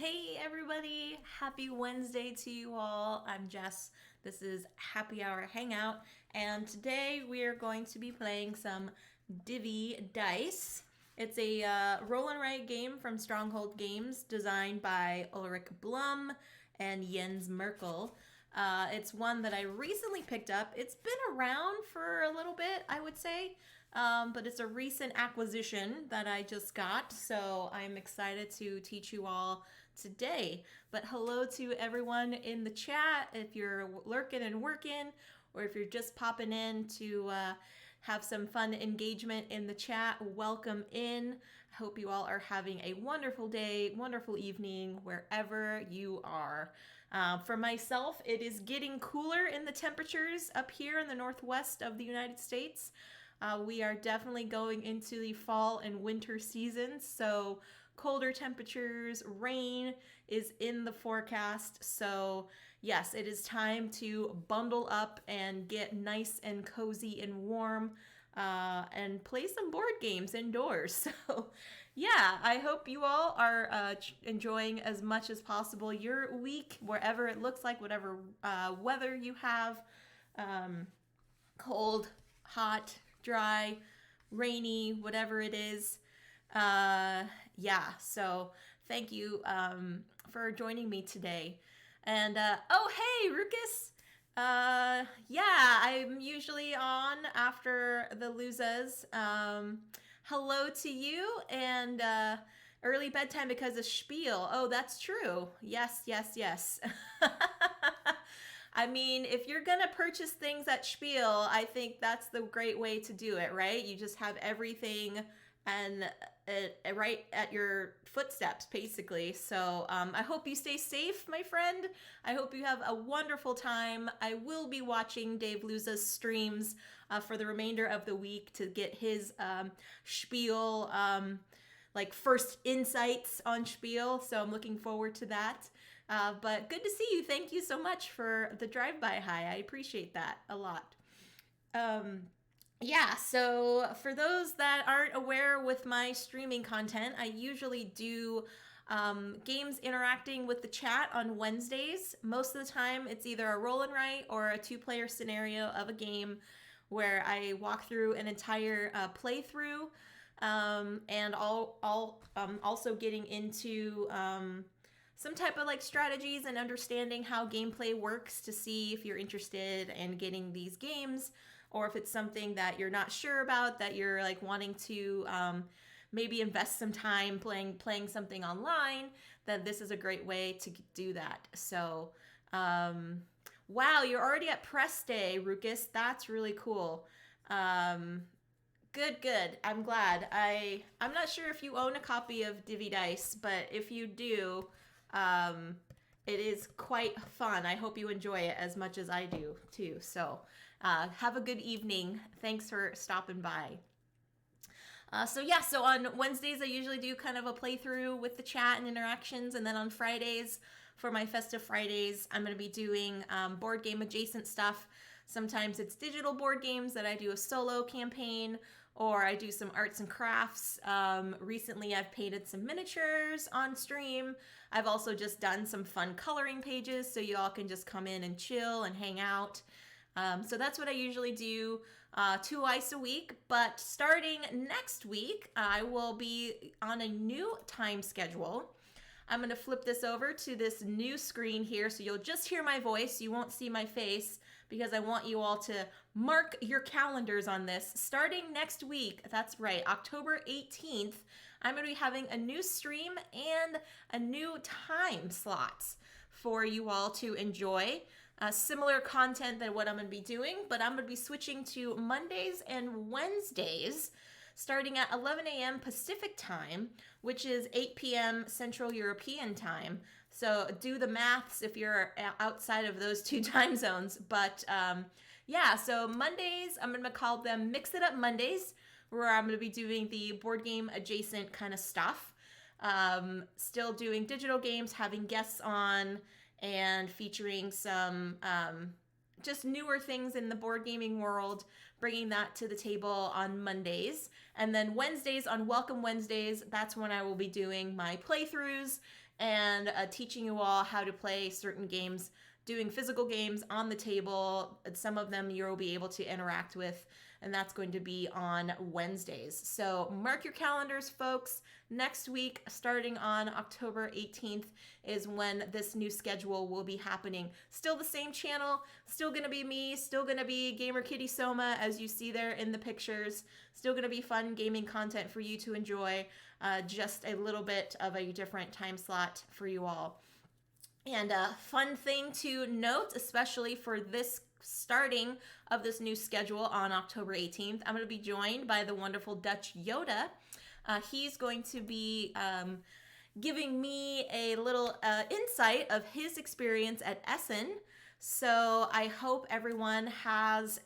Hey everybody, happy Wednesday to you all. I'm Jess. This is Happy Hour Hangout, and today we are going to be playing some Divvy Dice. It's a roll and write game from Stronghold Games designed by Ulrich Blum and Jens Merkel. It's one that I recently picked up. It's been around for a little bit, I would say, but it's a recent acquisition that I just got, so I'm excited to teach you all today. But hello to everyone in the chat. If you're lurking and working, or if you're just popping in to have some fun engagement in the chat, welcome in. I hope you all are having a wonderful day, wonderful evening, wherever you are. For myself, it is getting cooler in the temperatures up here in the northwest of the United States. We are definitely going into the fall and winter seasons, so colder temperatures, rain is in the forecast. So yes, it is time to bundle up and get nice and cozy and warm and play some board games indoors. So yeah, I hope you all are enjoying as much as possible your week, wherever it looks like, whatever weather you have, cold, hot, dry, rainy, whatever it is. Yeah, so thank you for joining me today. And oh, hey, Rukus. Yeah, I'm usually on after the losers. Hello to you, and early bedtime because of Spiel. Oh, that's true. Yes, yes, yes. I mean, if you're going to purchase things at Spiel, I think that's the great way to do it, right? You just have everything and right at your footsteps, basically. So I hope you stay safe, my friend. I hope you have a wonderful time. I will be watching Dave Luza's streams for the remainder of the week to get his Spiel, like first insights on Spiel. So I'm looking forward to that. But good to see you. Thank you so much for the drive-by hi. I appreciate that a lot. Yeah, so for those that aren't aware with my streaming content, I usually do games interacting with the chat on Wednesdays. Most of the time, it's either a roll and write or a two-player scenario of a game where I walk through an entire playthrough, and also getting into some type of like strategies and understanding how gameplay works to see if you're interested in getting these games, or if it's something that you're not sure about, that you're like wanting to maybe invest some time playing something online, then this is a great way to do that. So wow, you're already at press day, Rukus. That's really cool. Good. I'm glad. I'm not sure if you own a copy of Divvy Dice, but if you do, it is quite fun. I hope you enjoy it as much as I do too. So have a good evening. Thanks for stopping by. So on Wednesdays I usually do kind of a playthrough with the chat and interactions, and then on Fridays, for my festive Fridays, I'm going to be doing board game adjacent stuff. Sometimes it's digital board games that I do a solo campaign, or I do some arts and crafts. Recently, I've painted some miniatures on stream. I've also just done some fun coloring pages, so you all can just come in and chill and hang out. So that's what I usually do twice a week. But starting next week, I will be on a new time schedule. I'm going to flip this over to this new screen here, so you'll just hear my voice. You won't see my face because I want you all to mark your calendars on this. Starting next week, that's right, October 18th, I'm going to be having a new stream and a new time slots for you all to enjoy. Similar content than what I'm going to be doing, but I'm going to be switching to Mondays and Wednesdays, starting at 11 a.m. Pacific time, which is 8 p.m. Central European time. So do the maths if you're outside of those two time zones. But yeah, so Mondays, I'm going to call them Mix It Up Mondays, where I'm going to be doing the board game adjacent kind of stuff. Still doing digital games, having guests on, and featuring some just newer things in the board gaming world, bringing that to the table on Mondays. And then Wednesdays, on Welcome Wednesdays, that's when I will be doing my playthroughs and teaching you all how to play certain games, doing physical games on the table. Some of them you'll be able to interact with, and that's going to be on Wednesdays. So mark your calendars, folks. Next week, starting on October 18th, is when this new schedule will be happening. Still the same channel, still gonna be me, still gonna be Gamer Kitty Soma, as you see there in the pictures. Still gonna be fun gaming content for you to enjoy, just a little bit of a different time slot for you all. And a fun thing to note, especially for this starting of this new schedule on October 18th, I'm going to be joined by the wonderful Dutch Yoda. He's going to be giving me a little insight of his experience at Essen. So I hope everyone has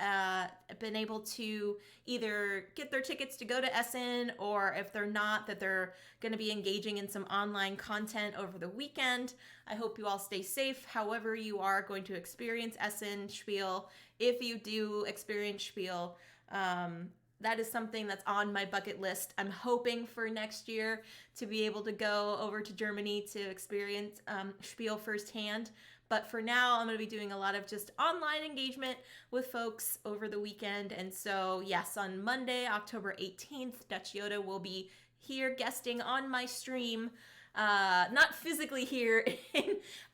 been able to either get their tickets to go to Essen, or if they're not, that they're going to be engaging in some online content over the weekend. I hope you all stay safe, however you are going to experience Essen Spiel. If you do experience Spiel, that is something that's on my bucket list. I'm hoping for next year to be able to go over to Germany to experience Spiel firsthand. But for now, I'm going to be doing a lot of just online engagement with folks over the weekend. And so, yes, on Monday, October 18th, Dutch Yoda will be here guesting on my stream. Not physically here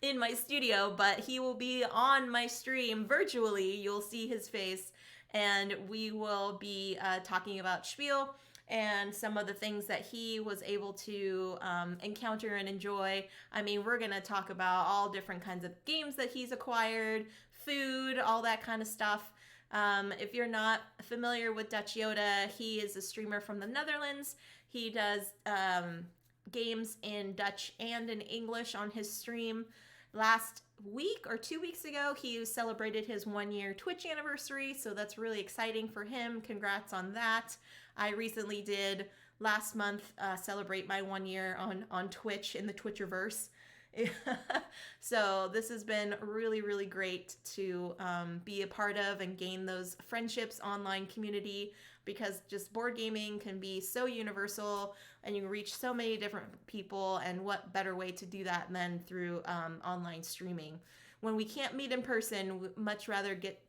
in my studio, but he will be on my stream virtually. You'll see his face, and we will be talking about Spiel and some of the things that he was able to encounter and enjoy. I mean, we're going to talk about all different kinds of games that he's acquired, food, all that kind of stuff. If you're not familiar with Dutch Yoda, he is a streamer from the Netherlands. He does games in Dutch and in English on his stream. Last week or 2 weeks ago, he celebrated his 1-year Twitch anniversary, so that's really exciting for him. Congrats on that. I recently did last month celebrate my 1 year on Twitch in the Twitcherverse. So this has been really, really great to be a part of and gain those friendships, online community, because just board gaming can be so universal and you reach so many different people, and what better way to do that than through online streaming. When we can't meet in person, we much rather get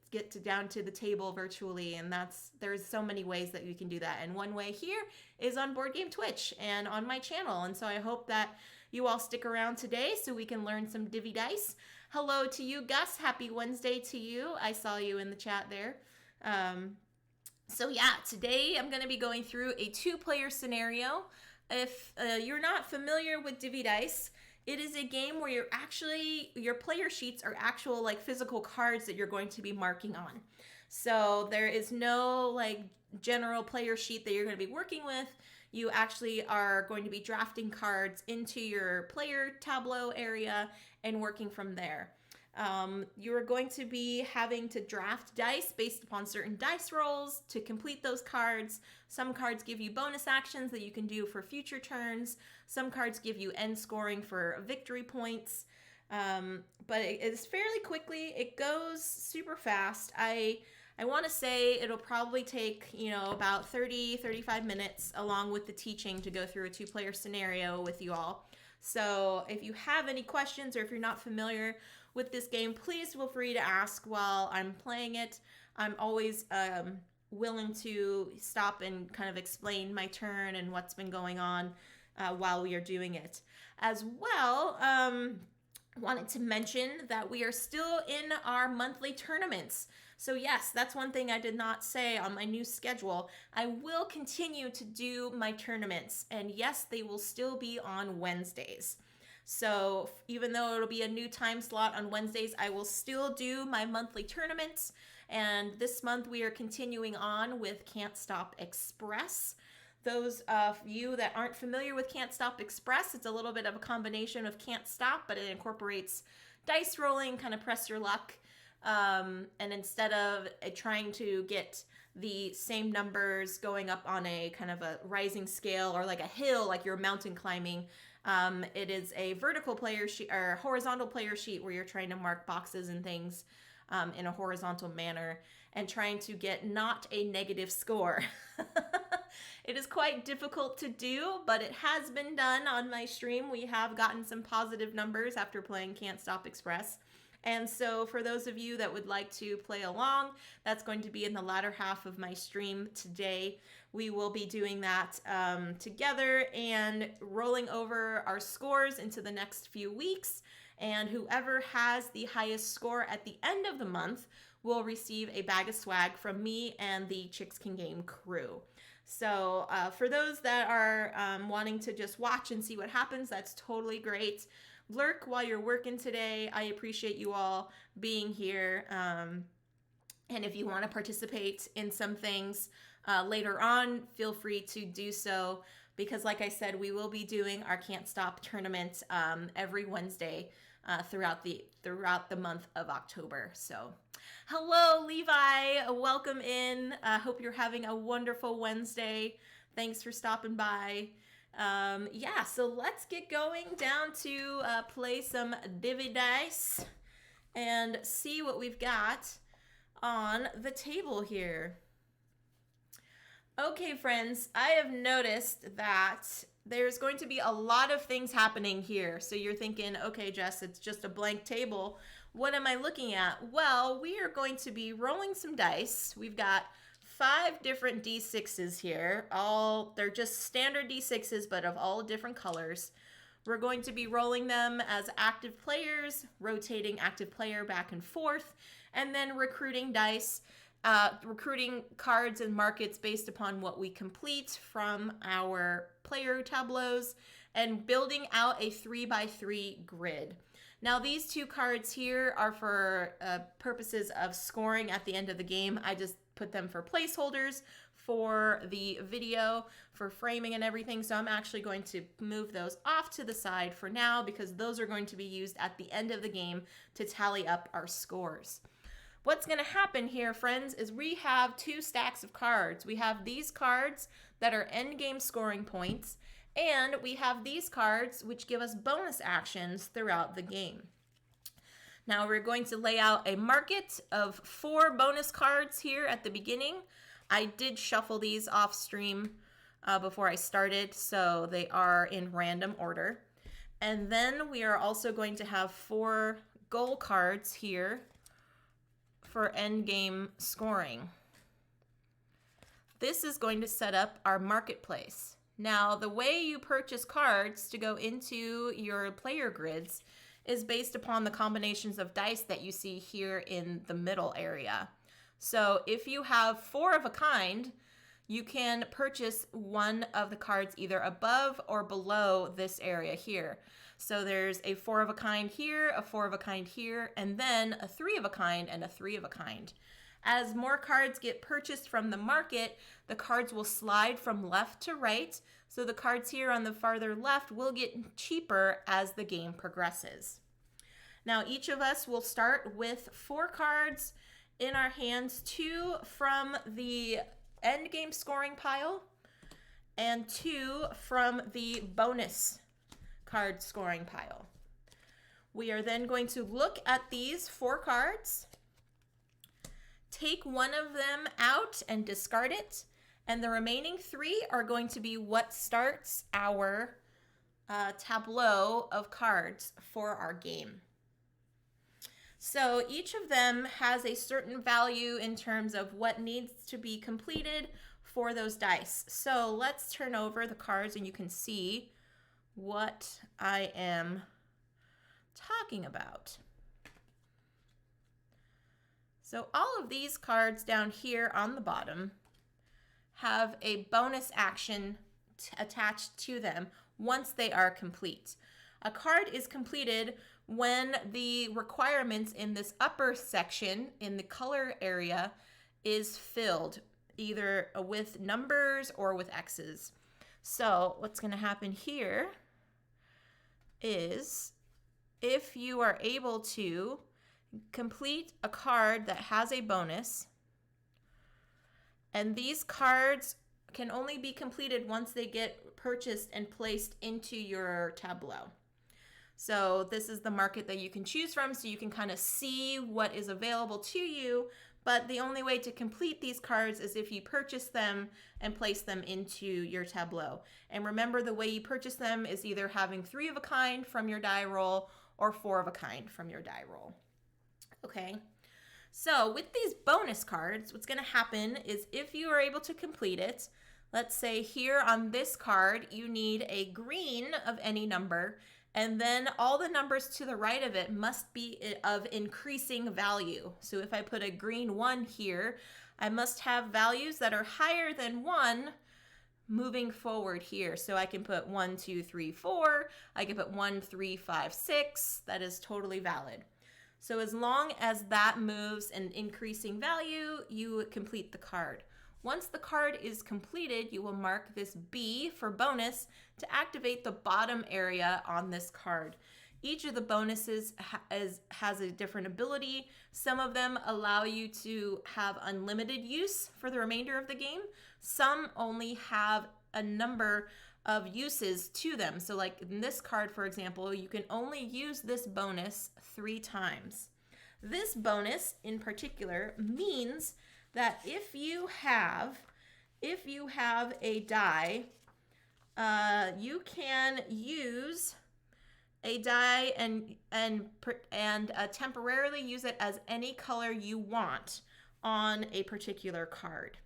down to the table virtually, and there's so many ways that you can do that. And one way here is on Board Game Twitch and on my channel. And so I hope that you all stick around today so we can learn some Divvy Dice. Hello to you, Gus. Happy Wednesday to you. I saw you in the chat there. So yeah, today I'm going to be going through a 2-player scenario. If you're not familiar with Divvy Dice, it is a game where your player sheets are actual like physical cards that you're going to be marking on. So there is no like general player sheet that you're going to be working with. You actually are going to be drafting cards into your player tableau area and working from there. You are going to be having to draft dice based upon certain dice rolls to complete those cards. Some cards give you bonus actions that you can do for future turns. Some cards give you end scoring for victory points. But it is fairly quickly. It goes super fast. I want to say it'll probably take, about 30-35 minutes along with the teaching to go through a 2-player scenario with you all. So if you have any questions or if you're not familiar with this game, please feel free to ask while I'm playing it. I'm always willing to stop and kind of explain my turn and what's been going on while we are doing it. As well, wanted to mention that we are still in our monthly tournaments. So yes, that's one thing I did not say on my new schedule. I will continue to do my tournaments, and yes, they will still be on Wednesdays. So even though it'll be a new time slot on Wednesdays, I will still do my monthly tournaments. And this month we are continuing on with Can't Stop Express. Those of you that aren't familiar with Can't Stop Express, it's a little bit of a combination of Can't Stop, but it incorporates dice rolling, kind of press your luck. And instead of trying to get the same numbers going up on a kind of a rising scale or like a hill, like you're mountain climbing, it is a vertical player sheet or horizontal player sheet where you're trying to mark boxes and things in a horizontal manner and trying to get not a negative score. It is quite difficult to do, but it has been done on my stream. We have gotten some positive numbers after playing Can't Stop Express. And so for those of you that would like to play along, that's going to be in the latter half of my stream today. We will be doing that together and rolling over our scores into the next few weeks. And whoever has the highest score at the end of the month will receive a bag of swag from me and the Chicks Can Game crew. So for those that are wanting to just watch and see what happens, that's totally great. Lurk while you're working today. I appreciate you all being here. And if you want to participate in some things later on, feel free to do so, because like I said, we will be doing our Can't Stop tournament every Wednesday throughout the month of October. So hello, Levi. Welcome in. Hope you're having a wonderful Wednesday. Thanks for stopping by. Yeah, so let's get going down to play some Divvy Dice and see what we've got on the table here. Okay, friends, I have noticed that there's going to be a lot of things happening here. So you're thinking, okay, Jess, it's just a blank table. What am I looking at? Well, we are going to be rolling some dice. We've got 5 different D6s here. They're just standard D6s, but of all different colors. We're going to be rolling them as active players, rotating active player back and forth, and then recruiting dice, recruiting cards and markets based upon what we complete from our player tableaus, and building out a 3x3 grid. Now, these 2 cards here are for purposes of scoring at the end of the game. I just put them for placeholders for the video, for framing and everything. So I'm actually going to move those off to the side for now, because those are going to be used at the end of the game to tally up our scores. What's going to happen here, friends, is we have 2 stacks of cards. We have these cards that are end game scoring points, and we have these cards which give us bonus actions throughout the game. Now we're going to lay out a market of 4 bonus cards here at the beginning. I did shuffle these off stream before I started, so they are in random order. And then we are also going to have 4 goal cards here for end game scoring. This is going to set up our marketplace. Now, the way you purchase cards to go into your player grids is based upon the combinations of dice that you see here in the middle area. So if you have 4 of a kind, you can purchase one of the cards either above or below this area here. So there's a 4 of a kind here, a 4 of a kind here, and then a 3 of a kind and a 3 of a kind. As more cards get purchased from the market, the cards will slide from left to right. So the cards here on the farther left will get cheaper as the game progresses. Now, each of us will start with 4 cards in our hands, 2 from the end game scoring pile and 2 from the bonus card scoring pile. We are then going to look at these 4 cards, take one of them out and discard it, and the remaining 3 are going to be what starts our tableau of cards for our game. So each of them has a certain value in terms of what needs to be completed for those dice. So let's turn over the cards and you can see what I am talking about. So all of these cards down here on the bottom have a bonus action attached to them once they are complete. A card is completed when the requirements in this upper section in the color area is filled, either with numbers or with X's. So what's going to happen here is if you are able to complete a card that has a bonus, and these cards can only be completed once they get purchased and placed into your tableau. So this is the market that you can choose from, so you can kind of see what is available to you but the only way to complete these cards is if you purchase them and place them into your tableau. And remember, the way you purchase them is either having 3 of a kind from your die roll or 4 of a kind from your die roll. Okay, so with these bonus cards, what's going to happen is if you are able to complete it, let's say here on this card, you need a green of any number, and then all the numbers to the right of it must be of increasing value. So if I put a green 1 here, I must have values that are higher than 1 moving forward here. So I can put 1, 2, 3, 4. I can put 1, 3, 5, 6. That is totally valid. So as long as that moves an increasing value, you complete the card. Once the card is completed, you will mark this B for bonus to activate the bottom area on this card. Each of the bonuses has a different ability. Some of them allow you to have unlimited use for the remainder of the game. Some only have a number of uses to them. So like in this card, for example, you can only use this bonus 3 times. This bonus in particular means that if you have a die, you can use a die and temporarily use it as any color you want on a particular card.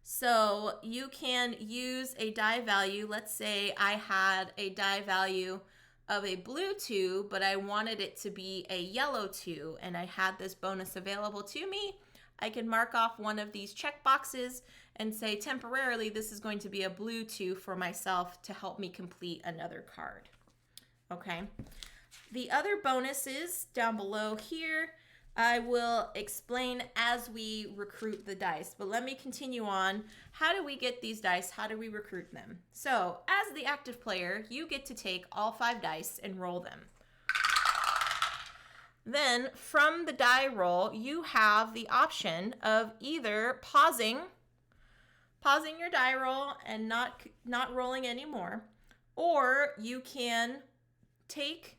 So you can use a die value. Let's say I had a die value of a blue 2, but I wanted it to be a yellow 2, and I had this bonus available to me. I can mark off one of these check boxes and say temporarily this is going to be a blue 2 for myself to help me complete another card. Okay. The other bonuses down below here, I will explain as we recruit the dice, but let me continue on. How do we get these dice? How do we recruit them? So as the active player, you get to take all 5 dice and roll them. Then from the die roll, you have the option of either pausing your die roll and not rolling anymore, or you can take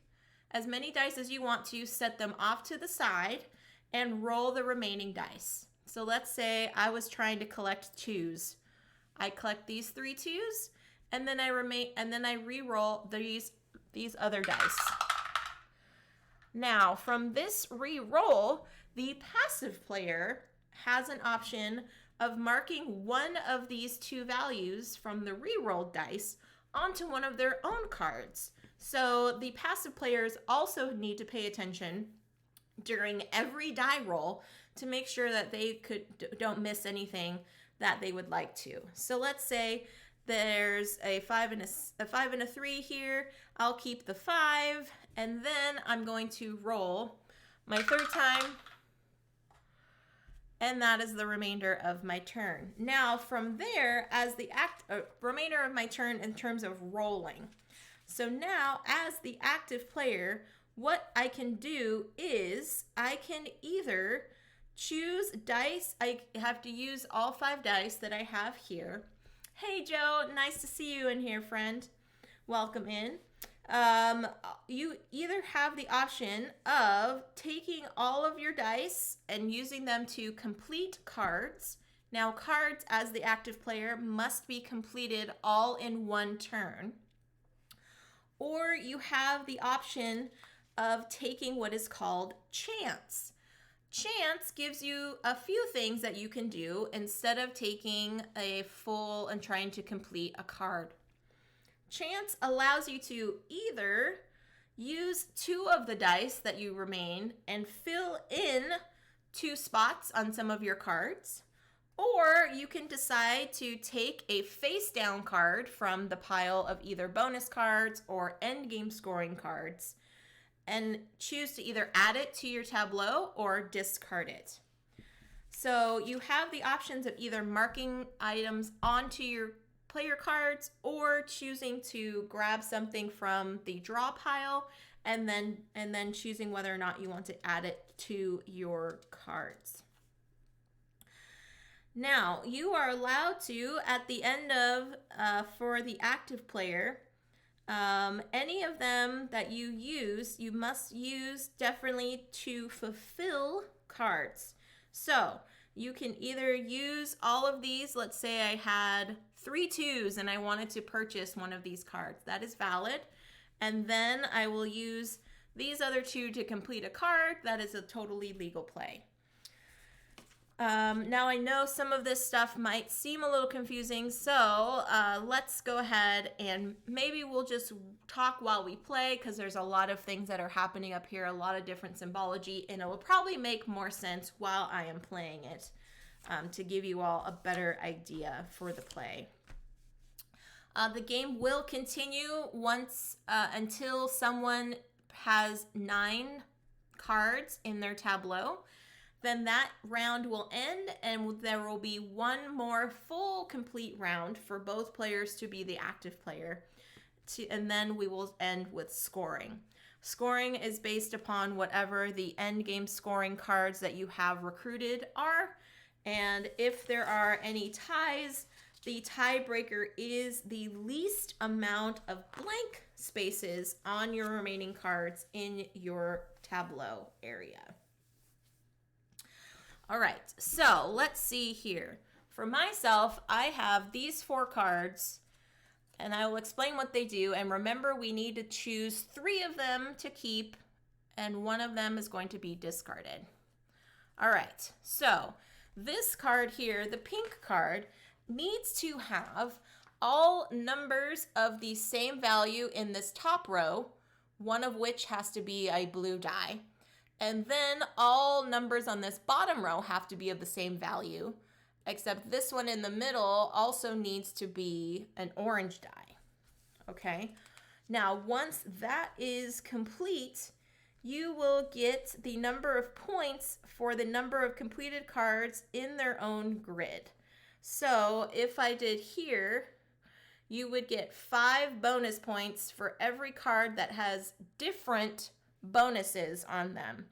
as many dice as you want to, set them off to the side, and roll the remaining dice. So let's say I was trying to collect 2s. I collect these 3 2s, and then I re-roll these other dice. Now, from this re-roll, the passive player has an option of marking one of these 2 values from the re-rolled dice onto one of their own cards. So the passive players also need to pay attention during every die roll to make sure that they don't miss anything that they would like to. So let's say there's a 5 and a 3 here. I'll keep the 5, and then I'm going to roll my 3rd time, and that is the remainder of my turn. Now from there, as the remainder of my turn in terms of rolling. So now as the active player, what I can do is I can either choose dice. I have to use all 5 dice that I have here. Hey Joe, nice to see you in here, friend. Welcome in. You either have the option of taking all of your dice and using them to complete cards. Now cards as the active player must be completed all in one turn. Or you have the option of taking what is called chance. Chance gives you a few things that you can do instead of taking a full and trying to complete a card. Chance allows you to either use 2 of the dice that you remain and fill in 2 spots on some of your cards, or you can decide to take a face down card from the pile of either bonus cards or endgame scoring cards and choose to either add it to your tableau or discard it. So you have the options of either marking items onto your player cards or choosing to grab something from the draw pile and then choosing whether or not you want to add it to your cards. Now, you are allowed to, at the end of, for the active player, any of them that you use, you must use definitely to fulfill cards. So you can either use all of these. Let's say I had 3 2s and I wanted to purchase one of these cards. That is valid. And then I will use these other 2 to complete a card. That is a totally legal play. Now I know some of this stuff might seem a little confusing, so let's go ahead and maybe we'll just talk while we play, because there's a lot of things that are happening up here, a lot of different symbology, and it will probably make more sense while I am playing it to give you all a better idea for the play. The game will continue once until someone has 9 cards in their tableau. Then that round will end, and there will be one more full complete round for both players to be the active player. And then we will end with scoring. Scoring is based upon whatever the end game scoring cards that you have recruited are. And if there are any ties, the tiebreaker is the least amount of blank spaces on your remaining cards in your tableau area. All right, so let's see here. For myself, I have these 4 cards, and I will explain what they do. And remember, we need to choose 3 of them to keep, and 1 of them is going to be discarded. All right, so this card here, the pink card, needs to have all numbers of the same value in this top row, one of which has to be a blue die. And then all numbers on this bottom row have to be of the same value, except this one in the middle also needs to be an orange die. Okay, now once that is complete, you will get the number of points for the number of completed cards in their own grid. So if I did here, you would get 5 bonus points for every card that has different bonuses on them.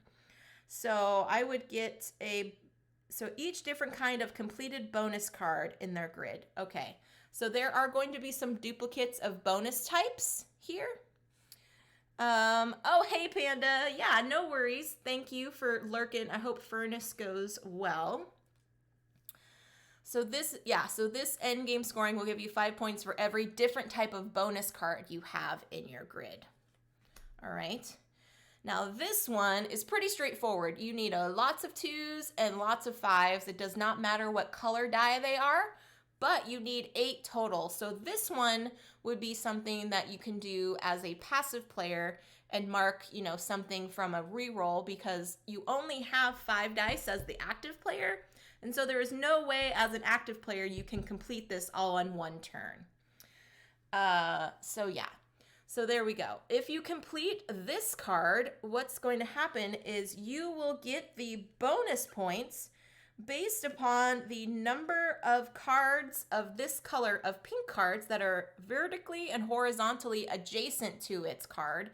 So I would get so each different kind of completed bonus card in their grid. Okay, so there are going to be some duplicates of bonus types here. Oh, hey Panda. Yeah, no worries. Thank you for lurking. I hope Furnace goes well. So this end game scoring will give you 5 points for every different type of bonus card you have in your grid. All right. Now this one is pretty straightforward. You need lots of 2s and lots of 5s. It does not matter what color die they are, but you need 8 total. So this one would be something that you can do as a passive player and mark, something from a reroll, because you only have 5 dice as the active player. And so there is no way as an active player you can complete this all in one turn. So there we go. If you complete this card, what's going to happen is you will get the bonus points based upon the number of cards of this color of pink cards that are vertically and horizontally adjacent to its card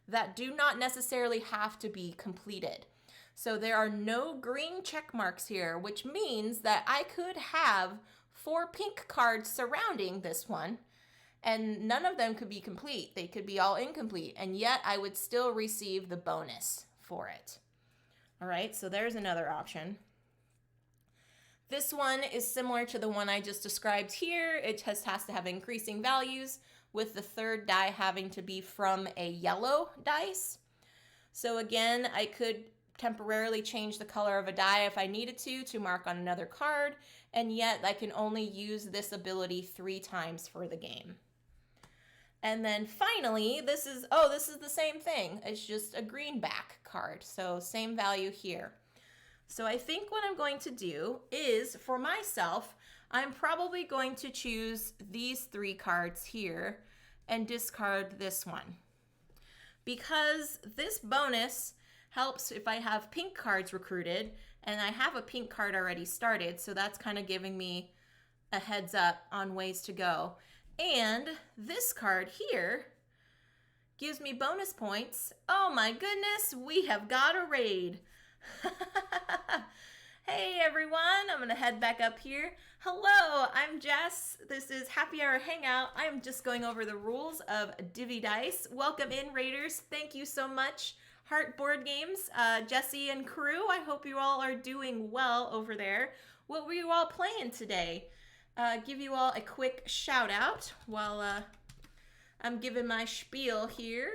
that do not necessarily have to be completed. So there are no green check marks here, which means that I could have 4 pink cards surrounding this one, and none of them could be complete. They could be all incomplete, and yet I would still receive the bonus for it. All right, so there's another option. This one is similar to the one I just described here. It just has to have increasing values, with the 3rd die having to be from a yellow dice. So again, I could temporarily change the color of a die if I needed to mark on another card, and yet I can only use this ability 3 times for the game. And then finally, this is the same thing. It's just a greenback card, so same value here. So I think what I'm going to do is, for myself, I'm probably going to choose these 3 cards here and discard this one, because this bonus helps if I have pink cards recruited, and I have a pink card already started, so that's kind of giving me a heads up on ways to go. And this card here gives me bonus points. Oh my goodness, we have got a raid. Hey everyone, I'm gonna head back up here. Hello, I'm Jess. This is Happy Hour Hangout. I'm just going over the rules of Divvy Dice. Welcome in, raiders. Thank you so much. Heart Board Games. Jesse and crew, I hope you all are doing well over there. What were you all playing today? Give you all a quick shout out while I'm giving my spiel here.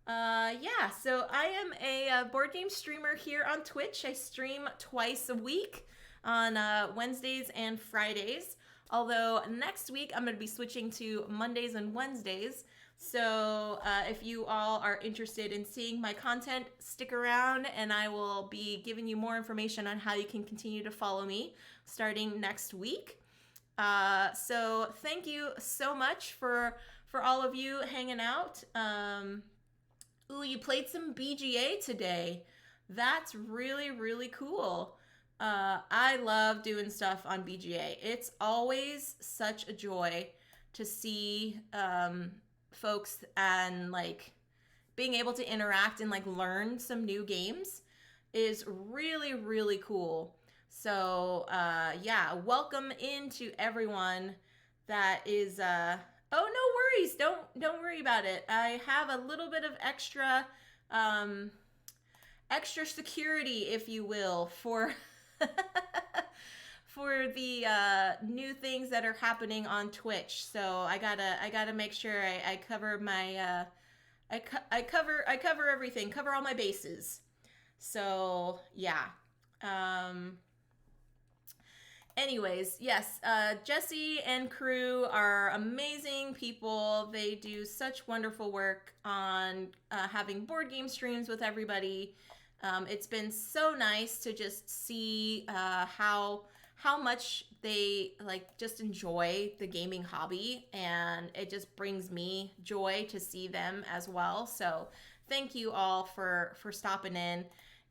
Yeah, so I am a board game streamer here on Twitch. I stream twice a week on Wednesdays and Fridays. Although next week I'm going to be switching to Mondays and Wednesdays. So if you all are interested in seeing my content, stick around and I will be giving you more information on how you can continue to follow me starting next week. So thank you so much for all of you hanging out. Ooh, you played some BGA today. That's really, really cool. I love doing stuff on BGA. It's always such a joy to see folks and like being able to interact and like learn some new games is really, really cool. So yeah, welcome into everyone that is oh, no worries. Don't worry about it. I have a little bit of extra extra security, if you will, for for the new things that are happening on Twitch. So I gotta make sure I cover my I cover everything, cover all my bases. So yeah. Anyways, yes, Jesse and crew are amazing people. They do such wonderful work on having board game streams with everybody. It's been so nice to just see how much they like just enjoy the gaming hobby, and it just brings me joy to see them as well. So thank you all for stopping in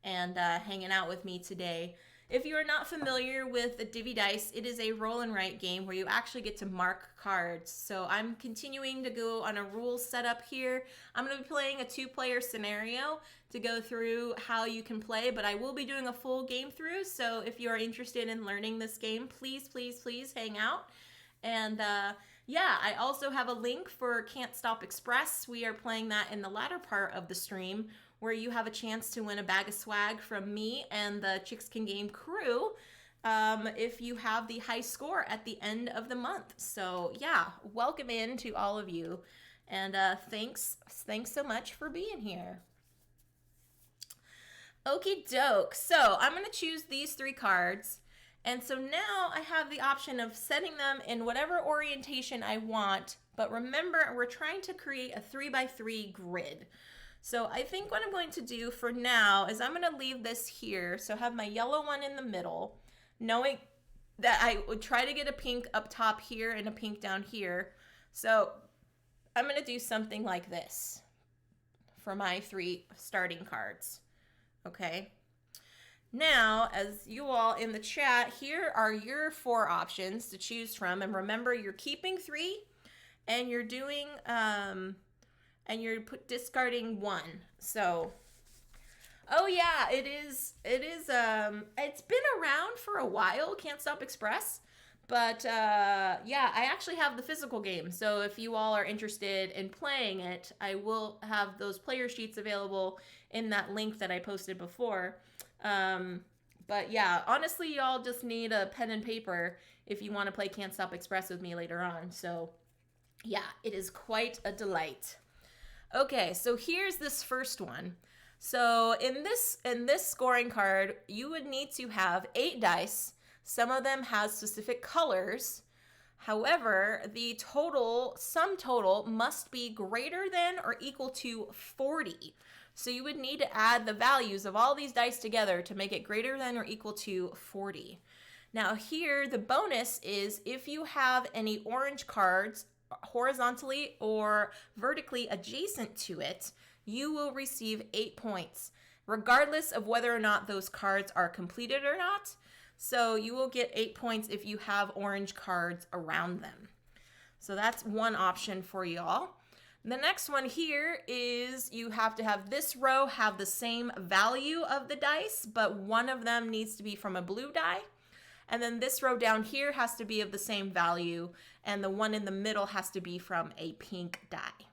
and hanging out with me today. If you are not familiar with the Divvy Dice, it is a roll and write game where you actually get to mark cards. So I'm continuing to go on a rules setup here. I'm going to be playing a 2-player scenario to go through how you can play, but I will be doing a full game through. So if you are interested in learning this game, please, please, please hang out. And yeah, I also have a link for Can't Stop Express. We are playing that in the latter part of the stream, where you have a chance to win a bag of swag from me and the Chicks Can Game crew if you have the high score at the end of the month. So yeah, welcome in to all of you, and thanks so much for being here. Okie doke. So I'm going to choose these 3 cards, and so now I have the option of setting them in whatever orientation I want, but remember, we're trying to create a 3x3 grid. So I think what I'm going to do for now is I'm going to leave this here. So have my yellow one in the middle, knowing that I would try to get a pink up top here and a pink down here. So I'm going to do something like this for my 3 starting cards. Okay. Now, as you all in the chat, here are your 4 options to choose from. And remember, you're keeping 3 and you're doing... and you're discarding 1. So, oh yeah, it's been around for a while, Can't Stop Express, but yeah, I actually have the physical game. So if you all are interested in playing it, I will have those player sheets available in that link that I posted before. But yeah, honestly, y'all just need a pen and paper if you want to play Can't Stop Express with me later on. So yeah, it is quite a delight. Okay, so here's this first one. So in this scoring card, you would need to have 8 dice. Some of them have specific colors. However, the sum total must be greater than or equal to 40. So you would need to add the values of all these dice together to make it greater than or equal to 40. Now here, the bonus is if you have any orange cards horizontally or vertically adjacent to it, you will receive 8 points, regardless of whether or not those cards are completed or not. So you will get 8 points if you have orange cards around them. So that's one option for y'all. The next one here is you have to have this row have the same value of the dice, but one of them needs to be from a blue die. And then this row down here has to be of the same value, and the one in the middle has to be from a pink die.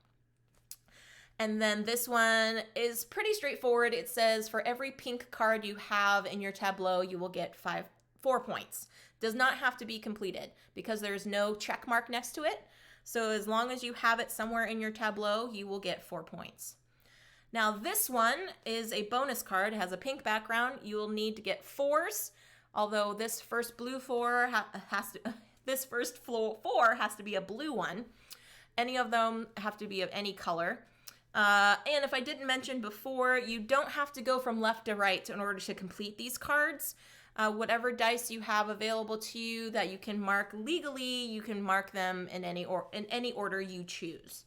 And then this one is pretty straightforward. It says for every pink card you have in your tableau, you will get 4 points. Does not have to be completed because there's no check mark next to it. So as long as you have it somewhere in your tableau, you will get 4 points. Now this one is a bonus card. It has a pink background. You will need to get 4s, although this first blue 4 this first 4 has to be a blue one. Any of them have to be of any color. And if I didn't mention before, you don't have to go from left to right in order to complete these cards. Whatever dice you have available to you that you can mark legally, you can mark them in any order you choose.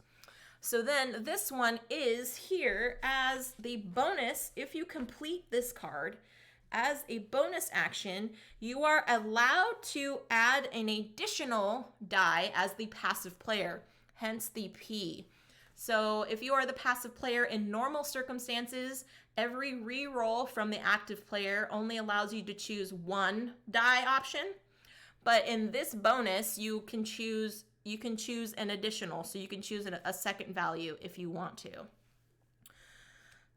So then this one is here as the bonus. If you complete this card as a bonus action, you are allowed to add an additional die as the passive player, hence the P. So if you are the passive player in normal circumstances, every re-roll from the active player only allows you to choose 1 die option. But in this bonus, you can choose an additional, so you can choose a second value if you want to.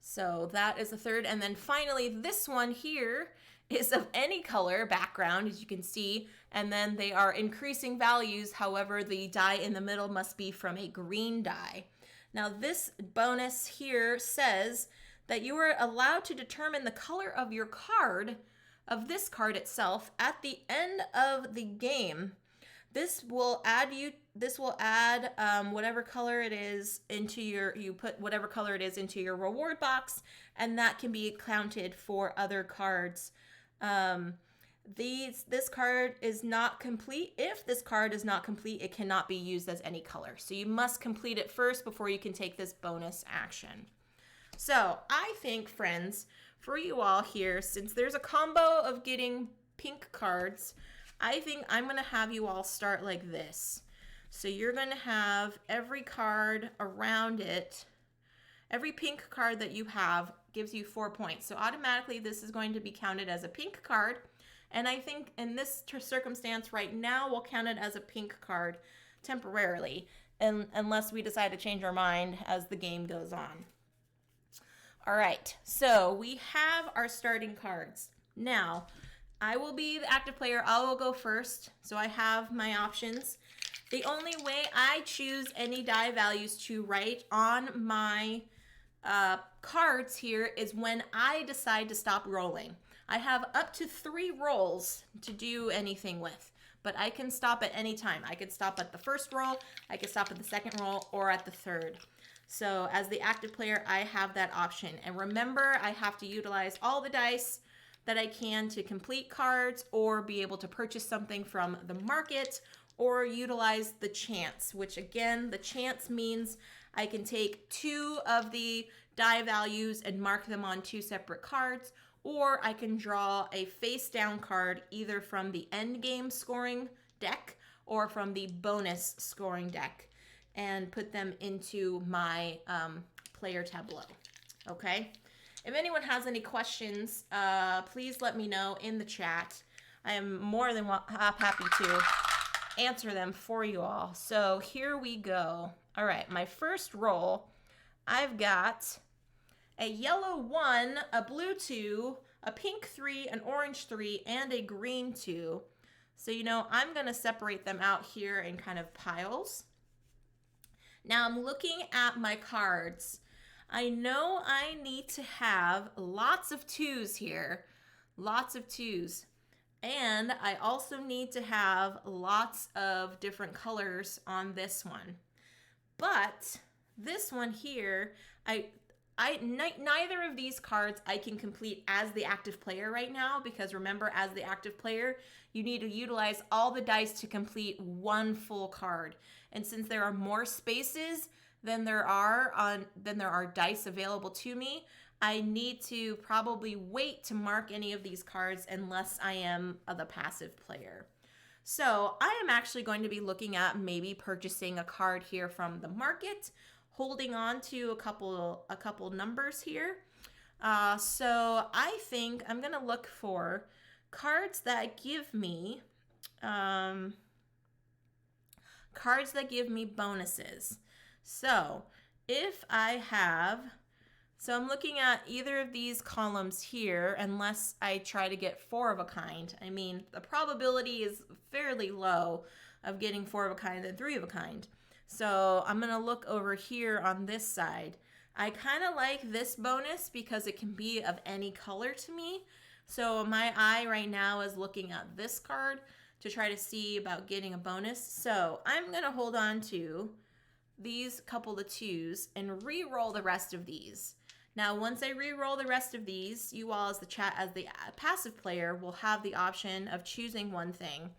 So that is the third. And then finally, this one here is of any color background, as you can see, and then they are increasing values. However, the die in the middle must be from a green die. Now this bonus here says that you are allowed to determine the color of your card, of this card itself, at the end of the game. This will add whatever color it is into you put whatever color it is into your reward box, and that can be counted for other cards. This card is not complete. If this card is not complete, it cannot be used as any color. So you must complete it first before you can take this bonus action. So I think, friends, for you all here, since there's a combo of getting pink cards, I think I'm going to have you all start like this. So you're going to have every card around it. Every pink card that you have gives you 4 points. So automatically this is going to be counted as a pink card. And I think in this circumstance right now, we'll count it as a pink card temporarily, unless we decide to change our mind as the game goes on. All right, so we have our starting cards. Now, I will be the active player. I will go first, so I have my options. The only way I choose any die values to write on my cards here is when I decide to stop rolling. I have up to 3 rolls to do anything with, but I can stop at any time. I can stop at the first roll, I can stop at the second roll, or at the third. So as the active player, I have that option. And remember, I have to utilize all the dice that I can to complete cards or be able to purchase something from the market or utilize the chance, which again, the chance means I can take 2 of the die values and mark them on 2 separate cards, or I can draw a face down card either from the end game scoring deck or from the bonus scoring deck and put them into my player tableau. Okay? If anyone has any questions, please let me know in the chat. I am more than happy to answer them for you all. So here we go. All right, my first roll, I've got a yellow 1, a blue 2, a pink 3, an orange 3, and a green 2. So, I'm going to separate them out here in kind of piles. Now I'm looking at my cards. I know I need to have lots of 2s here, lots of 2s. And I also need to have lots of different colors on this one. But this one here, neither of these cards I can complete as the active player right now, because remember, as the active player, you need to utilize all the dice to complete 1 full card. And since there are more spaces than there are dice available to me, I need to probably wait to mark any of these cards unless I am the passive player. So I am actually going to be looking at maybe purchasing a card here from the market, holding on to a couple numbers here. So I think I'm going to look for cards that give me bonuses. So if I have, so I'm looking at either of these columns here, unless I try to get 4 of a kind. I mean, the probability is fairly low of getting 4 of a kind than 3 of a kind. So I'm going to look over here on this side. I kind of like this bonus because it can be of any color to me. So my eye right now is looking at this card to try to see about getting a bonus. So I'm going to hold on to these couple of 2s and re-roll the rest of these. Now, once I re-roll the rest of these, you all as the passive player will have the option of choosing one thing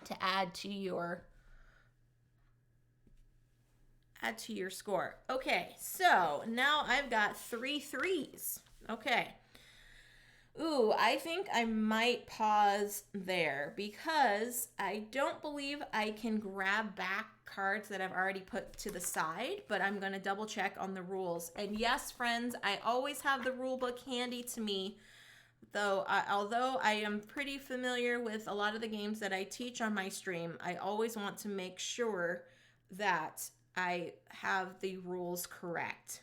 to add to your score. Okay, so now I've got 3 3s. Okay. Ooh, I think I might pause there because I don't believe I can grab back cards that I've already put to the side, but I'm going to double check on the rules. And yes, friends, I always have the rule book handy to me, though. Although I am pretty familiar with a lot of the games that I teach on my stream, I always want to make sure that I have the rules correct.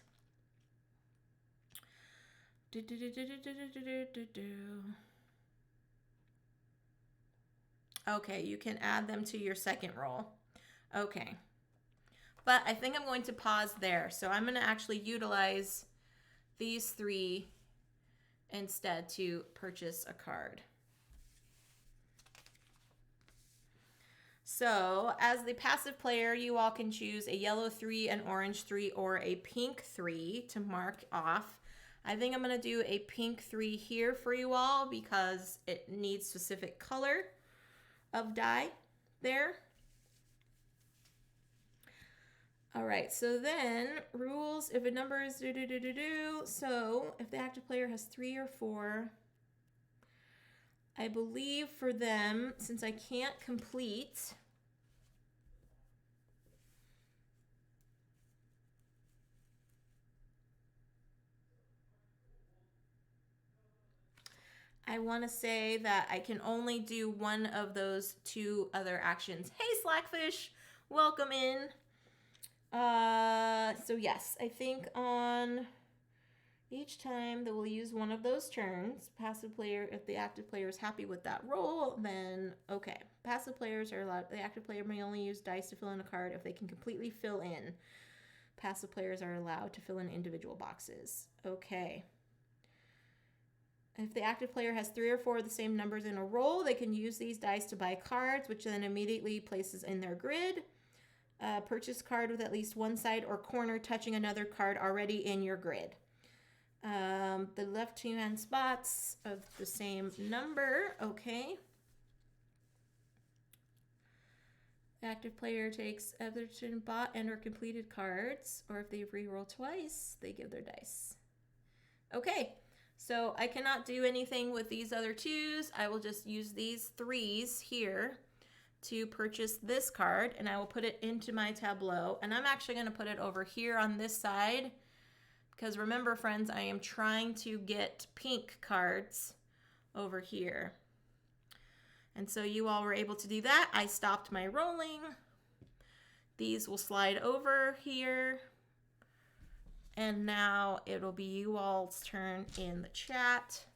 Okay, you can add them to your second roll. Okay. But I think I'm going to pause there. So I'm going to actually utilize these 3 instead to purchase a card. So as the passive player, you all can choose a yellow 3, an orange 3, or a pink 3 to mark off. I think I'm going to do a pink 3 here for you all because it needs specific color of die there. All right, so then rules, if a number is so if the active player has 3 or 4, I believe for them, since I can't complete, I want to say that I can only do one of those 2 other actions. Hey, Slackfish, welcome in. So yes, I think on each time that we'll use one of those turns, passive player, if the active player is happy with that roll, then okay. Passive players are allowed, the active player may only use dice to fill in a card if they can completely fill in. Passive players are allowed to fill in individual boxes. Okay. If the active player has 3 or 4 of the same numbers in a roll, they can use these dice to buy cards, which then immediately places in their grid. Purchase card with at least one side or corner touching another card already in your grid. The left 2 hand spots of the same number. Okay. The active player takes other bought and or completed cards, or if they re-roll twice, they give their dice. Okay. So I cannot do anything with these other 2s. I will just use these 3s here to purchase this card, and I will put it into my tableau. And I'm actually going to put it over here on this side because remember, friends, I am trying to get pink cards over here. And so you all were able to do that. I stopped my rolling. These will slide over here. And now it'll be you all's turn in the chat.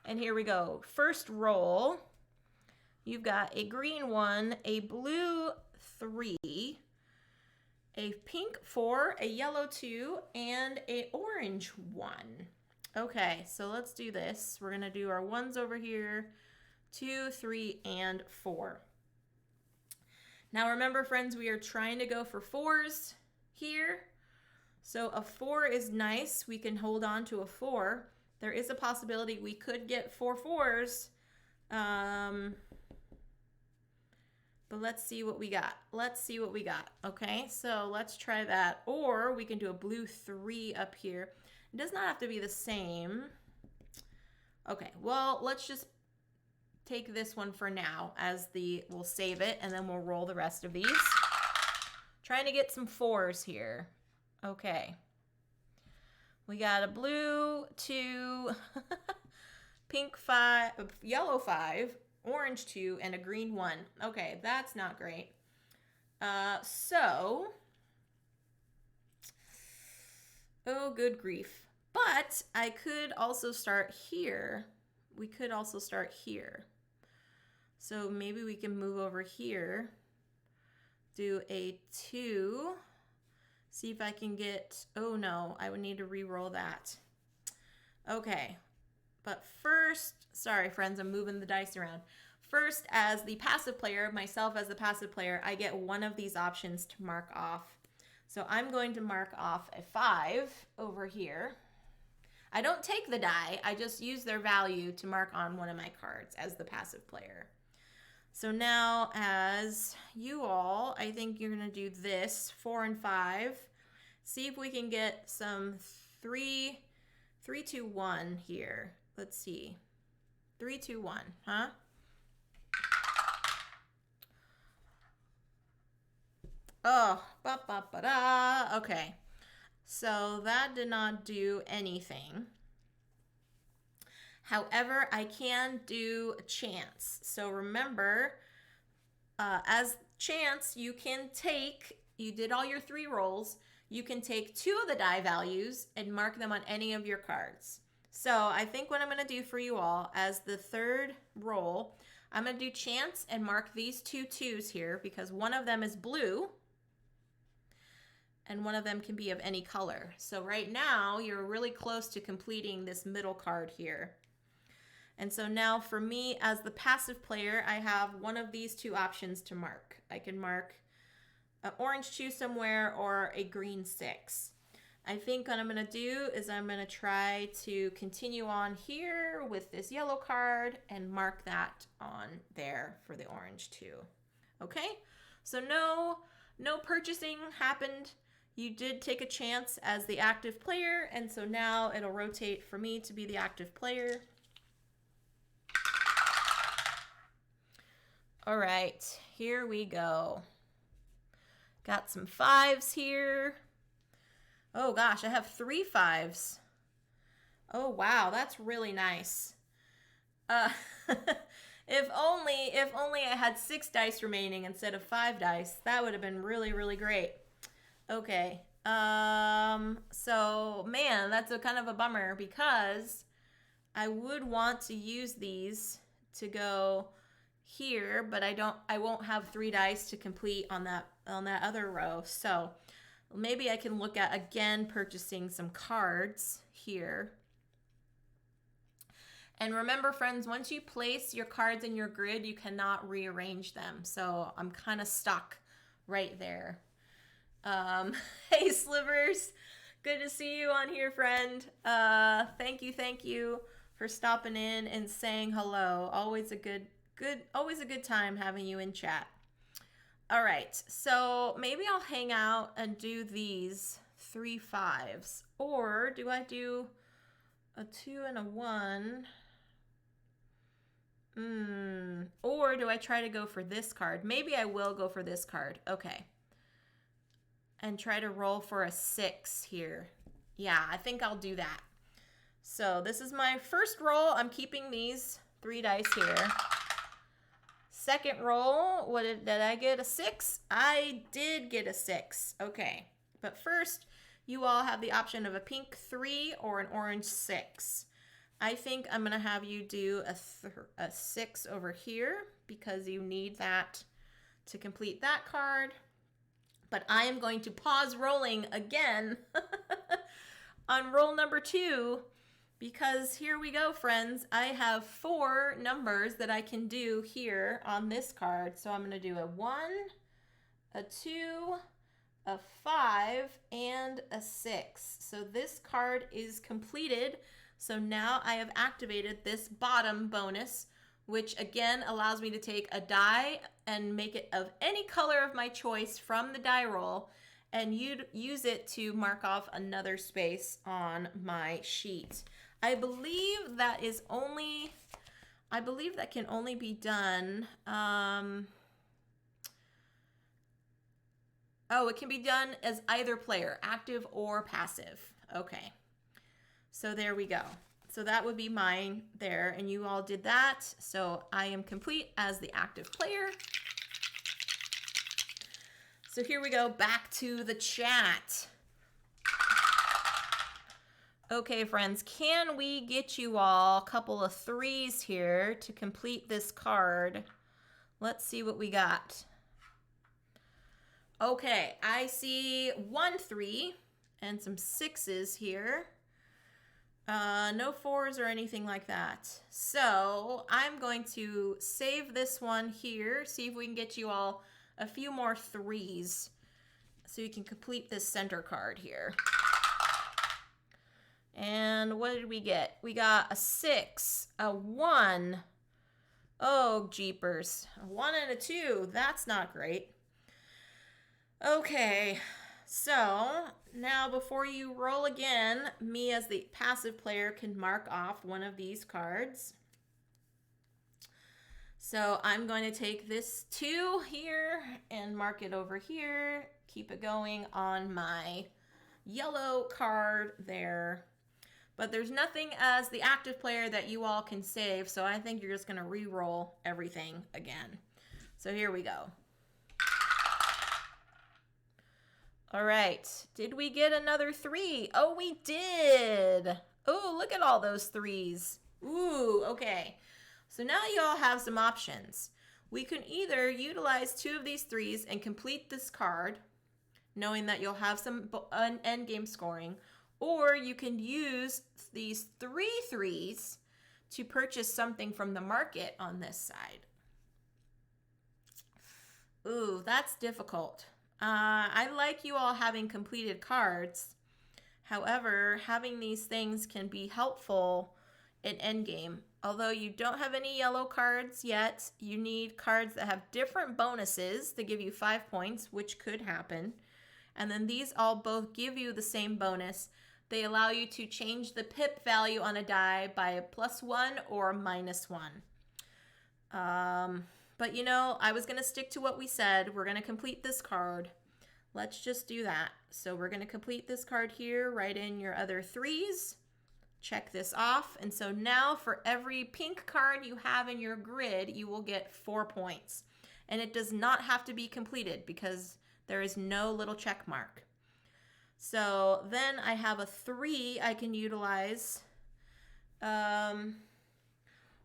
And here we go. First roll. You've got a green 1, a blue 3, a pink 4, a yellow 2, and an orange 1. Okay, so let's do this. We're going to do our 1s over here, 2, 3, and 4. Now remember, friends, we are trying to go for 4s here. So a 4 is nice. We can hold on to a 4. There is a possibility we could get 4 4s. But let's see what we got. Let's see what we got. Okay, so let's try that. Or we can do a blue 3 up here. It does not have to be the same. Okay, well, let's just take this one for now as we'll save it and then we'll roll the rest of these. Trying to get some 4s here. Okay. We got a blue 2, pink 5, yellow 5, orange 2, and a green 1. Okay, that's not great. Oh, good grief. But I could also start here. We could also start here. So maybe we can move over here, do a 2, see if I can get, oh no, I would need to re-roll that. Okay, but first, sorry friends, I'm moving the dice around. First, as the passive player, myself as the passive player, I get one of these options to mark off. So I'm going to mark off a 5 over here. I don't take the die, I just use their value to mark on one of my cards as the passive player. So now as you all, I think you're gonna do this, 4 and 5. See if we can get some 3, 3, 2, 1 here. Let's see, 3, 2, 1, huh? Oh, ba-ba-ba-da. Okay, so that did not do anything. However, I can do a chance. So remember, as chance, you can take, you did all your 3 rolls, you can take 2 of the die values and mark them on any of your cards. So I think what I'm going to do for you all, as the 3rd roll, I'm going to do chance and mark these 2 2s here because one of them is blue and one of them can be of any color. So right now, you're really close to completing this middle card here. And so now for me as the passive player, I have one of these 2 options to mark. I can mark an orange 2 somewhere or a green 6. I think what I'm going to do is I'm going to try to continue on here with this yellow card and mark that on there for the orange 2. Okay, so no purchasing happened. You did take a chance as the active player, and so now it'll rotate for me to be the active player. All right, here we go. Got some 5s here. Oh gosh, I have 3 5s. Oh wow, that's really nice. If only I had 6 dice remaining instead of 5 dice, that would have been really, really great. Okay, so man, that's a kind of a bummer because I would want to use these to go here, but I won't have 3 dice to complete on that other row. So maybe I can look at again purchasing some cards here. And remember friends, once you place your cards in your grid, you cannot rearrange them. So I'm kind of stuck right there. Hey Slivers, good to see you on here, friend. Thank you for stopping in and saying hello. Always a good time having you in chat. All right, so maybe I'll hang out and do these 3 5s, or do I do a 2 and a 1? Or do I try to go for this card? Maybe I will go for this card. Okay. And try to roll for a 6 here. Yeah, I think I'll do that. So this is my first roll. I'm keeping these 3 dice here. Second roll, did I get a 6? I did get a 6. Okay, but first you all have the option of a pink 3 or an orange 6. I think I'm gonna have you do a 6 over here because you need that to complete that card. But I am going to pause rolling again on roll number 2 because here we go, friends. I have 4 numbers that I can do here on this card. So I'm going to do a 1, a 2, a 5, and a 6. So this card is completed. So now I have activated this bottom bonus, which again allows me to take a die and make it of any color of my choice from the die roll, and you'd use it to mark off another space on my sheet. I believe that can only be done, it can be done as either player, active or passive. Okay, so there we go. So that would be mine there, and you all did that. So I am complete as the active player. So here we go, back to the chat. Okay, friends, can we get you all a couple of 3s here to complete this card? Let's see what we got. Okay, I see 1 3 and some 6s here. No 4s or anything like that. So I'm going to save this one here, see if we can get you all a few more 3s so you can complete this center card here. And what did we get? We got a 6, a 1. Oh, jeepers. A 1 and a 2. That's not great. Okay, so now before you roll again, me as the passive player can mark off one of these cards. So I'm going to take this 2 here and mark it over here. Keep it going on my yellow card there. But there's nothing as the active player that you all can save, so I think you're just going to re-roll everything again. So here we go. All right, did we get another 3? Oh, we did. Oh, look at all those 3s. Ooh, okay. So now you all have some options. We can either utilize 2 of these 3s and complete this card, knowing that you'll have some end game scoring, or you can use these 3 3s to purchase something from the market on this side. Ooh, that's difficult. I like you all having completed cards. However, having these things can be helpful in endgame. Although you don't have any yellow cards yet, you need cards that have different bonuses to give you 5 points, which could happen. And then these all both give you the same bonus. They allow you to change the pip value on a die by a +1 or -1. But you know, I was going to stick to what we said. We're going to complete this card. Let's just do that. So we're going to complete this card here, write in your other 3s, check this off. And so now for every pink card you have in your grid, you will get 4 points. And it does not have to be completed because there is no little check mark. So then I have a 3 I can utilize, or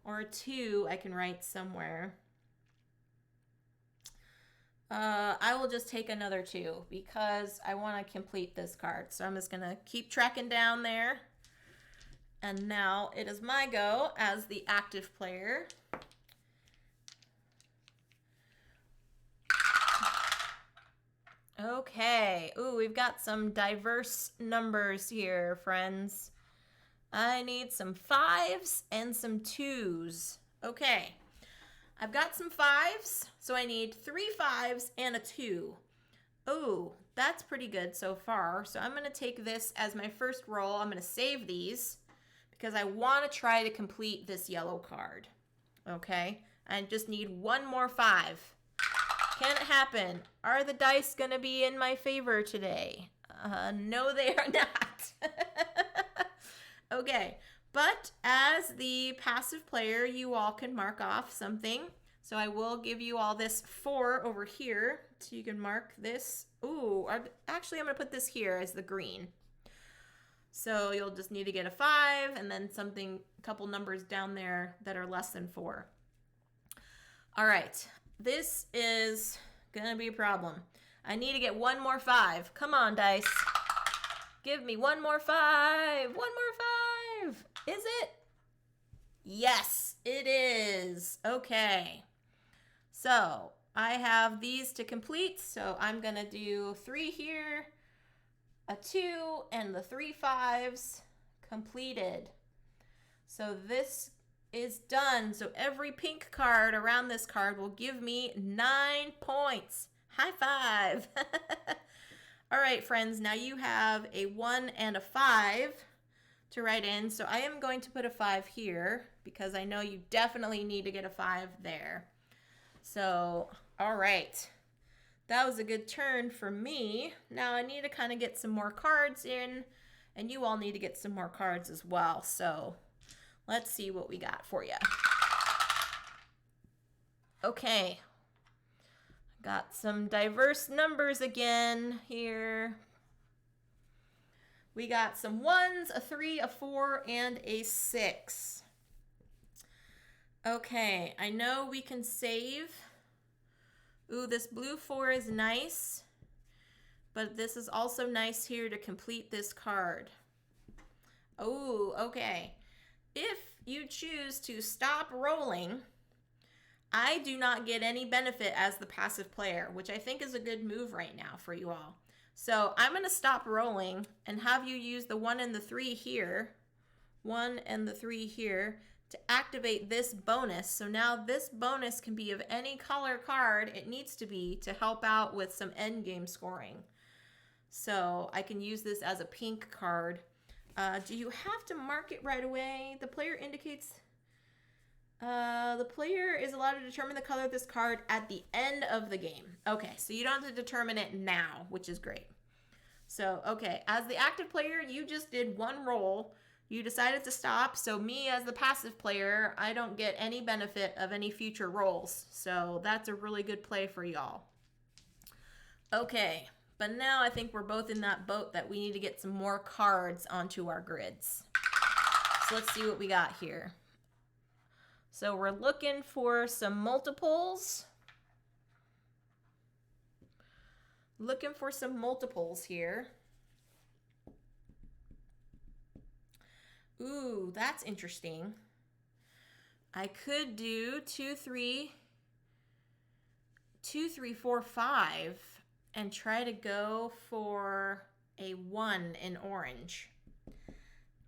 a 2 I can write somewhere. I will just take another 2 because I want to complete this card. So I'm just going to keep tracking down there. And now it is my go as the active player. Okay. Ooh, we've got some diverse numbers here, friends. I need some 5s and some 2s. Okay. I've got some 5s, so I need 3 5s and a 2. Oh, that's pretty good so far. So I'm going to take this as my first roll. I'm going to save these because I want to try to complete this yellow card. Okay? I just need 1 more 5. Can it happen? Are the dice going to be in my favor today? No, they are not. Okay. But as the passive player, you all can mark off something. So I will give you all this 4 over here. So you can mark this. Ooh, actually I'm going to put this here as the green. So you'll just need to get a 5 and then something, a couple numbers down there that are less than 4. All right. This is going to be a problem. I need to get 1 more 5. Come on, dice. Give me 1 more 5. 1 more 5. Is it? Yes, it is. Okay. So I have these to complete. So I'm going to do 3 here, a 2, and the 3 5s completed. So this is done. So every pink card around this card will give me 9 points. High five. All right, friends. Now you have a 1 and a 5 to write in. So I am going to put a 5 here because I know you definitely need to get a 5 there. So, all right. That was a good turn for me. Now I need to kind of get some more cards in, and you all need to get some more cards as well. So let's see what we got for you. Okay. Got some diverse numbers again here. We got some 1s, a 3, a 4, and a 6. Okay, I know we can save. Ooh, this blue 4 is nice. But this is also nice here to complete this card. Oh, okay. If you choose to stop rolling, I do not get any benefit as the passive player, which I think is a good move right now for you all. So I'm going to stop rolling and have you use the 1 and the 3 here, 1 and the 3 here, to activate this bonus. So now this bonus can be of any color card it needs to be to help out with some endgame scoring. So I can use this as a pink card. Do you have to mark it right away? The player indicates... the player is allowed to determine the color of this card at the end of the game. Okay, so you don't have to determine it now, which is great. So, okay, as the active player, you just did one roll. You decided to stop, so me as the passive player, I don't get any benefit of any future rolls. So that's a really good play for y'all. Okay, but now I think we're both in that boat that we need to get some more cards onto our grids. So let's see what we got here. So we're looking for some multiples. Looking for some multiples here. Ooh, that's interesting. I could do 2, 3, 4, 5 and try to go for a 1 in orange.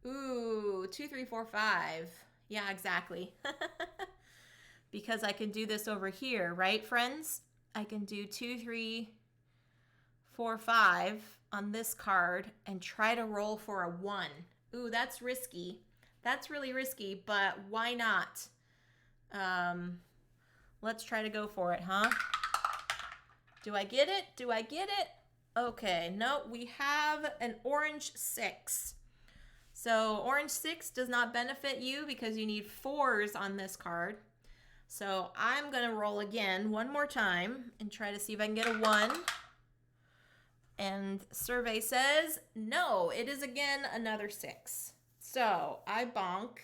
Ooh, 2, 3, 4, 5. Yeah, exactly. Because I can do this over here, right, friends? I can do 2, 3, 4, 5 on this card and try to roll for a 1. Ooh, that's risky. That's really risky, but why not? Let's try to go for it, huh? Do I get it? Do I get it? Okay, no, we have an orange 6. So orange 6 does not benefit you because you need 4s on this card. So I'm going to roll again one more time and try to see if I can get a 1. And survey says, no, it is again another 6. So I bonk.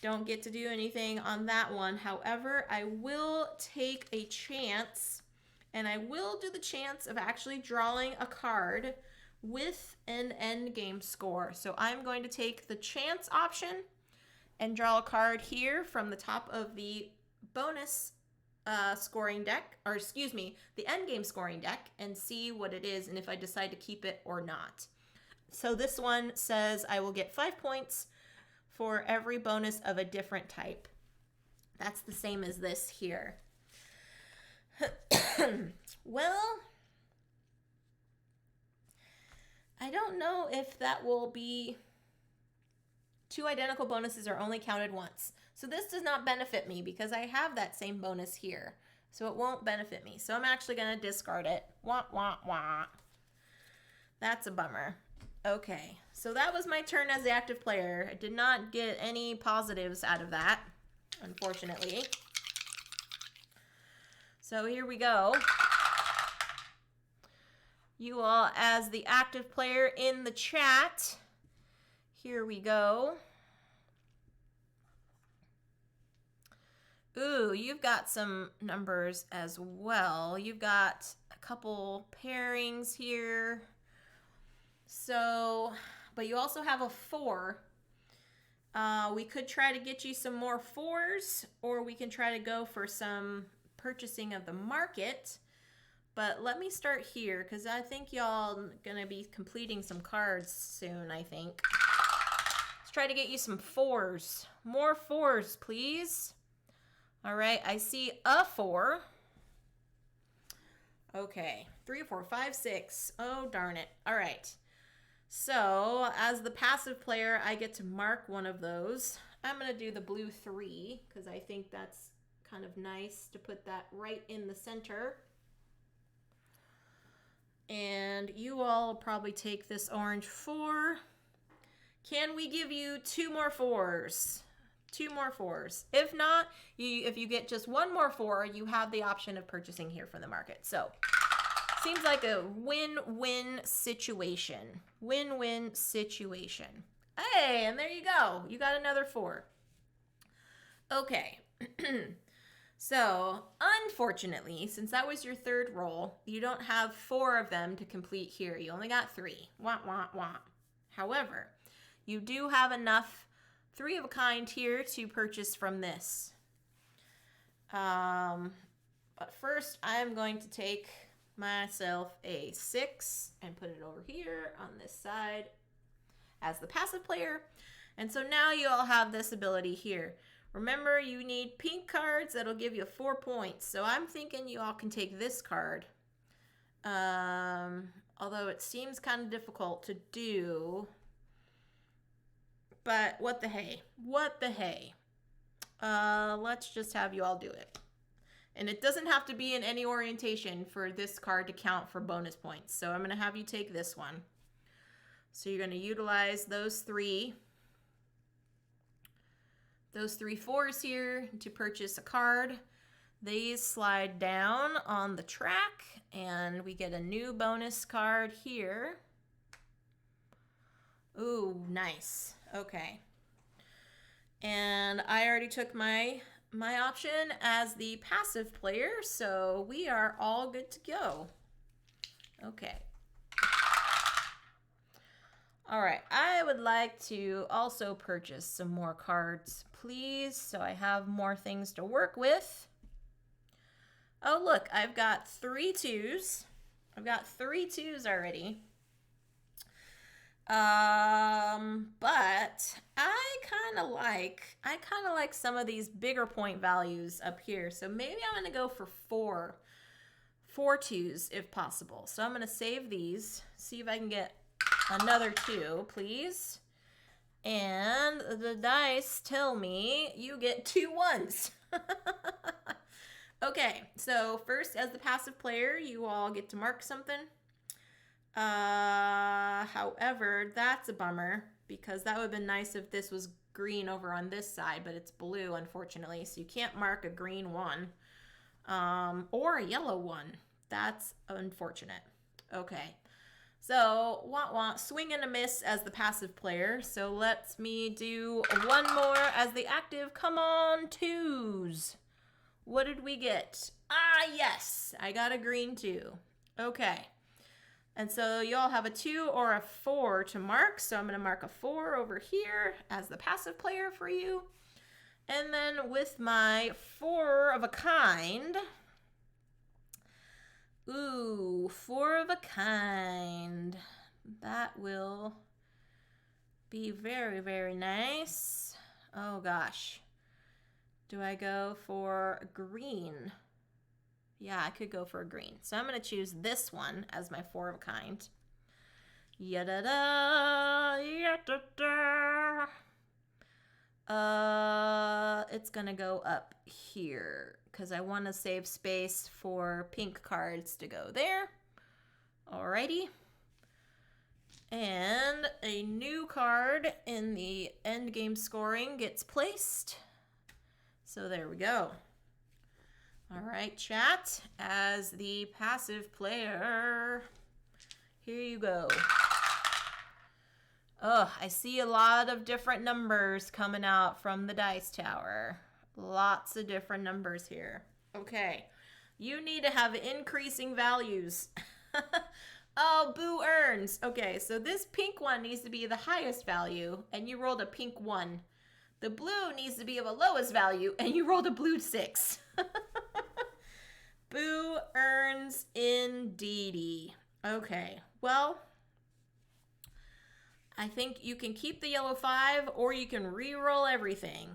Don't get to do anything on that one. However, I will take a chance, and I will do the chance of actually drawing a card with an end game score. So I'm going to take the chance option and draw a card here from the top of the bonus scoring deck, or excuse me, the end game scoring deck, and see what it is and if I decide to keep it or not. So this one says I will get 5 points for every bonus of a different type. That's the same as this here. Well, I don't know if that will be... 2 identical bonuses are only counted once. So this does not benefit me because I have that same bonus here. So it won't benefit me. So I'm actually going to discard it. Wah, wah, wah. That's a bummer. Okay, so that was my turn as the active player. I did not get any positives out of that, unfortunately. So here we go. You all as the active player in the chat. Here we go. Ooh, you've got some numbers as well. You've got a couple pairings here. So, but you also have a 4. We could try to get you some more 4s, or we can try to go for some purchasing of the market. But let me start here, because I think y'all gonna be completing some cards soon, I think. Let's try to get you some 4s. More 4s, please. All right, I see a 4. Okay, 3, 4, 5, 6. Oh, darn it. All right. So, as the passive player, I get to mark one of those. I'm going to do the blue 3 because I think that's kind of nice to put that right in the center. And you all will probably take this orange 4. Can we give you 2 more 4s? 2 more 4s. If not, if you get just 1 more 4, you have the option of purchasing here from the market. So seems like a win-win situation. Win-win situation. Hey, and there you go. You got another 4. Okay. So, unfortunately, since that was your 3rd roll, you don't have 4 of them to complete here. You only got 3. Wah, wah, wah. However, you do have enough 3 of a kind here to purchase from this. But first, I'm going to take myself a 6 and put it over here on this side as the passive player. And so now you all have this ability here. Remember, you need pink cards that'll give you 4 points. So I'm thinking you all can take this card. Although it seems kind of difficult to do. But what the hey? What the hey? Let's just have you all do it. And it doesn't have to be in any orientation for this card to count for bonus points. So I'm going to have you take this one. So you're going to utilize those 3 4s here to purchase a card. These slide down on the track, and we get a new bonus card here. Ooh, nice. Okay. And I already took my option as the passive player, so we are all good to go. Okay. All right, I would like to also purchase some more cards, please, so I have more things to work with. Oh, look, I've got 3 2s. I've got 3 2s already. But I kind of like some of these bigger point values up here. So maybe I'm going to go for 4 2s if possible. So I'm going to save these, see if I can get another 2, please. And the dice tell me you get 2 1s. Okay, so first, as the passive player, you all get to mark something. However, that's a bummer because that would have been nice if this was green over on this side, but it's blue, unfortunately. So you can't mark a green 1 or a yellow 1. That's unfortunate. Okay. So, swing and a miss as the passive player. So let me do 1 more as the active. Come on, 2s. What did we get? Ah, yes. I got a green 2. Okay. And so you all have a 2 or a 4 to mark. So I'm going to mark a 4 over here as the passive player for you. And then with my 4 of a kind. Ooh, 4 of a kind. That will be very, very nice. Oh, gosh. Do I go for green? Yeah, I could go for a green. So I'm going to choose this one as my 4 of a kind. Ya-da-da, ya-da-da. It's going to go up here because I want to save space for pink cards to go there. Alrighty. And a new card in the end game scoring gets placed. So there we go. All right, chat, as the passive player, here you go. Oh, I see a lot of different numbers coming out from the dice tower. Lots of different numbers here. Okay, you need to have increasing values. Oh, boo earns. Okay, so this pink one needs to be the highest value, and you rolled a pink 1. The blue needs to be of a lowest value, and you rolled a blue 6. Boo earns indeedy. Okay, well, I think you can keep the yellow 5, or you can re-roll everything.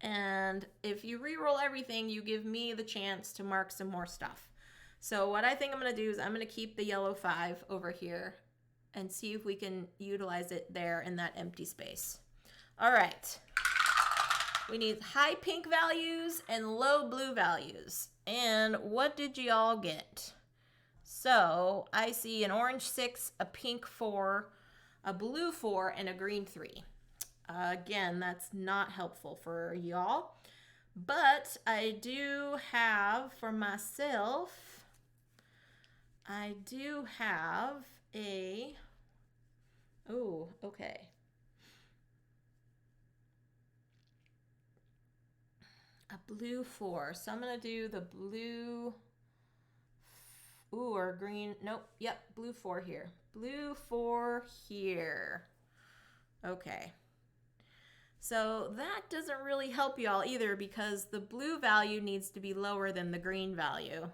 And if you re-roll everything, you give me the chance to mark some more stuff. So what I think I'm going to do is I'm going to keep the yellow 5 over here and see if we can utilize it there in that empty space. All right. We need high pink values and low blue values. And what did you all get? So I see an orange 6, a pink 4, a blue 4, and a green 3. Again, that's not helpful for y'all. But I do have for myself, I do have a, oh, okay. A blue 4. So I'm going to do the blue, ooh, or green, nope, yep, blue 4 here. Blue 4 here. Okay. So that doesn't really help y'all either because the blue value needs to be lower than the green value.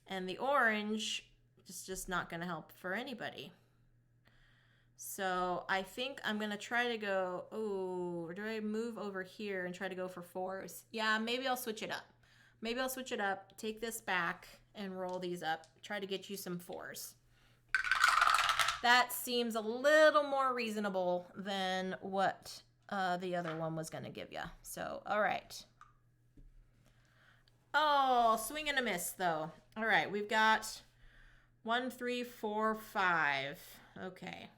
And the orange is just not going to help for anybody. So I think I'm going to try to go, oh, or do I move over here and try to go for 4s? Yeah, maybe I'll switch it up. Maybe I'll switch it up, take this back, and roll these up. Try to get you some 4s. That seems a little more reasonable than what the other one was going to give you. So, all right. Oh, swing and a miss, though. All right, we've got 1, 3, 4, 5. Okay.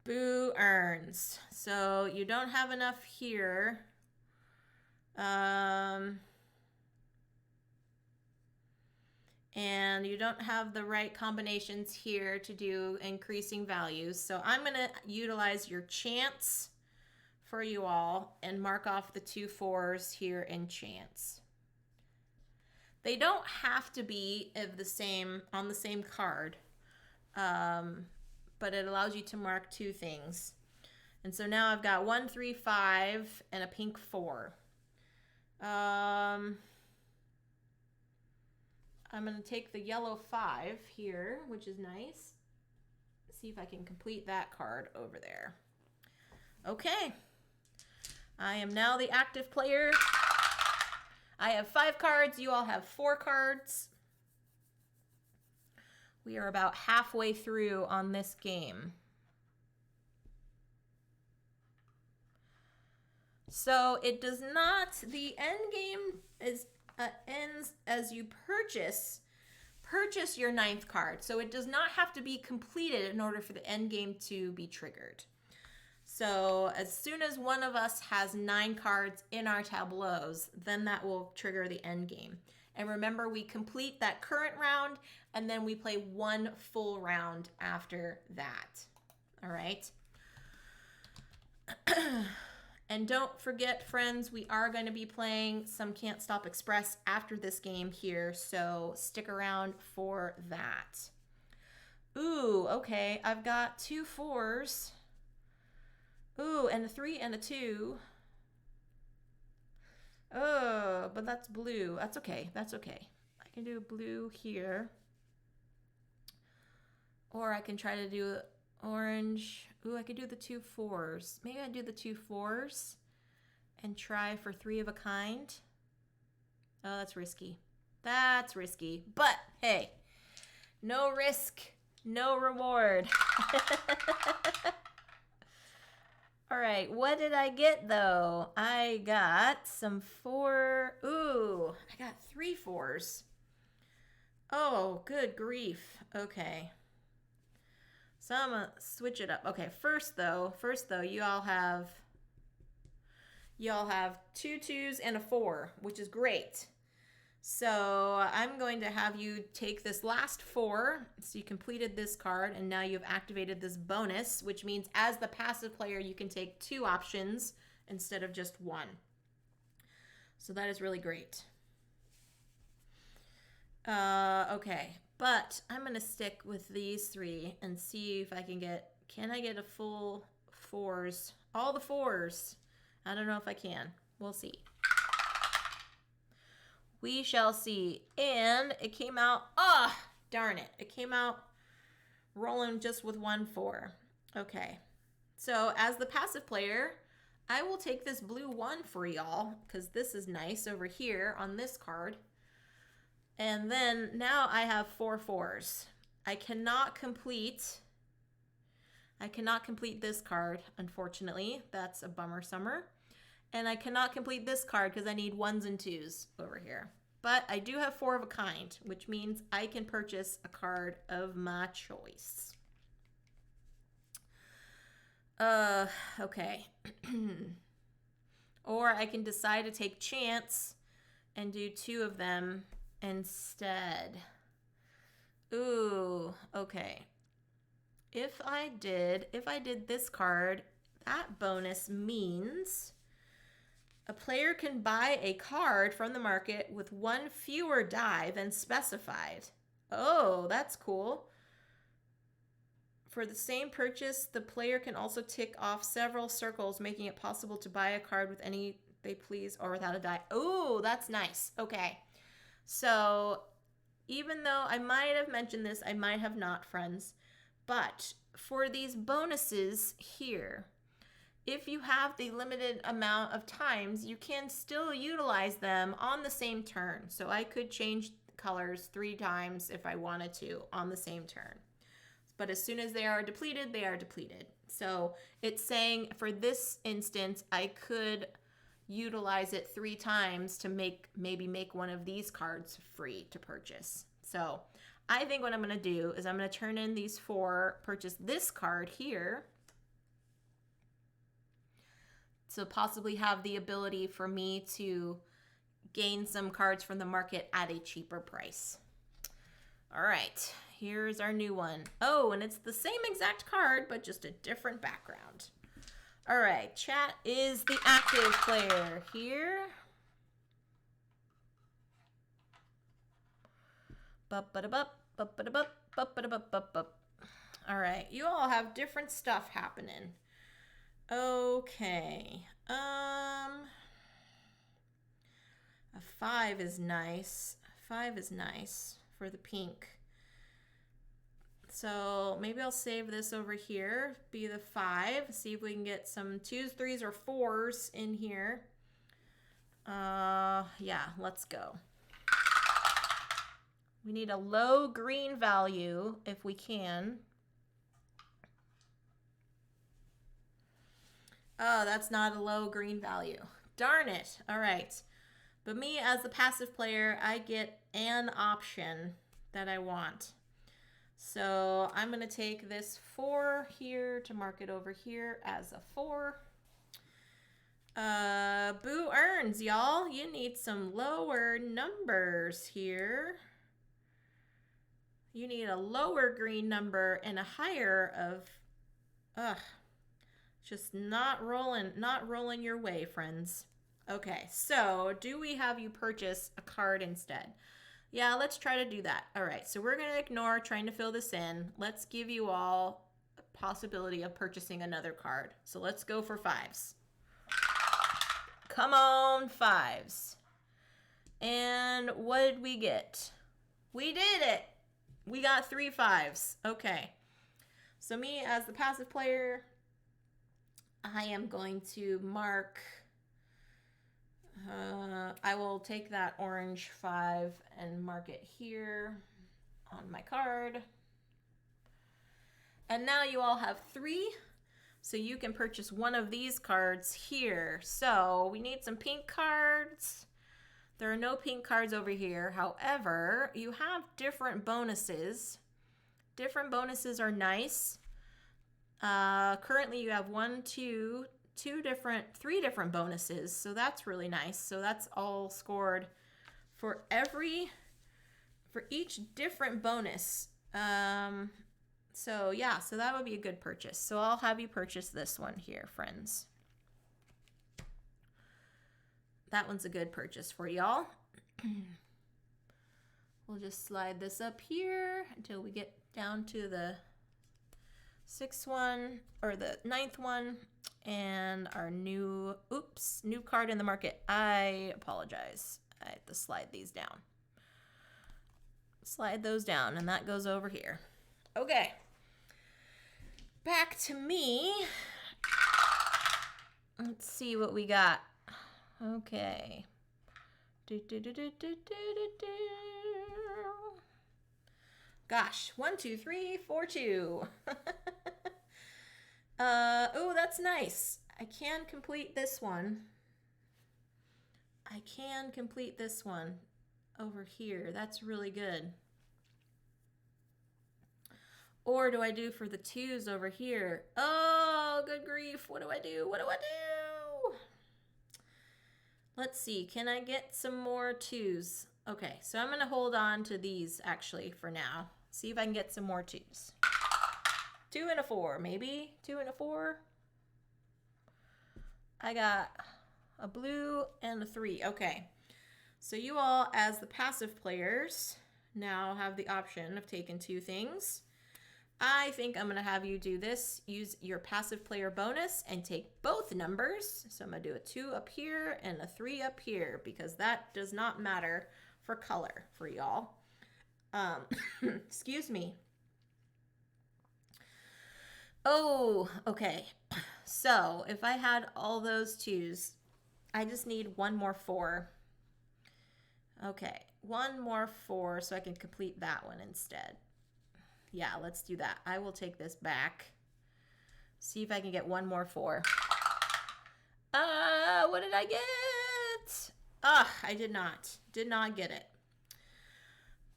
Boo earns. So you don't have enough here. And you don't have the right combinations here to do increasing values. So I'm going to utilize your chance for you all and mark off the 2 4s here in chance. They don't have to be of the same on the same card. But it allows you to mark 2 things. And so now I've got 1, 3, 5 and a pink 4. I'm going to take the yellow 5 here, which is nice. See if I can complete that card over there. Okay. I am now the active player. I have 5 cards. You all have 4 cards. We are about halfway through on this game. So it does not, the end game is ends as you purchase your 9th card. So it does not have to be completed in order for the end game to be triggered. So as soon as one of us has 9 cards in our tableaus, then that will trigger the end game. And remember, we complete that current round, and then we play 1 full round after that. All right? And don't forget, friends, we are going to be playing some Can't Stop Express after this game here, so stick around for that. Ooh, okay, I've got 2 4s. Ooh, and a 3 and a 2. Oh, but that's blue. That's okay. That's okay. I can do blue here. Or I can try to do orange. Ooh, I could do the 2 4s. Maybe I do the 2 4s and try for 3 of a kind. Oh, that's risky. That's risky. But hey, no risk, no reward. All right, what did I get though? I got some 4. Ooh, I got 3 4s. Oh, good grief. Okay. So I'm gonna switch it up. Okay, first though, you all have 2 2s and a 4, which is great. So I'm going to have you take this last 4. So you completed this card, and now you've activated this bonus, which means as the passive player, you can take 2 options instead of just 1. So that is really great. Okay, but I'm going to stick with these 3 and see if I can I get a full 4s? All the 4s. I don't know if I can. We'll see. We shall see. And it came out, darn it. It came out rolling just with 1 4. Okay. So as the passive player, I will take this blue 1 for y'all because this is nice over here on this card. And then now I have 4 4s. I cannot complete this card, unfortunately. That's a bummer summer. And I cannot complete this card because I need 1s and 2s over here. But I do have 4 of a kind, which means I can purchase a card of my choice. Okay. Or I can decide to take chance and do 2 of them instead. Ooh, okay. If I did this card, that bonus means a player can buy a card from the market with 1 fewer die than specified. Oh, that's cool. For the same purchase, the player can also tick off several circles, making it possible to buy a card with any they please or without a die. Oh, that's nice. Okay. So, even though I might have mentioned this, I might have not, friends. But for these bonuses here, if you have the limited amount of times, you can still utilize them on the same turn. So I could change colors 3 times if I wanted to on the same turn. But as soon as they are depleted, they are depleted. So it's saying for this instance, I could utilize it 3 times to maybe make one of these cards free to purchase. So I think what I'm going to do is I'm going to turn in these 4, purchase this card here, to possibly have the ability for me to gain some cards from the market at a cheaper price. All right. Here's our new one. Oh, and it's the same exact card, but just a different background. All right, chat is the active player here. All right, you all have different stuff happening. Okay. A 5 is nice. 5 is nice for the pink. So maybe I'll save this over here, be the 5. See if we can get some 2s, 3s, or 4s in here. Yeah, let's go. We need a low green value if we can. Oh, that's not a low green value. Darn it. All right. But me as the passive player, I get an option that I want. So I'm going to take this 4 here to mark it over here as a 4. Boo earns, y'all. You need some lower numbers here. You need a lower green number and a higher of... just not rolling your way, friends. Okay, so do we have you purchase a card instead? Yeah, let's try to do that. All right, so we're going to ignore trying to fill this in. Let's give you all a possibility of purchasing another card. So let's go for 5s. Come on, 5s. And what did we get? We did it. We got 3 5s. Okay. So me as the passive player, I am going to mark... I will take that orange 5 and mark it here on my card. And now you all have 3, so you can purchase one of these cards here. So we need some pink cards. There are no pink cards over here. However, you have different bonuses. Different bonuses are nice. Currently you have 3 different bonuses, so that's really nice. So that's all scored for each different bonus. So yeah, so that would be a good purchase. So I'll have you purchase this one here, friends. That one's a good purchase for y'all. We'll just slide this up here until we get down to the 6th one, or the 9th one, and our new card in the market. I apologize. I have to slide these down. Slide those down, and that goes over here. Okay. Back to me. Let's see what we got. Okay. Gosh, 1, 2, 3, 4, 2. Oh, that's nice. I can complete this one. I can complete this one over here. That's really good. Or do I do for the 2s over here? Oh, Oh, good grief. What do I do? What do I do? Let's see. Can I get some more 2s? Okay, so I'm going to hold on to these actually for now. See if I can get some more 2s. 2 and a 4, maybe? 2 and a 4. I got a blue and a 3. Okay. So you all, as the passive players, now have the option of taking 2 things. I think I'm going to have you do this. Use your passive player bonus and take both numbers. So I'm going to do a 2 up here and a 3 up here because that does not matter for color for y'all. Excuse me. Oh, okay. So if I had all those 2s, I just need one more 4. Okay, one more 4 so I can complete that one instead. Yeah, let's do that. I will take this back. See if I can get one more 4. What did I get? I did not. Did not get it.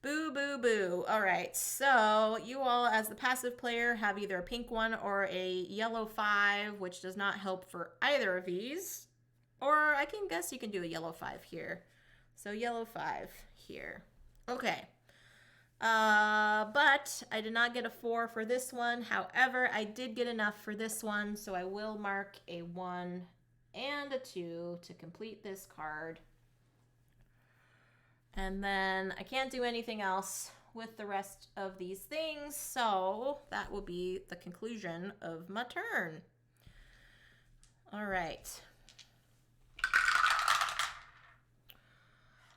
Boo, boo, boo. All right, so you all as the passive player have either a pink 1 or a yellow 5, which does not help for either of these. Or I can guess you can do a yellow 5 here. So yellow 5 here. Okay. But I did not get a 4 for this one. However, I did get enough for this one, so I will mark a 1 and a 2 to complete this card. And then I can't do anything else with the rest of these things, so that will be the conclusion of my turn. All right.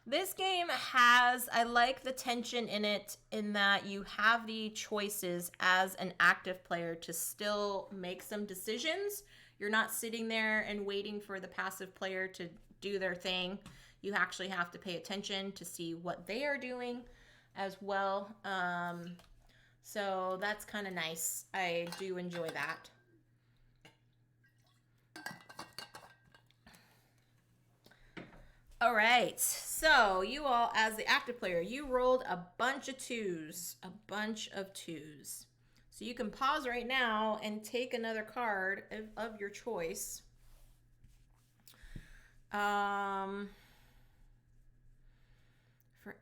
This game has, I like the tension in it in that you have the choices as an active player to still make some decisions. You're not sitting there and waiting for the passive player to do their thing. You actually have to pay attention to see what they are doing as well. So that's kind of nice. I do enjoy that. All right, so you all, as the active player, you rolled a bunch of 2s, So you can pause right now and take another card of your choice. For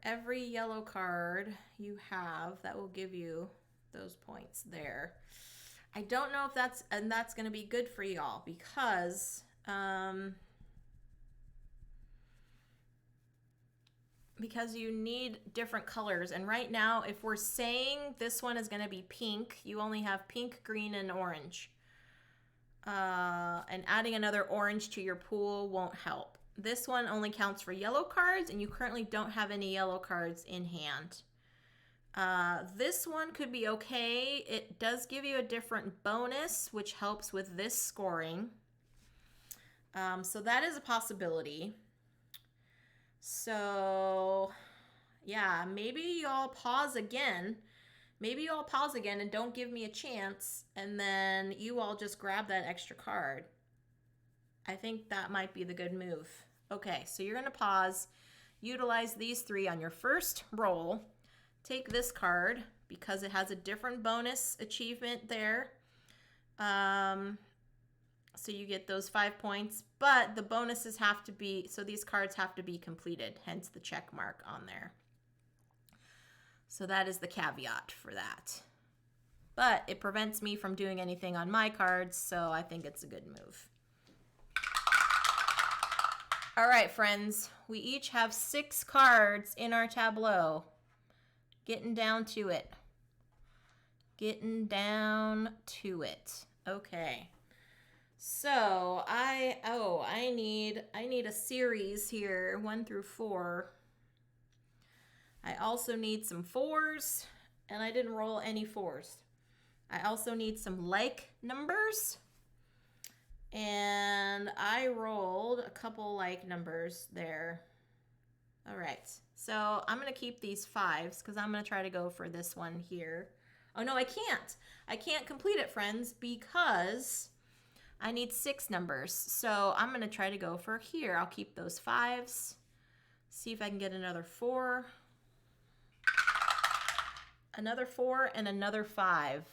every yellow card you have, that will give you those points there. I don't know if that's going to be good for y'all because you need different colors. And right now, if we're saying this one is going to be pink, you only have pink, green, and orange. And adding another orange to your pool won't help. This one only counts for yellow cards, and you currently don't have any yellow cards in hand. This one could be okay. It does give you a different bonus, which helps with this scoring. So that is a possibility. So, yeah, maybe y'all pause again. Maybe you all pause again and don't give me a chance, and then you all just grab that extra card. I think that might be the good move. Okay, so you're going to pause, utilize these 3 on your first roll, take this card because it has a different bonus achievement there. So you get those 5 points, but the bonuses have to be, so these cards have to be completed, hence the check mark on there. So that is the caveat for that. But it prevents me from doing anything on my cards, so I think it's a good move. All right, friends, we each have 6 cards in our tableau. Getting down to it. Getting down to it. Okay. So I need a series here, 1 through 4. I also need some 4s, and I didn't roll any 4s. I also need some like numbers, and I rolled a couple like numbers there. All right, so I'm going to keep these 5s because I'm going to try to go for this one here. Oh, no, I can't. I can't complete it, friends, because I need 6 numbers. So I'm going to try to go for here. I'll keep those 5s. See if I can get another 4. Another 4 and another 5.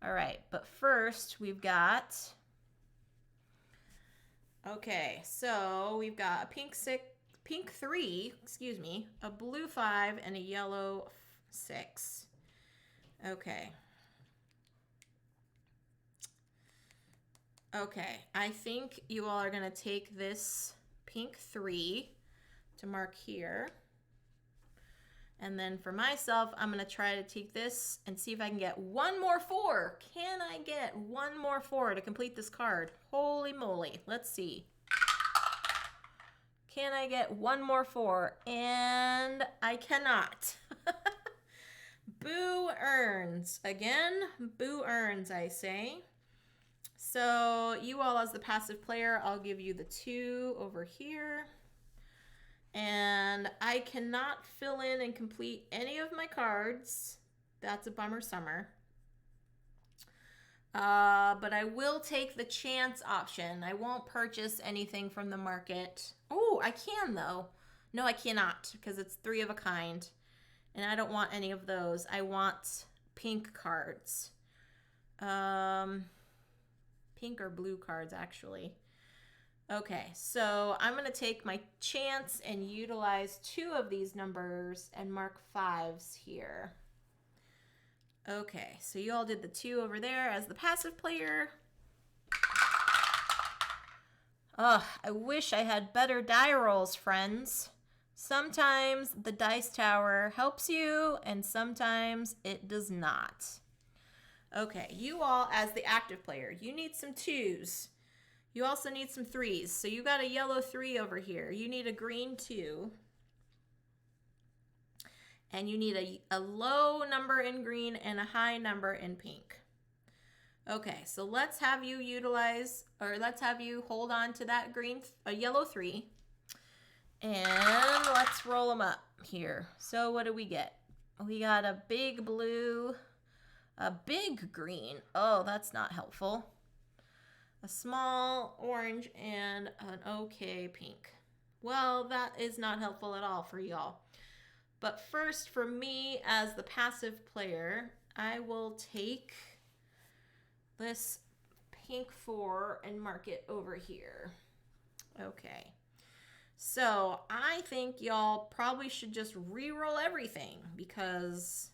All right, but first we've got, okay, so we've got a pink 3, excuse me, a blue 5, and a yellow 6. Okay. Okay, I think you all are gonna take this pink 3 to mark here. And then for myself, I'm going to try to take this and see if I can get one more 4. Can I get one more 4 to complete this card? Holy moly. Let's see. Can I get one more 4? And I cannot. Boo earns. Again, boo earns, I say. So you all as the passive player, I'll give you the 2 over here. And I cannot fill in and complete any of my cards. That's a bummer summer. But I will take the chance option. I won't purchase anything from the market. Oh, I can though. No, I cannot because it's 3 of a kind. And I don't want any of those. I want pink cards. Pink or blue cards actually. Okay, so I'm going to take my chance and utilize 2 of these numbers and mark 5s here. Okay, so you all did the 2 over there as the passive player. Ugh, I wish I had better die rolls, friends. Sometimes the dice tower helps you, and sometimes it does not. Okay, you all as the active player, you need some 2s. You also need some 3s. So you got a yellow 3 over here. You need a green 2. And you need a low number in green and a high number in pink. Okay, so let's have you utilize, or let's have you hold on to that a yellow 3. And let's roll them up here. So what do we get? We got a big blue, a big green. Oh, that's not helpful. A small orange, and an okay pink. Well, that is not helpful at all for y'all. But first, for me as the passive player, I will take this pink 4 and mark it over here. Okay. So I think y'all probably should just re-roll everything because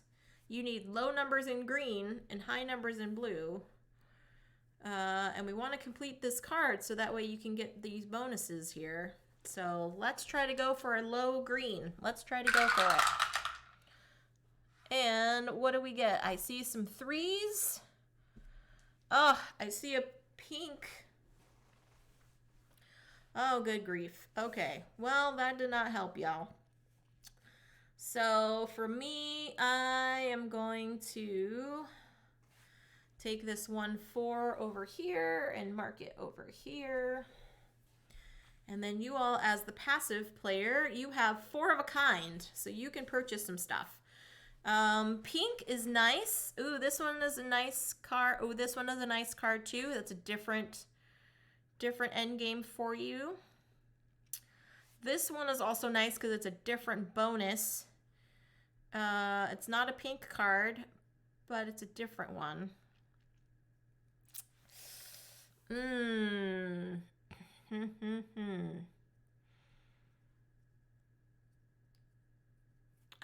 you need low numbers in green and high numbers in blue. And we want to complete this card so that way you can get these bonuses here. So let's try to go for a low green. Let's try to go for it. And what do we get? I see some 3s. Oh, I see a pink. Oh, good grief. Okay, well, that did not help y'all. So for me, I am going to take this 1 4 over here and mark it over here. And then you all, as the passive player, you have 4 of a kind, so you can purchase some stuff. Pink is nice. Ooh, this one is a nice card. Ooh, this one is a nice card too. That's a different end game for you. This one is also nice because it's a different bonus. It's not a pink card, but it's a different one.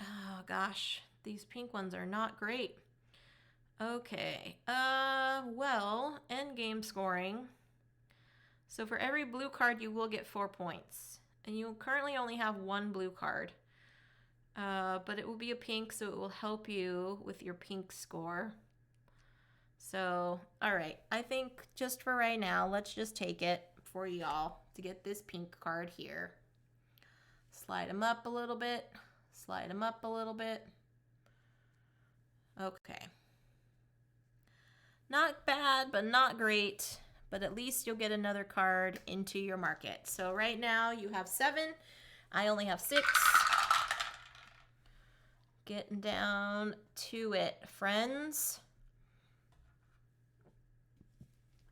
Oh gosh, these pink ones are not great. Okay, well, end game scoring. So for every blue card, you will get 4 points. And you currently only have 1 blue card. But it will be a pink, so it will help you with your pink score. So, all right, I think just for right now, let's just take it for y'all to get this pink card here. Slide them up a little bit, slide them up a little bit. Okay. Not bad, but not great, but at least you'll get another card into your market. So right now you have 7, I only have 6. Getting down to it, friends.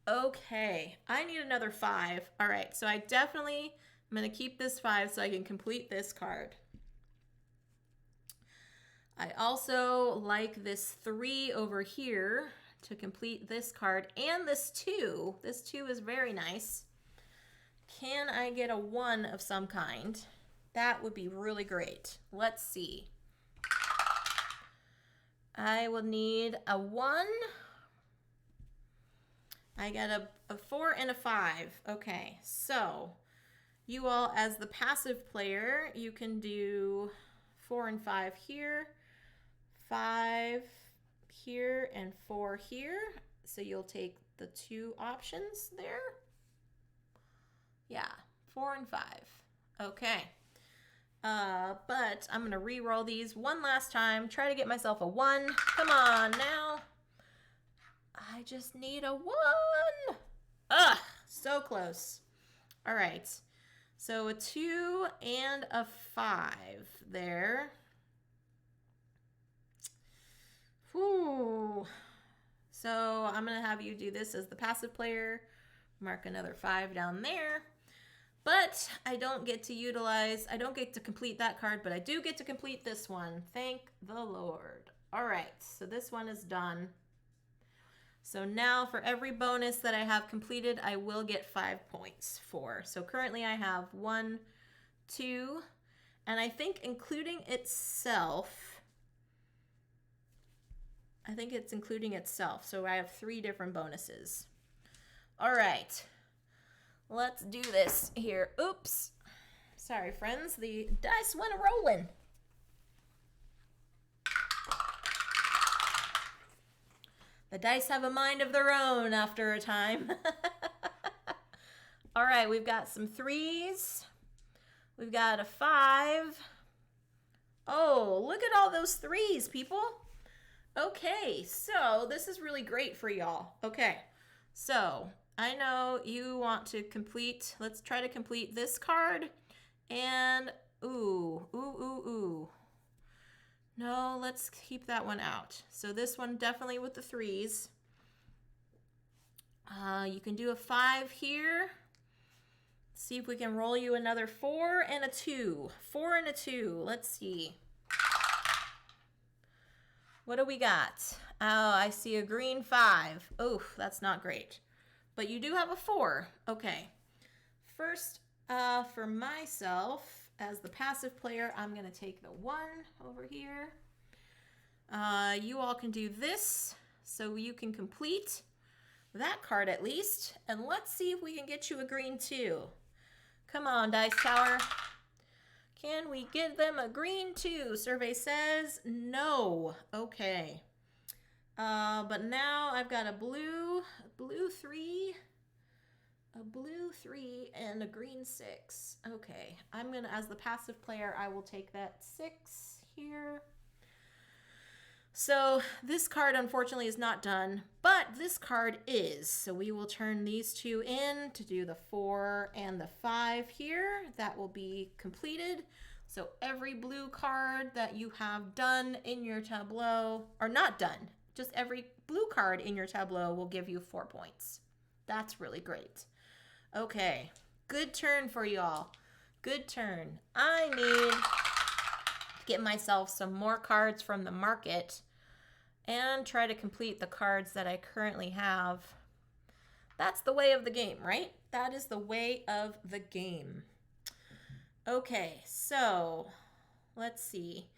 Okay, I need another 5. All right, so I definitely am going to keep this 5 so I can complete this card. I also like this 3 over here to complete this card and this 2. This 2 is very nice. Can I get a 1 of some kind? That would be really great. Let's see. I will need a 1. I got a 4 and a 5. Okay, so you all, as the passive player, you can do 4 and 5 here, 5 here, and 4 here. So you'll take the 2 options there. Yeah, 4 and 5. Okay. But I'm going to re-roll these one last time. Try to get myself a 1. Come on now. I just need a 1. Ugh, so close. All right. So a 2 and a 5 there. Whew. So I'm going to have you do this as the passive player. Mark another 5 down there. But I don't get to complete that card, but I do get to complete this one. Thank the Lord. All right, so this one is done. So now for every bonus that I have completed, I will get 5 points for. So currently I have 1, 2, and I think including itself, so I have 3 different bonuses. All right. Let's do this here. Oops. Sorry, friends. The dice went a-rolling. The dice have a mind of their own after a time. All right, we've got some 3s. We've got a 5. Oh, look at all those 3s, people. Okay, so this is really great for y'all. Okay, so I know you want to complete, let's try to complete this card, and ooh. No, let's keep that one out. So this one definitely with the 3s. You can do a 5 here. See if we can roll you another 4 and a 2. 4 and a 2, let's see. What do we got? Oh, I see a green 5. Oof, that's not great. But you do have a 4. Okay. First, for myself, as the passive player, I'm going to take the 1 over here. You all can do this, so you can complete that card at least. And let's see if we can get you a green 2. Come on, Dice Tower. Can we give them a green 2? Survey says no. Okay. But now I've got a blue 3, a blue 3, and a green 6. Okay, I'm gonna, as the passive player, I will take that 6 here. So this card unfortunately is not done, but this card is. So we will turn these 2 in to do the 4 and the 5 here. That will be completed. So every blue card that you have done in your tableau, or not done, just every blue card in your tableau will give you 4 points. That's really great. Okay, good turn for y'all. Good turn. I need to get myself some more cards from the market and try to complete the cards that I currently have. That's the way of the game, right? That is the way of the game. Okay, so let's see.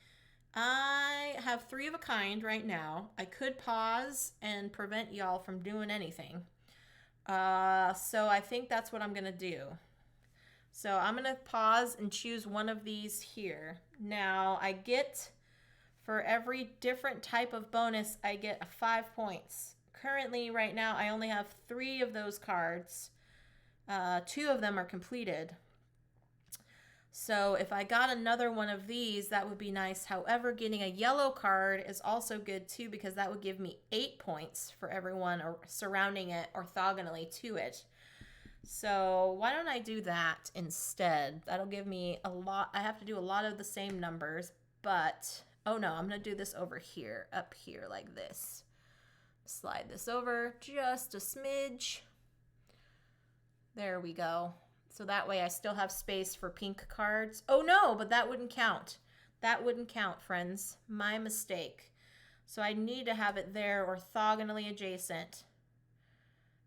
I have 3 of a kind right now. I could pause and prevent y'all from doing anything. So I think that's what I'm going to do. So I'm going to pause and choose one of these here. Now I get, for every different type of bonus, I get 5 points. Currently, right now, I only have 3 of those cards. 2 of them are completed. So if I got another one of these, that would be nice. However, getting a yellow card is also good too, because that would give me 8 points for everyone surrounding it orthogonally to it. So why don't I do that instead? That'll give me a lot. I have to do a lot of the same numbers, but oh no, I'm going to do this over here, up here like this. Slide this over just a smidge. There we go. So that way I still have space for pink cards. Oh no, but that wouldn't count. That wouldn't count, friends. My mistake. So I need to have it there orthogonally adjacent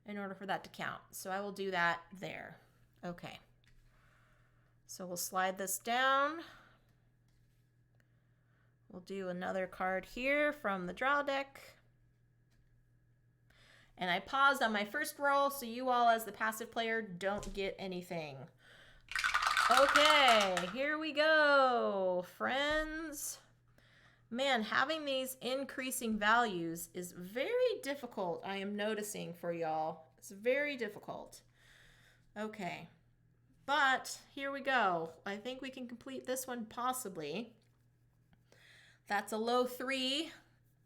in order for that to count. So I will do that there. Okay. So we'll slide this down. We'll do another card here from the draw deck. And I paused on my first roll, so you all as the passive player don't get anything. Okay, here we go, friends. Man, having these increasing values is very difficult, I am noticing for y'all. It's very difficult. Okay, but here we go. I think we can complete this one possibly. That's a low 3,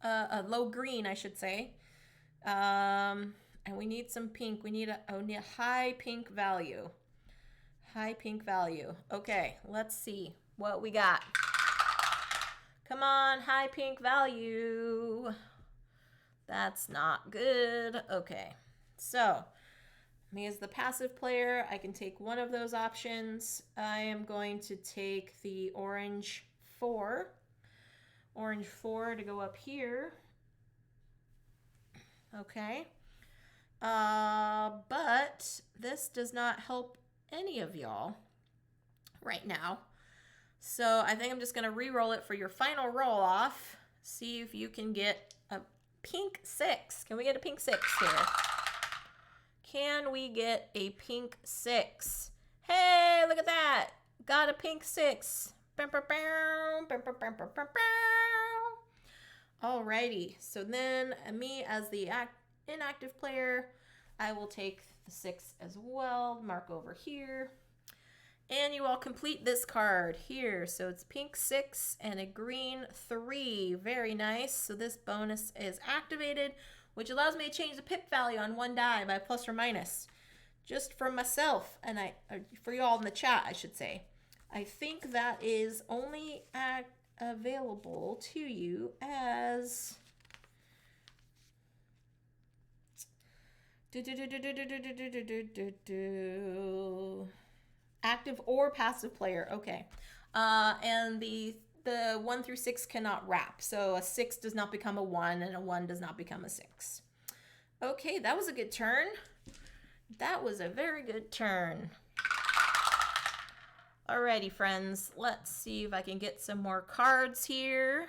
a low green, I should say. And we need some pink. We need a high pink value. High pink value. Okay, let's see what we got. Come on, high pink value. That's not good. Okay, so me as the passive player, I can take one of those options. I am going to take the orange 4. Orange 4 to go up here. Okay. But this does not help any of y'all right now. So I think I'm just going to re-roll it for your final roll off. See if you can get a pink 6. Can we get a pink 6 here? Can we get a pink 6? Hey, look at that. Got a pink 6. Alrighty, so then me as the inactive player, I will take the 6 as well, mark over here. And you all complete this card here. So it's pink 6 and a green 3. Very nice. So this bonus is activated, which allows me to change the pip value on one die by plus or minus. Just for myself, and for you all in the chat, I should say. I think that is only available to you as active or passive player. Okay. And the 1 through 6 cannot wrap. So a 6 does not become a 1 and a 1 does not become a 6. Okay, that was a good turn. That was a very good turn. Alrighty, friends. Let's see if I can get some more cards here.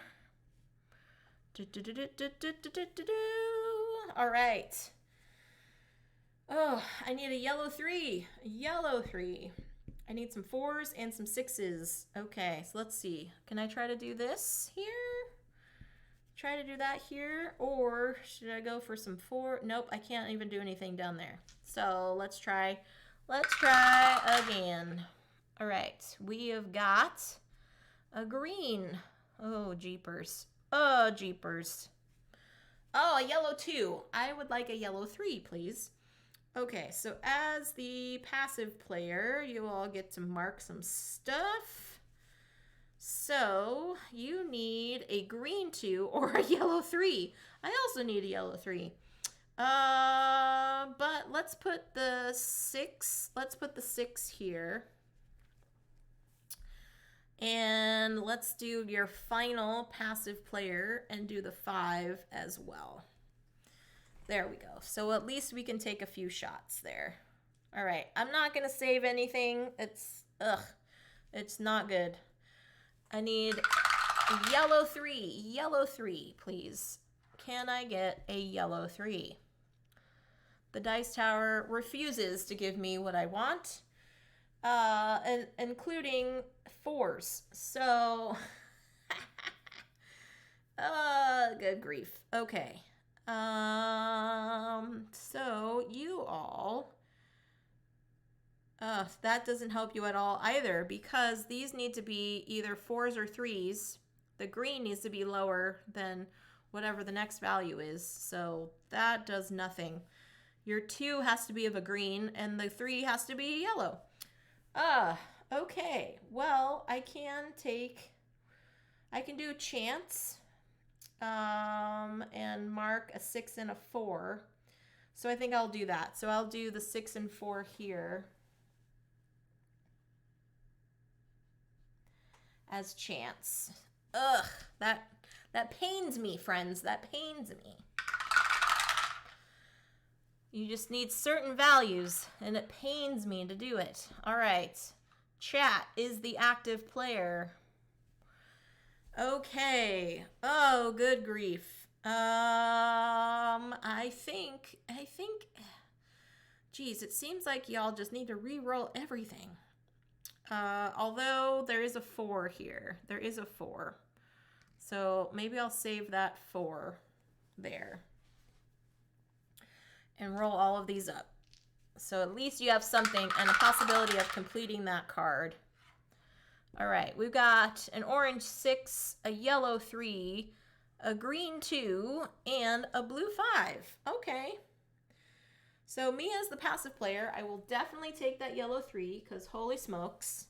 Alright. Oh, I need a yellow 3. A yellow 3. I need some 4s and some 6s. Okay, so let's see. Can I try to do this here? Try to do that here? Or should I go for some 4? Nope, I can't even do anything down there. So let's try. Let's try again. All right, we have got a green. Oh, jeepers. Oh, jeepers. Oh, a yellow 2. I would like a yellow 3, please. Okay, so as the passive player, you all get to mark some stuff. So you need a green 2 or a yellow 3. I also need a yellow 3. But let's put the 6. Let's put the 6 here. And let's do your final passive player and do the 5 as well. There we go. So at least we can take a few shots there. All right. I'm not going to save anything. It's not good. I need a yellow 3. Yellow 3, please. Can I get a yellow 3? The dice tower refuses to give me what I want. And including 4s. So, good grief. Okay. So you all, that doesn't help you at all either because these need to be either 4s or 3s. The green needs to be lower than whatever the next value is. So that does nothing. Your 2 has to be of a green and the 3 has to be yellow. Okay. Well, I can do a chance, and mark a 6 and a 4. So I think I'll do that. So I'll do the 6 and 4 here as chance. Ugh, That pains me, friends. That pains me. You just need certain values, and it pains me to do it. All right. Chat is the active player. Okay. Oh, good grief. I think, geez, it seems like y'all just need to re-roll everything. Although there is a 4 here. There is a 4. So maybe I'll save that 4 there. And roll all of these up. So at least you have something and a possibility of completing that card. All right, we've got an orange 6, a yellow 3, a green 2, and a blue 5. Okay. So me as the passive player, I will definitely take that yellow 3 because holy smokes.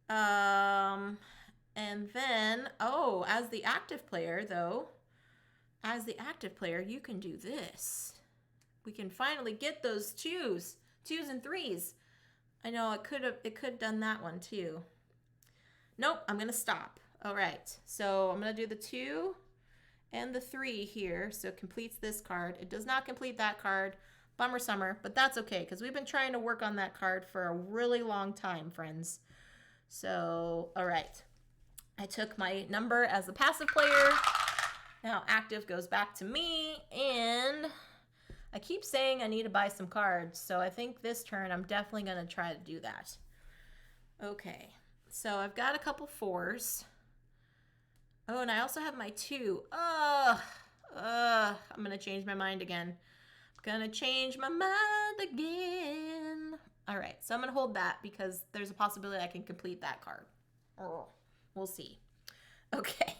And then, oh, as the active player though, you can do this. We can finally get those 2s and 3s. I know it could have done that one too. Nope, I'm gonna stop. All right, so I'm gonna do the 2 and the 3 here. So it completes this card. It does not complete that card. Bummer summer, but that's okay because we've been trying to work on that card for a really long time, friends. So, all right. I took my number as the passive player. Now active goes back to me, and I keep saying I need to buy some cards, so I think this turn I'm definitely going to try to do that. Okay, so I've got a couple 4s. Oh, and I also have my 2. I'm going to change my mind again. I'm going to change my mind again. All right, so I'm going to hold that because there's a possibility I can complete that card. Oh, we'll see. Okay.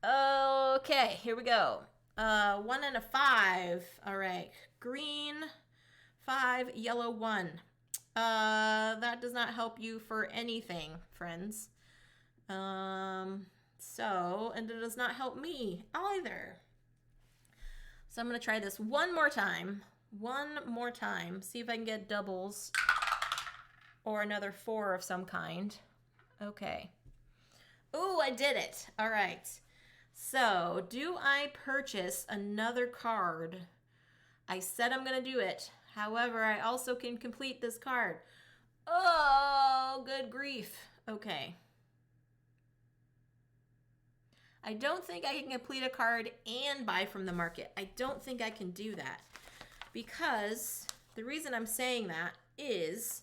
Okay, here we go. 1 and a 5. All right. Green 5, yellow 1. That does not help you for anything, friends. And it does not help me either. So I'm going to try this one more time. See if I can get doubles or another 4 of some kind. Okay. Ooh, I did it. All right. So, do I purchase another card? I said I'm going to do it. However, I also can complete this card. Oh, good grief. Okay. I don't think I can complete a card and buy from the market. I don't think I can do that. Because the reason I'm saying that is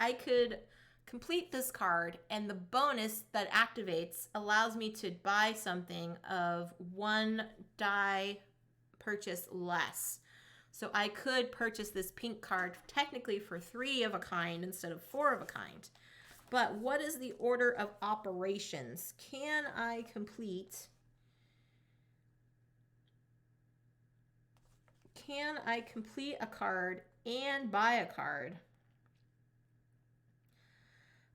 I could complete this card, and the bonus that activates allows me to buy something of 1 die purchase less. So I could purchase this pink card technically for 3 of a kind instead of 4 of a kind. But what is the order of operations? Can I complete a card and buy a card?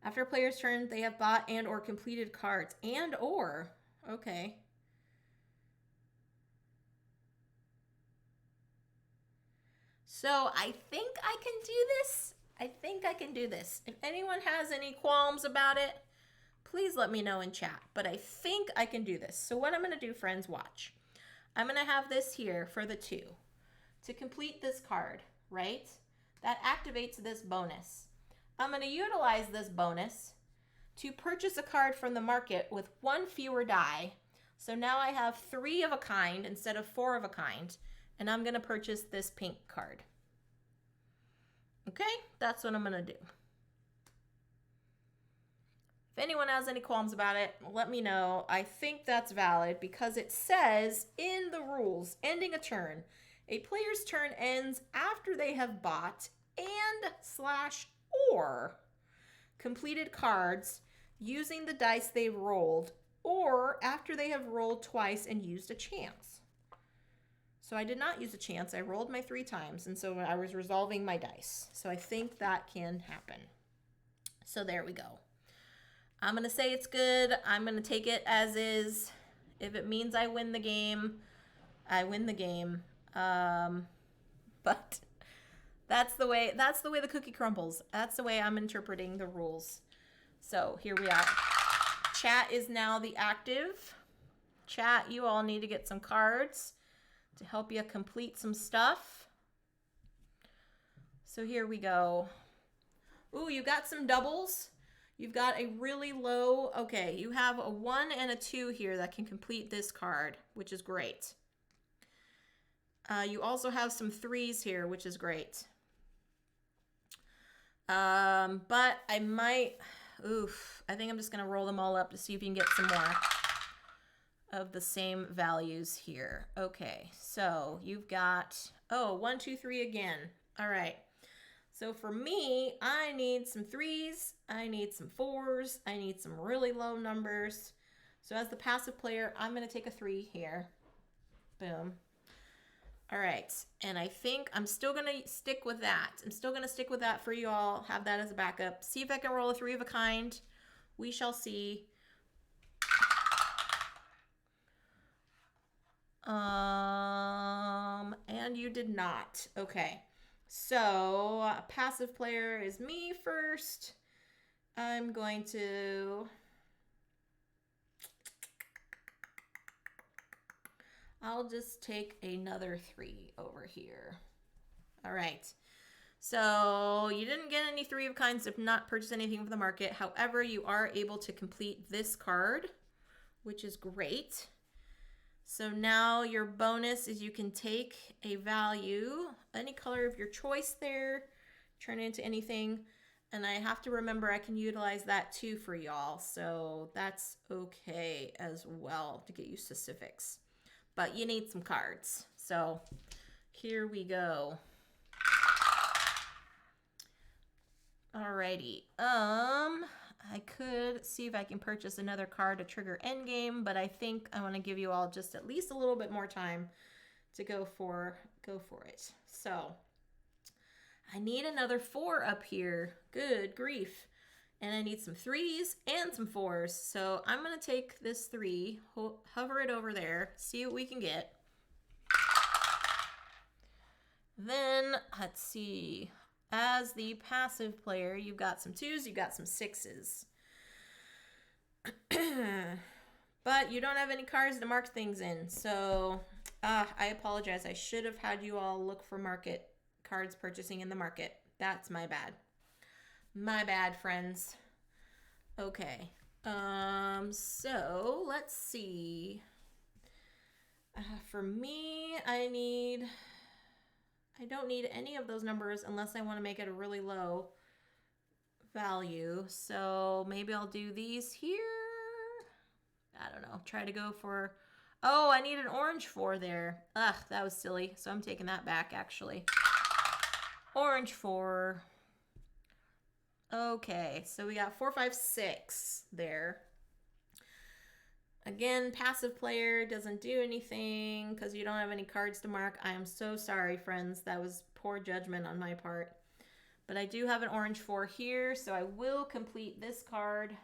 After a player's turn, they have bought and or completed cards. And or. Okay. So I think I can do this. If anyone has any qualms about it, please let me know in chat. But I think I can do this. So what I'm going to do, friends, watch. I'm going to have this here for the 2. To complete this card, right? That activates this bonus. I'm going to utilize this bonus to purchase a card from the market with 1 fewer die. So now I have 3 of a kind instead of 4 of a kind. And I'm going to purchase this pink card. Okay, that's what I'm going to do. If anyone has any qualms about it, let me know. I think that's valid because it says in the rules, ending a turn. A player's turn ends after they have bought and/or completed cards using the dice they rolled, or after they have rolled twice and used a chance. So I did not use a chance. I rolled my 3 times, and so I was resolving my dice. So I think that can happen. So there we go. I'm going to say it's good. I'm going to take it as is. If it means I win the game, I win the game. But that's the way the cookie crumbles. That's the way I'm interpreting the rules. So here we are. chat is now the active. Chat, you all need to get some cards to help you complete some stuff. So here we go. Ooh, you got some doubles. You've got a really low, okay, you have a 1 and a 2 here that can complete this card, which is great. You also have some 3s here, which is great. But I might, I think I'm just gonna roll them all up to see if you can get some more of the same values here. Okay, so you've got, 1, 2, 3 again. All right. So for me, I need some 3s, I need some 4s, I need some really low numbers. So as the passive player, I'm going to take a 3 here. Boom. All right, and I think I'm still going to stick with that. I'm still going to stick with that for you all, have that as a backup. See if I can roll a 3 of a kind. We shall see. And you did not. Okay. So, passive player is me first. I'm going to... I'll just take another 3 over here. All right. So, you didn't get any 3 of kinds if not purchase anything from the market. However, you are able to complete this card, which is great. So now your bonus is you can take a value, any color of your choice there, turn it into anything. And I have to remember I can utilize that too for y'all. So that's okay as well to get you specifics. But you need some cards. So here we go. Alrighty. I could see if I can purchase another card to trigger endgame, but I think I want to give you all just at least a little bit more time to go for it. So I need another 4 up here. Good grief. And I need some 3s and some 4s. So I'm going to take this 3, hover it over there, see what we can get. Then let's see. As the passive player, you've got some 2s, you've got some 6s. But you don't have any cards to mark things in. So I apologize. I should have had you all look for market cards purchasing in the market. That's my bad. My bad, friends. Okay. So let's see. For me, I don't need any of those numbers unless I want to make it a really low value. So maybe I'll do these here. I don't know. Try to go for... Oh, I need an orange 4 there. Ugh, that was silly. So I'm taking that back, actually. Orange 4. Okay, so we got 4, 5, 6 there. Again, passive player doesn't do anything because you don't have any cards to mark. I am so sorry, friends. That was poor judgment on my part. But I do have an orange 4 here, so I will complete this card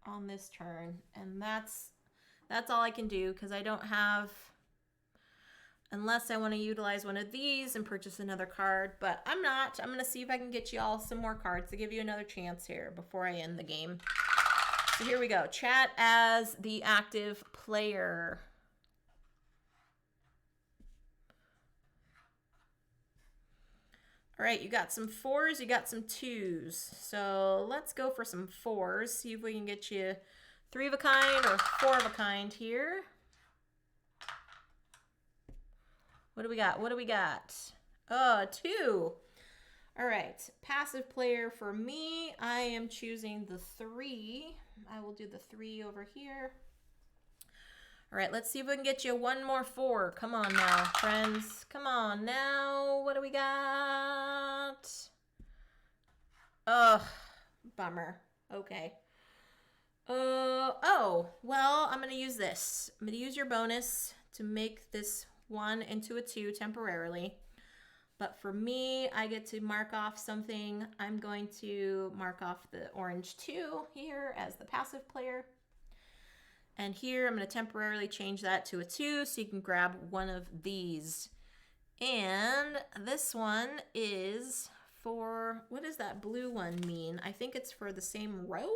on this turn. And that's all I can do because I don't have... Unless I want to utilize one of these and purchase another card. But I'm not. I'm going to see if I can get you all some more cards to give you another chance here before I end the game. So here we go. Chat as the active player. All right, you got some 4s, you got some 2s. So let's go for some 4s. See if we can get you 3 of a kind or 4 of a kind here. What do we got? What do we got? 2. All right, passive player for me, I am choosing the 3. I will do the 3 over here. All right, let's see if we can get you one more 4. Come on now, friends. Come on now. What do we got? Ugh, bummer. Okay. Oh, well, I'm going to use this. I'm going to use your bonus to make this 1 into a 2 temporarily. But for me, I get to mark off something. I'm going to mark off the orange 2 here as the passive player. And here I'm going to temporarily change that to a 2 so you can grab one of these. And this one is for, what does that blue one mean? I think it's for the same row.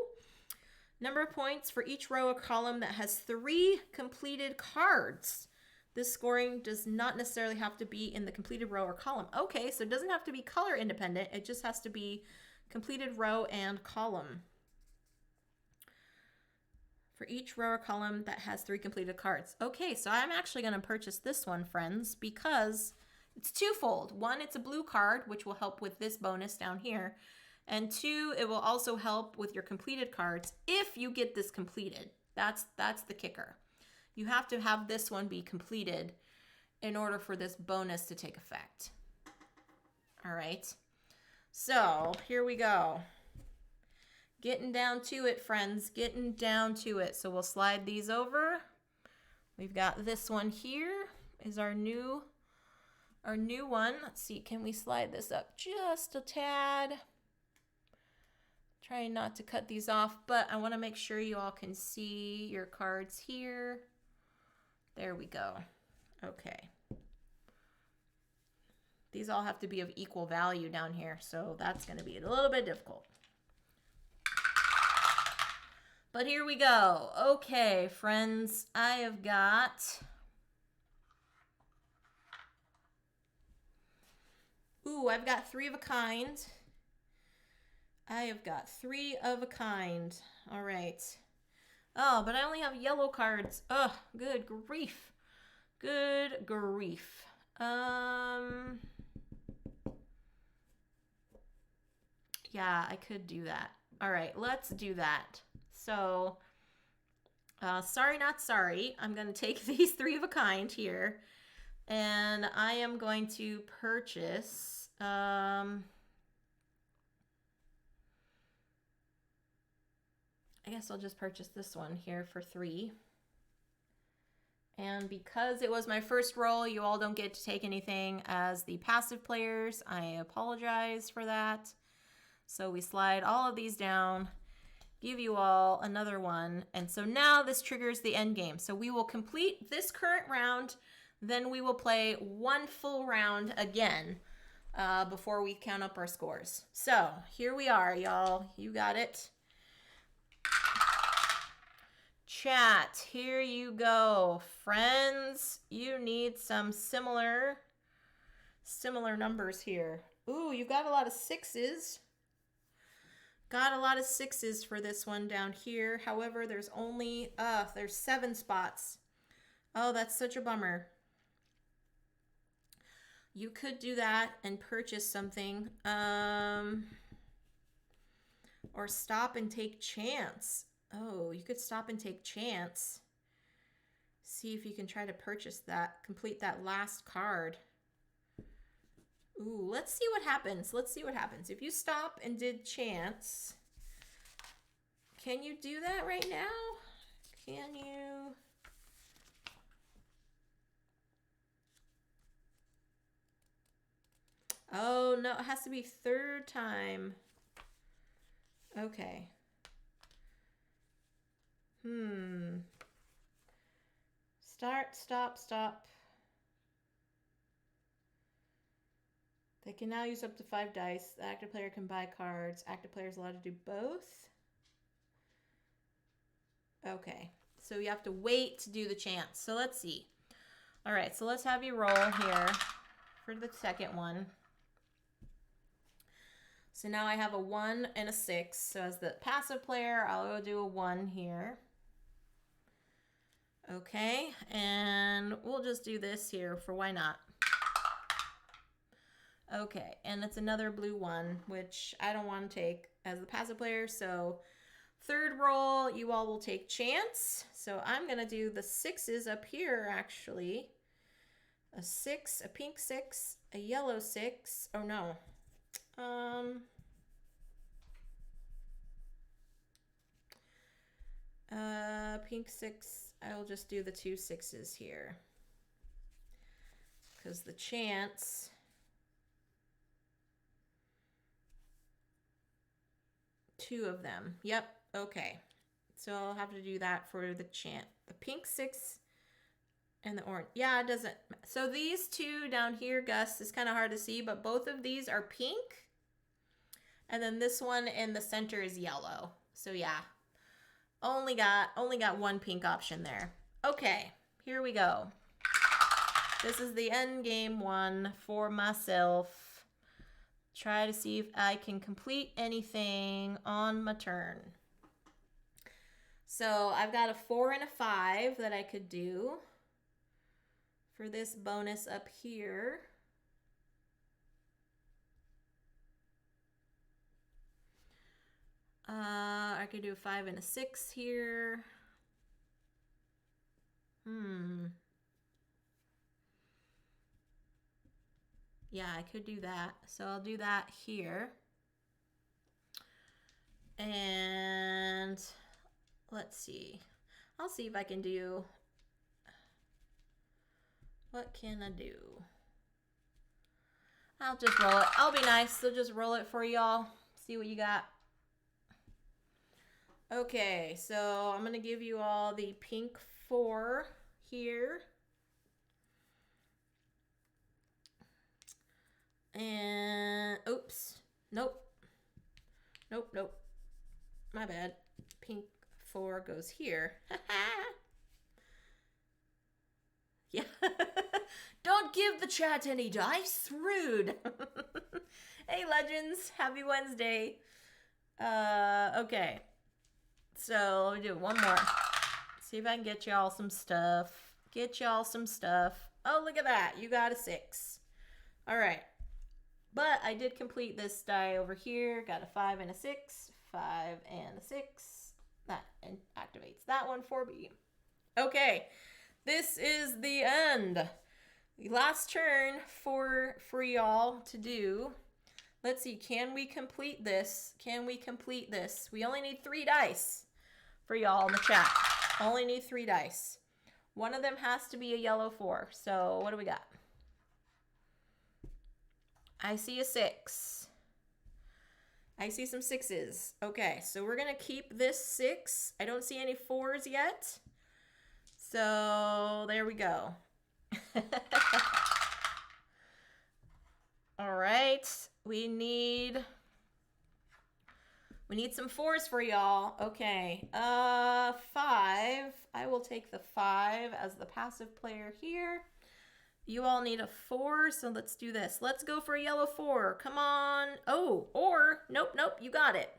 Number of points for each row or column that has 3 completed cards. This scoring does not necessarily have to be in the completed row or column. Okay, so it doesn't have to be color independent. It just has to be completed row and column. For each row or column that has 3 completed cards. Okay, so I'm actually going to purchase this one, friends, because it's twofold. One, it's a blue card, which will help with this bonus down here. And 2, it will also help with your completed cards if you get this completed. That's the kicker. You have to have this one be completed in order for this bonus to take effect. All right. So here we go. Getting down to it, friends. Getting down to it. So we'll slide these over. We've got this one here is our new one. Let's see. Can we slide this up just a tad? Trying not to cut these off, but I want to make sure you all can see your cards here. There we go. Okay. These all have to be of equal value down here, so that's going to be a little bit difficult. But here we go. Okay, friends, I have got... Ooh, I've got 3 of a kind. I have got 3 of a kind. All right. Oh, but I only have yellow cards. Ugh, good grief. Good grief. Yeah, I could do that. All right, let's do that. So, sorry, not sorry. I'm going to take these 3 of a kind here, and I am going to purchase... I guess I'll just purchase this one here for 3. And because it was my first roll, you all don't get to take anything as the passive players. I apologize for that. So we slide all of these down, give you all another one. And so now this triggers the end game. So we will complete this current round, then we will play 1 full round again before we count up our scores. So here we are, y'all. You got it. Chat, here you go. Friends, you need some similar numbers here. Ooh, you got a lot of 6s. Got a lot of 6s for this one down here. However, there's only, there's 7 spots. Oh, that's such a bummer. You could do that and purchase something. Or stop and take chance. Oh, you could stop and take chance. See if you can try to purchase that, complete that last card. Ooh, let's see what happens. Let's see what happens. If you stop and did chance, can you do that right now? Can you? Oh, no, it has to be 3rd time. Okay. Start, stop, stop. They can now use up to 5 dice. The active player can buy cards. Active player is allowed to do both. Okay, so you have to wait to do the chance. So let's see. All right, so let's have you roll here for the second one. So now I have a 1 and a 6. So as the passive player, I'll do a 1 here. Okay, and we'll just do this here for why not. Okay, and it's another blue 1, which I don't want to take as the passive player. So 3rd roll, you all will take chance. So I'm going to do the 6s up here, actually. A 6, a pink 6, a yellow 6. Oh, no. Pink 6. I'll just do the 2 6s here. Because the chance... Two of them. Yep. Okay. So I'll have to do that for the chant. The pink 6 and the orange. Yeah, it doesn't. So these 2 down here, Gus, is kind of hard to see, but both of these are pink. And then this one in the center is yellow. So yeah. Only got one pink option there. Okay, here we go. This is the end game one for myself. Try to see if I can complete anything on my turn. So I've got a 4 and a 5 that I could do for this bonus up here. I could do a 5 and a 6 here. Yeah, I could do that. So I'll do that here. And let's see. I'll see if I can do... What can I do? I'll just roll it. I'll be nice. So just roll it for y'all. See what you got. Okay, so I'm going to give you all the pink 4 here. And, oops. Nope. Nope. My bad. Pink 4 goes here. Yeah. Don't give the chat any dice. Rude. Hey, Legends. Happy Wednesday. Okay. So, let me do one more. See if I can get y'all some stuff. Oh, look at that. You got a 6. All right. But I did complete this die over here. Got a 5 and a 6. 5 and a 6. That activates that one for me. Okay. This is the end. The last turn for y'all to do. Let's see. Can we complete this? We only need 3 dice for y'all in the chat. Only need 3 dice. One of them has to be a yellow 4. So what do we got? I see a 6. I see some 6s. Okay, so we're going to keep this 6. I don't see any 4s yet. So there we go. All right. We need some 4s for y'all. Okay. 5. I will take the 5 as the passive player here. You all need a 4, so let's do this. Let's go for a yellow 4. Come on. Oh, or, nope, you got it.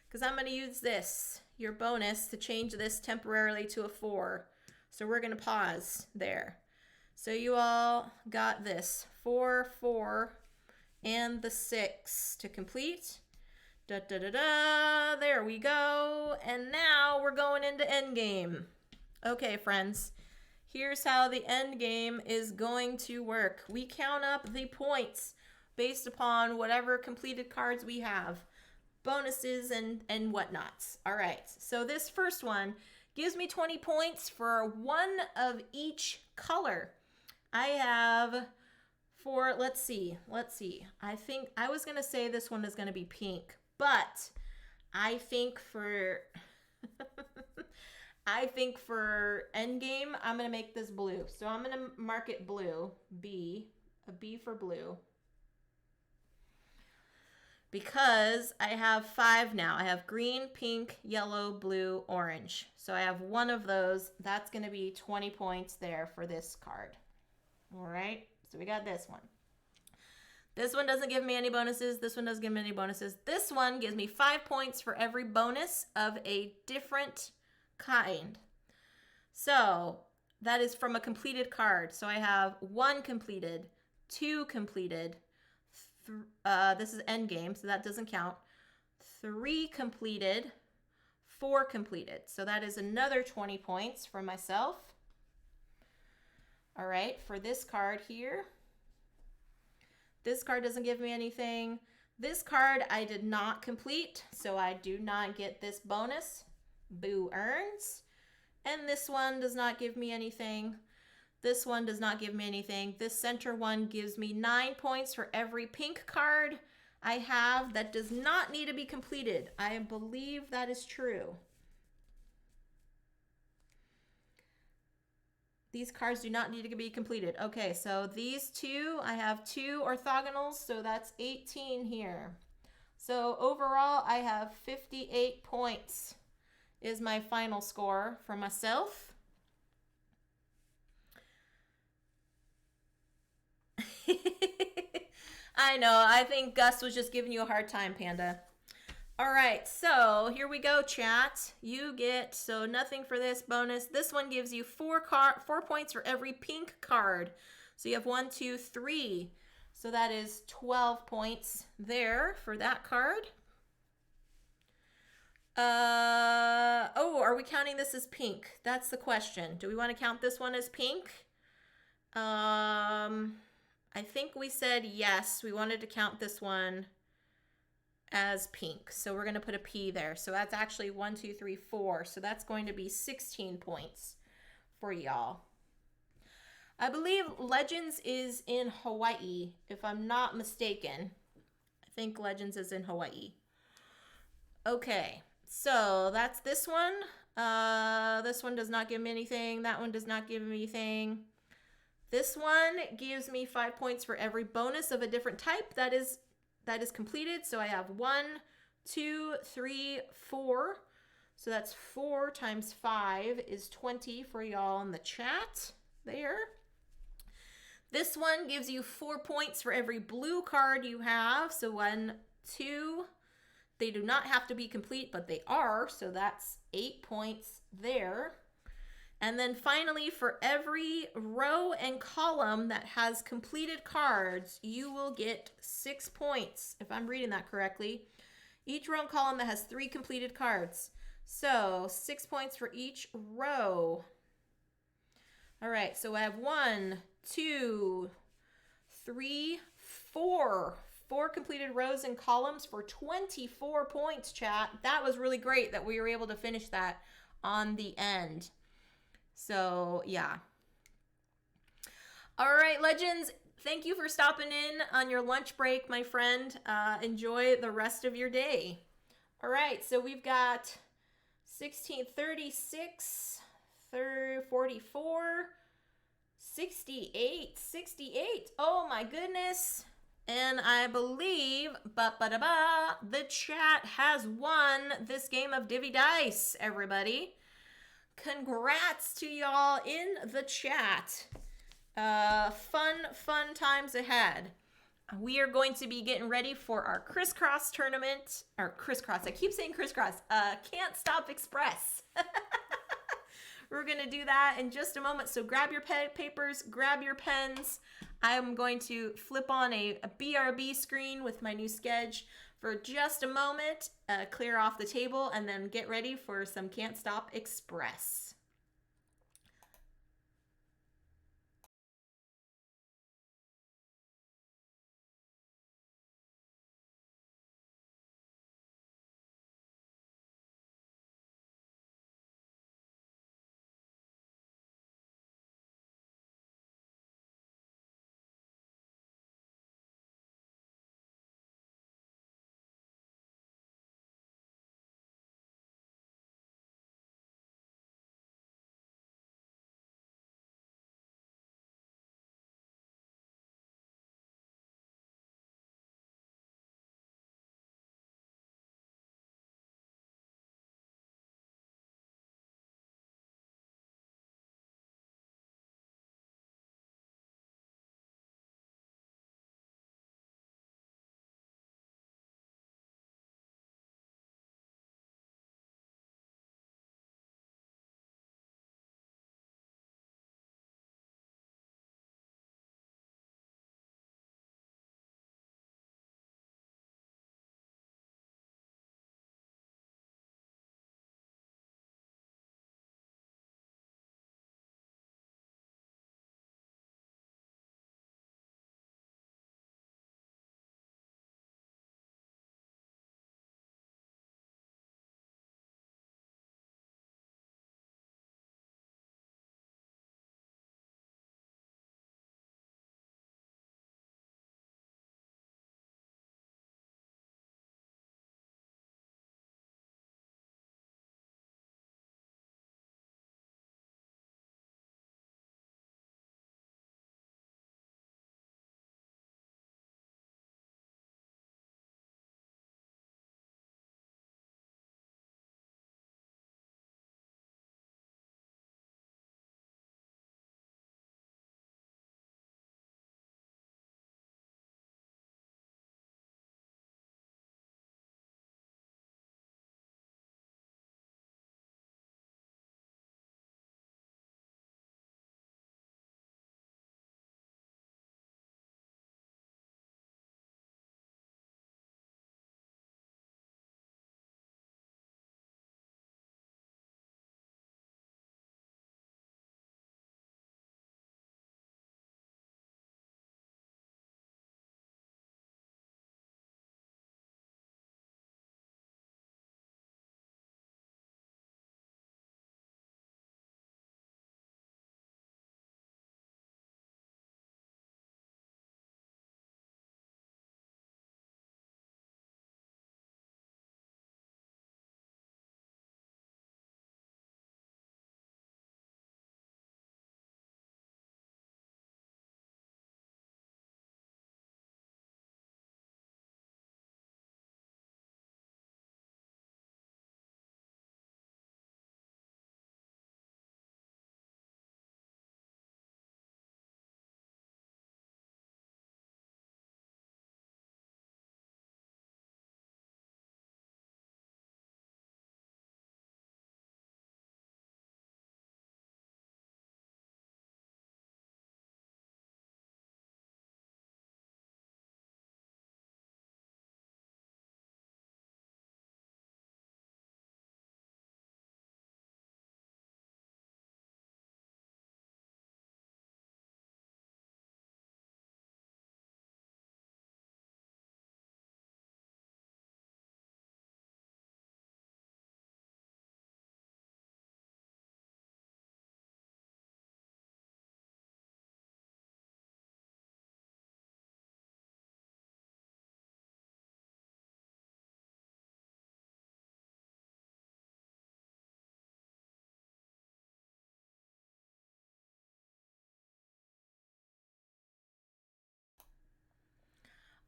Because I'm going to use this, your bonus, to change this temporarily to a 4. So we're going to pause there. So you all got this. 4, 4, and the 6 to complete. There we go. And now we're going into endgame. Okay, friends. Here's how the end game is going to work. We count up the points based upon whatever completed cards we have, bonuses and whatnots. All right, so this first one gives me 20 points for one of each color. I have for, let's see. I think I was going to say this one is going to be pink, but I think for... I think for endgame, I'm going to make this blue. So I'm going to mark it blue, B, a B for blue. Because I have 5 now. I have green, pink, yellow, blue, orange. So I have one of those. That's going to be 20 points there for this card. All right, so we got this one. This one doesn't give me any bonuses. This one doesn't give me any bonuses. This one gives me 5 points for every bonus of a different kind. So that is from a completed card. So I have 1 completed, 2 completed, this is end game, so that doesn't count, 3 completed, 4 completed. So that is another 20 points for myself. All right, for this card here, this card doesn't give me anything. This card I did not complete, so I do not get this bonus. Boo earns. And this one does not give me anything. This one does not give me anything. This center one gives me 9 points for every pink card I have that does not need to be completed. I believe that is true. These cards do not need to be completed. Okay, so these 2, I have 2 orthogonals, so that's 18 here. So overall, I have 58 points. is my final score for myself. I know, I think Gus was just giving you a hard time, Panda. All right, so here we go, chat. You get, so nothing for this bonus. This one gives you 4 points for every pink card. So you have 1, 2, 3. So that is 12 points there for that card. Oh, are we counting this as pink? That's the question. Do we want to count this one as pink? I think we said yes. We wanted to count this one as pink. So we're going to put a P there. So that's actually 1, 2, 3, 4. So that's going to be 16 points for y'all. I believe Legends is in Hawaii, if I'm not mistaken. I think Legends is in Hawaii. Okay, so that's this one. This one does not give me anything. That one does not give me anything. This one gives me 5 points for every bonus of a different type that is completed. So I have 1, 2, 3, 4. So that's 4 times 5 is 20 for y'all in the chat there. This one gives you 4 points for every blue card you have. So 1, 2. They do not have to be complete, but they are. So that's 8 points there. And then finally, for every row and column that has completed cards, you will get 6 points, if I'm reading that correctly. Each row and column that has 3 completed cards. So 6 points for each row. All right, so I have 1, 2, 3, 4. 4 completed rows and columns for 24 points, chat. That was really great that we were able to finish that on the end. So, yeah. All right, Legends, thank you for stopping in on your lunch break, my friend. Enjoy the rest of your day. All right, so we've got 1636, 44, 68, 68. Oh, my goodness. And I believe, the chat has won this game of Divvy Dice, everybody. Congrats to y'all in the chat. Fun times ahead. We are going to be getting ready for our crisscross tournament. Or crisscross, I keep saying crisscross. Can't Stop Express. We're going to do that in just a moment. So grab your papers, grab your pens. I'm going to flip on a BRB screen with my new sketch for just a moment, clear off the table, and then get ready for some Can't Stop Express.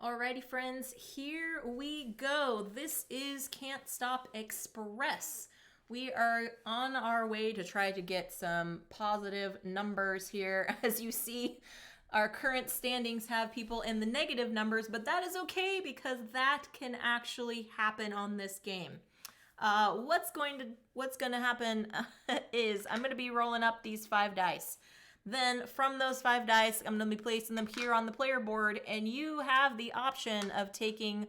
Alrighty, friends, here we go. This is Can't Stop Express. We are on our way to try to get some positive numbers here. As you see, our current standings have people in the negative numbers, but that is okay because that can actually happen on this game. What's going to happen is I'm going to be rolling up these 5 dice. Then from those 5 dice, I'm going to be placing them here on the player board, and you have the option of taking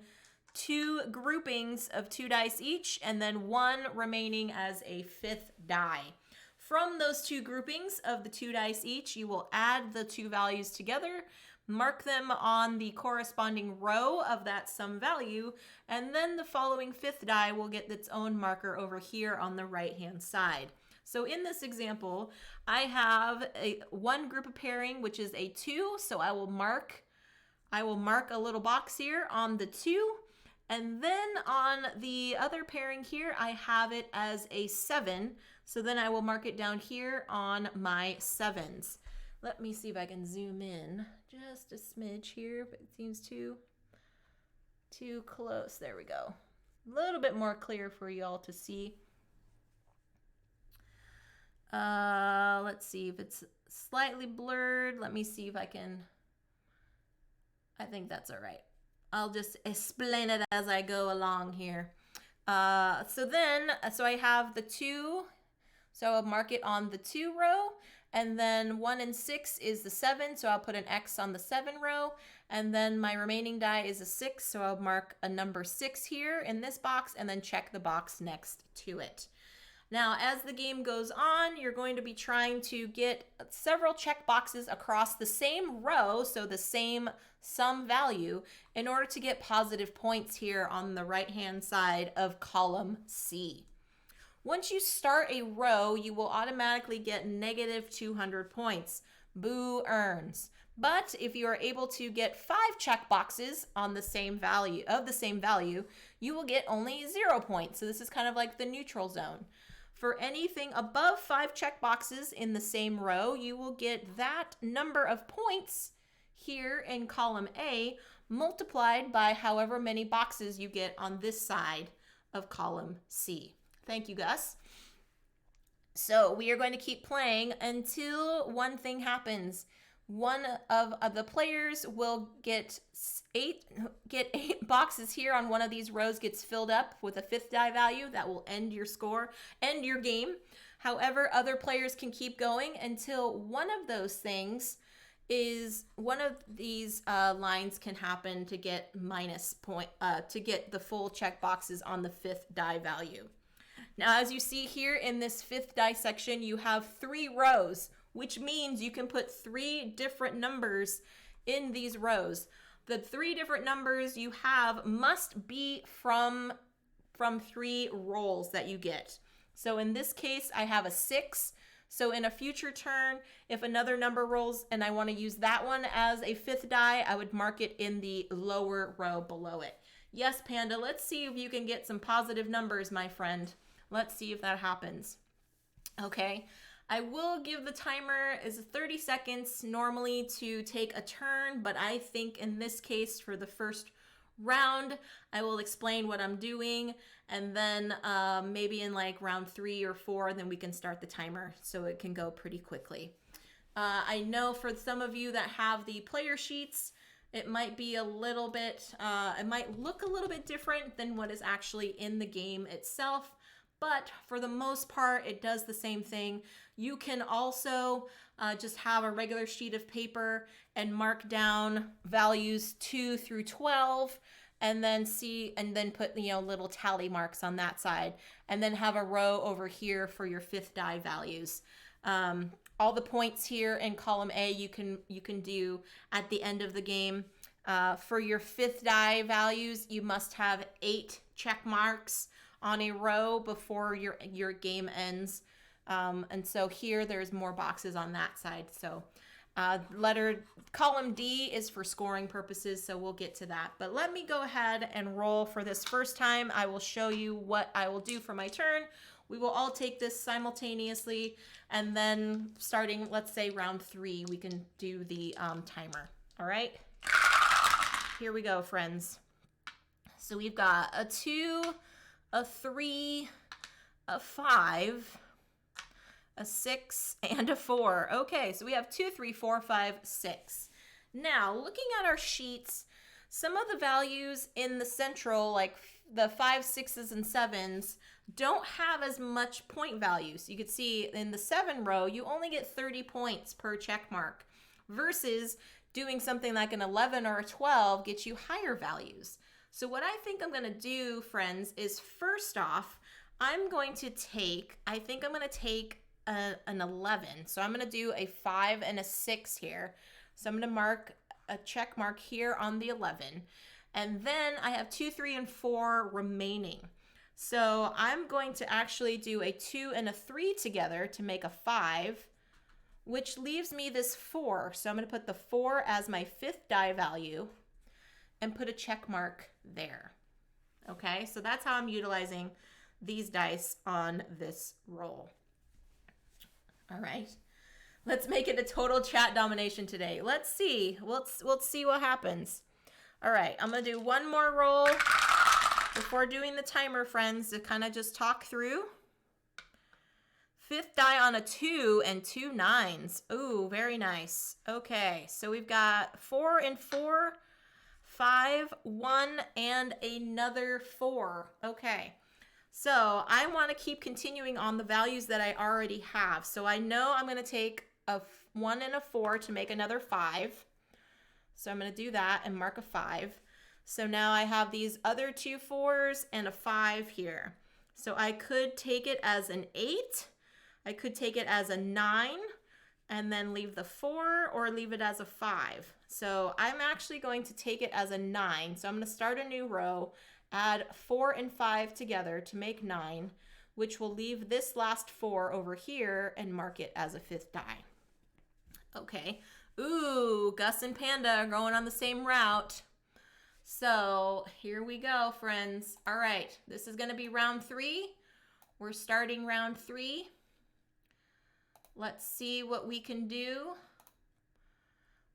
2 groupings of 2 dice each, and then 1 remaining as a 5th die. From those 2 groupings of the 2 dice each, you will add the 2 values together, mark them on the corresponding row of that sum value, and then the following 5th die will get its own marker over here on the right-hand side. So in this example, I have one group of pairing, which is a 2. So I will mark a little box here on the 2. And then on the other pairing here, I have it as a 7. So then I will mark it down here on my 7s. Let me see if I can zoom in just a smidge here, but it seems too close. There we go. A little bit more clear for y'all to see. Let's see if it's slightly blurred. Let me see if I can. I think that's all right. I'll just explain it as I go along here. So I have the 2. So I'll mark it on the 2 row. And then 1 and 6 is the 7. So I'll put an X on the 7 row. And then my remaining die is a 6. So I'll mark a number 6 here in this box and then check the box next to it. Now, as the game goes on, you're going to be trying to get several check boxes across the same row, so the same sum value, in order to get positive points here on the right-hand side of column C. Once you start a row, you will automatically get negative 200 points. Boo earns. But if you are able to get 5 check boxes on the same value, you will get only 0 points. So this is kind of like the neutral zone. For anything above 5 check boxes in the same row, you will get that number of points here in column A multiplied by however many boxes you get on this side of column C. Thank you, Gus. So we are going to keep playing until one thing happens. One of the players will get 8 boxes here on one of these rows gets filled up with a 5th die value. That will end your score, end your game. However, other players can keep going until one of those things is one of these lines can happen to get to get the full check boxes on the 5th die value. Now, as you see here in this 5th die section, you have 3 rows, which means you can put 3 different numbers in these rows. The 3 different numbers you have must be from 3 rolls that you get. So in this case, I have a 6. So in a future turn, if another number rolls and I want to use that one as a 5th die, I would mark it in the lower row below it. Yes, Panda, let's see if you can get some positive numbers, my friend. Let's see if that happens. Okay. I will give the timer is 30 seconds normally to take a turn, but I think in this case for the first round, I will explain what I'm doing, and then maybe in like round 3 or 4, then we can start the timer so it can go pretty quickly. I know for some of you that have the player sheets, it might be a little bit, it might look a little bit different than what is actually in the game itself. But for the most part, it does the same thing. You can also just have a regular sheet of paper and mark down values 2 through 12 and then put, little tally marks on that side, and then have a row over here for your 5th die values. All the points here in column A you can do at the end of the game. For your 5th die values, you must have 8 check marks on a row before your game ends. And so here there's more boxes on that side. So column D is for scoring purposes, so we'll get to that. But let me go ahead and roll for this first time. I will show you what I will do for my turn. We will all take this simultaneously, and then starting, let's say round 3, we can do the timer. All right? here we go, friends. So we've got a 2, a 3, a 5, a 6, and a 4. Okay, so we have 2, 3, 4, 5, 6. Now, looking at our sheets, some of the values in the central, like the 5, 6s, and 7s, don't have as much point value. So you can see in the 7 row, you only get 30 points per check mark versus doing something like an 11 or a 12 gets you higher values. So what I think I'm going to do, friends, is first off, I'm going to take an 11. So I'm going to do a 5 and a 6 here. So I'm going to mark a check mark here on the 11. And then I have 2, 3, and 4 remaining. So I'm going to actually do a 2 and a 3 together to make a 5, which leaves me this 4. So I'm going to put the 4 as my 5th die value and put a check mark there. Okay, so that's how I'm utilizing these dice on this roll. All right, let's make it a total chat domination today. Let's see. We'll see what happens. All right, I'm going to do one more roll before doing the timer, friends, to kind of just talk through. 5th die on a 2 and 2 9s. Ooh, very nice. Okay, so we've got 4 and 4, 5, 1, and another 4. Okay, so I want to keep continuing on the values that I already have. So I know I'm going to take a 1 and a 4 to make another 5. So I'm going to do that and mark a 5. So now I have these other 2 4s and a 5 here. So I could take it as an 8. I could take it as a 9 and then leave the 4 or leave it as a 5. So I'm actually going to take it as a 9. So I'm going to start a new row, add 4 and 5 together to make 9, which will leave this last 4 over here and mark it as a 5th die. Okay. Ooh, Gus and Panda are going on the same route. So here we go, friends. All right, this is going to be round 3. We're starting round 3. Let's see what we can do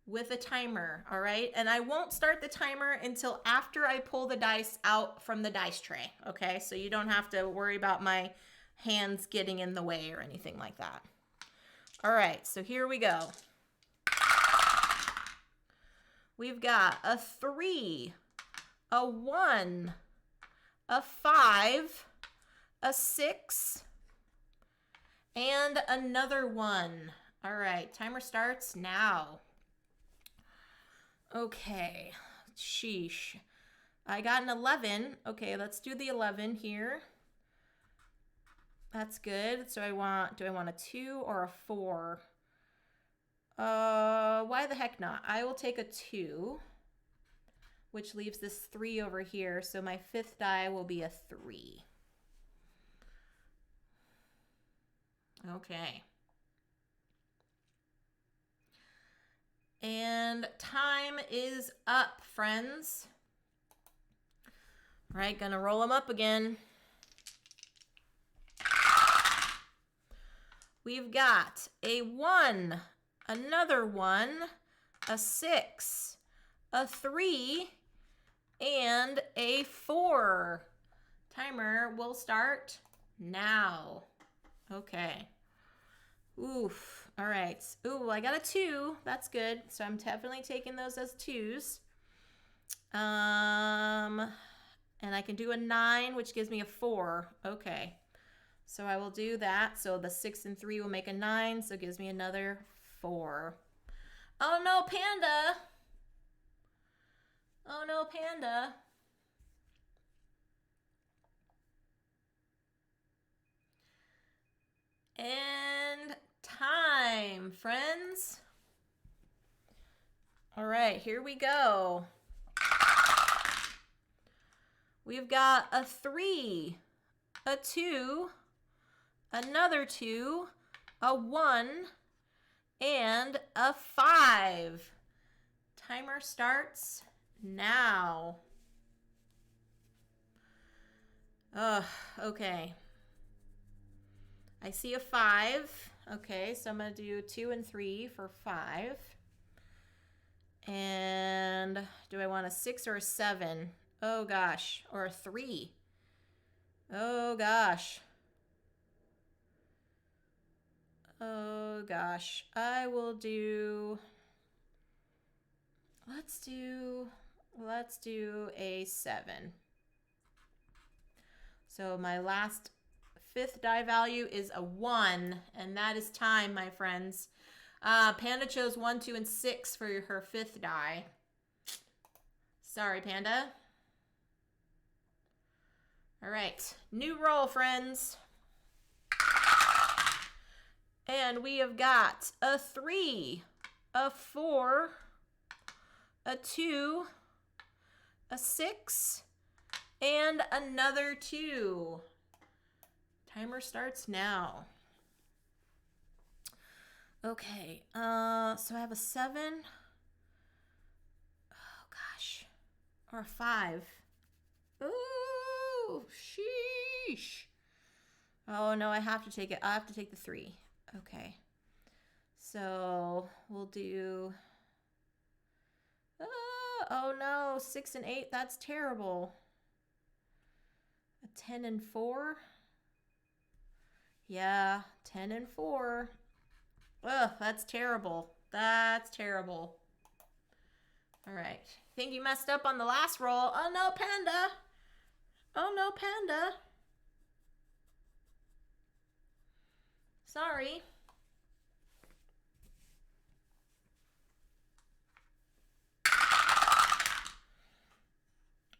with a timer, all right? And I won't start the timer until after I pull the dice out from the dice tray, okay? So you don't have to worry about my hands getting in the way or anything like that. All right, so here we go. We've got a 3, a 1, a 5, a 6, and another 1. All right, timer starts now. Okay, sheesh. I got an 11. Okay, let's do the 11 here. That's good. So do I want a 2 or a 4? Why the heck not? I will take a 2, which leaves this 3 over here. So my 5th die will be a 3. Okay. And time is up, friends. All right, gonna roll them up again. We've got a 1, another 1, a 6, a 3, and a 4. Timer will start now. Okay. Oof. All right. Ooh, I got a 2. That's good. So I'm definitely taking those as 2s. And I can do a 9, which gives me a 4. Okay. So I will do that. So the 6 and 3 will make a 9. So it gives me another 4. Oh no, Panda. Oh no, Panda. And time, friends. All right, here we go. We've got a 3, a 2, another 2, a 1, and a 5. Timer starts now. Okay. I see a 5. Okay, so I'm going to do 2 and 3 for 5. And do I want a 6 or a 7? Oh gosh, or a 3. Oh gosh. Oh gosh. I will do, let's do a 7. So my last 5th die value is a 1, and that is time, my friends. Panda chose 1, 2, and 6 for her 5th die. Sorry, Panda. All right, new roll, friends. And we have got a 3, a 4, a 2, a 6, and another 2. Timer starts now. Okay, so I have a 7. Oh gosh, or a 5. Ooh, sheesh. Oh no, I have to take it. I have to take the 3. Okay, so we'll do, oh no, 6 and 8, that's terrible. A 10 and 4. Yeah, 10 and 4. Ugh, that's terrible. That's terrible. All right. Think you messed up on the last roll. Oh no, Panda. Oh no, Panda. Sorry.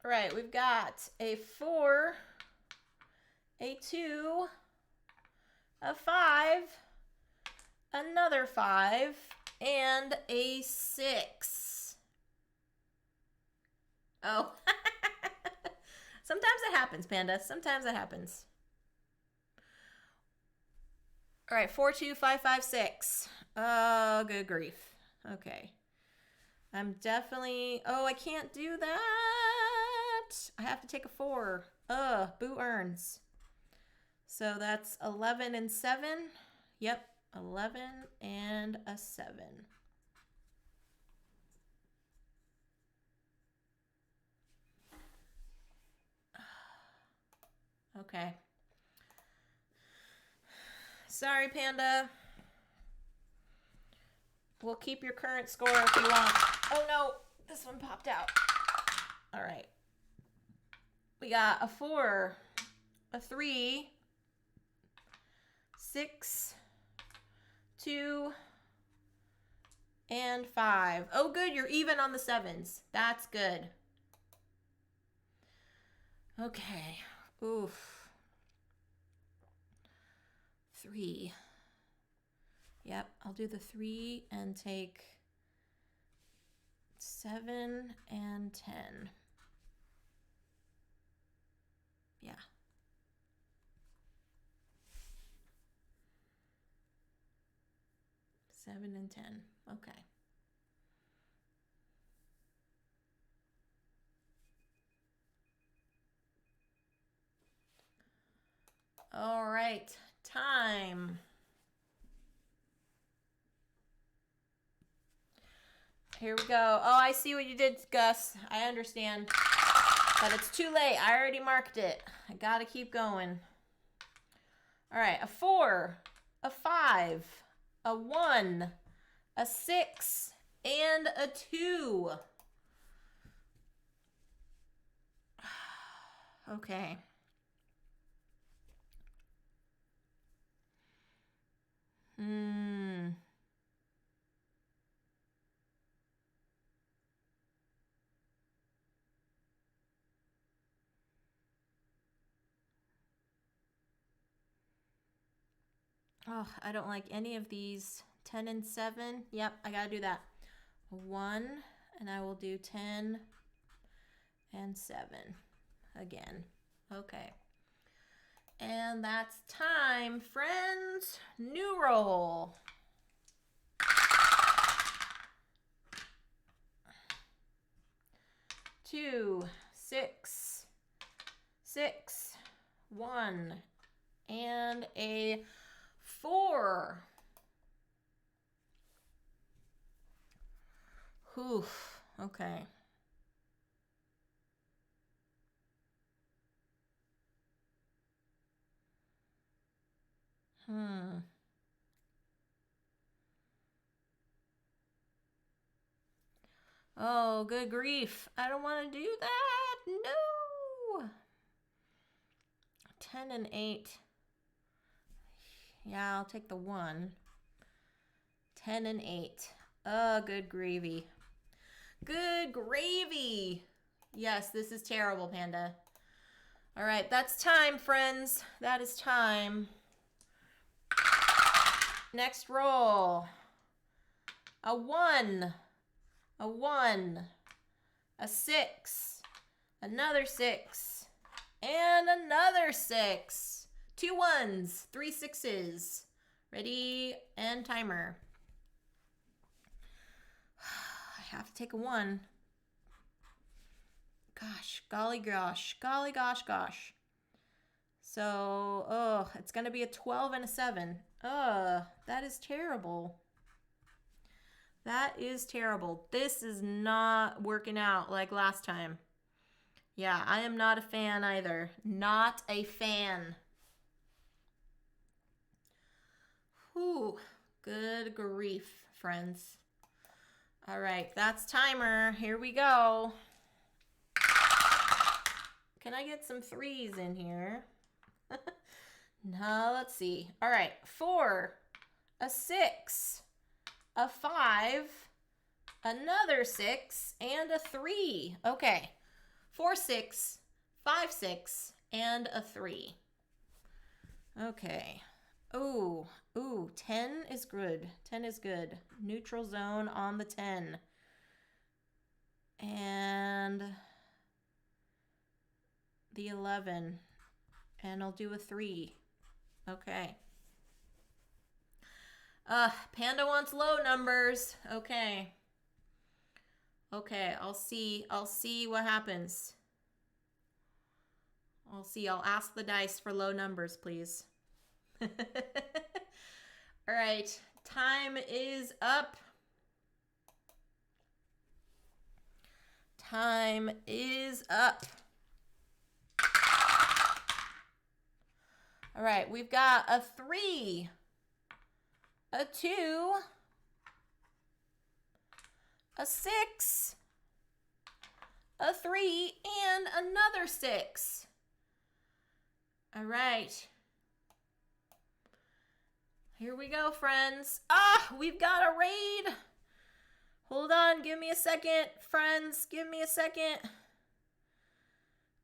All right, we've got a 4, a 2, a 5, another 5, and a 6. Oh. Sometimes it happens, Panda. Sometimes it happens. All right, 4, 2, 5, 5, 6. Oh, good grief. Okay. I'm definitely... Oh, I can't do that. I have to take a 4. Boo earns. So that's 11 and 7. Yep, 11 and a 7. Okay. Sorry, Panda. We'll keep your current score if you want. Oh no, this one popped out. All right. We got a 4, a 3, 6, 2, and 5. Oh good, you're even on the 7s. That's good. Okay. Oof. 3. Yep, I'll do the 3 and take 7 and 10. Yeah. Seven and 10. Okay. All right, time. Here we go. Oh, I see what you did, Gus. I understand. But it's too late. I already marked it. I gotta keep going. All right, a 4, a 5, a 1, a 6, and a 2. Okay. Oh, I don't like any of these. 10 and 7. Yep, I gotta do that. 1, and I will do 10 and 7 again. Okay. And that's time, friends. New roll. 2, 6, 6, 1, and a 4. Oof. Okay. Oh, good grief. I don't want to do that. No. 10 and 8. Yeah, I'll take the 1. 10 and 8. Oh, good gravy. Good gravy. Yes, this is terrible, Panda. All right, that's time, friends. That is time. Next roll. A 1. A 1. A 6. Another 6. And another 6. 2 1s. 3 6s. Ready and timer. I have to take a 1. Gosh, golly gosh, golly gosh gosh. So, oh, it's going to be a 12 and a 7. That is terrible. That is terrible. This is not working out like last time. Yeah, I am not a fan either. Not a fan. Whew, good grief, friends. All right, that's timer. Here we go. Can I get some 3s in here? No, let's see. All right, 4, a 6, a 5, another 6, and a 3. Okay, 4 6, 5 6, and a 3. Okay. Ooh, 10 is good. 10 is good. Neutral zone on the 10. And the 11. And I'll do a 3. Okay. Panda wants low numbers. Okay. Okay, I'll see what happens. I'll see. I'll ask the dice for low numbers, please. All right, time is up. Time is up. All right, we've got a 3, a 2, a 6, a 3, and another 6. All right. Here we go, friends. We've got a raid. Hold on, give me a second, friends. Give me a second.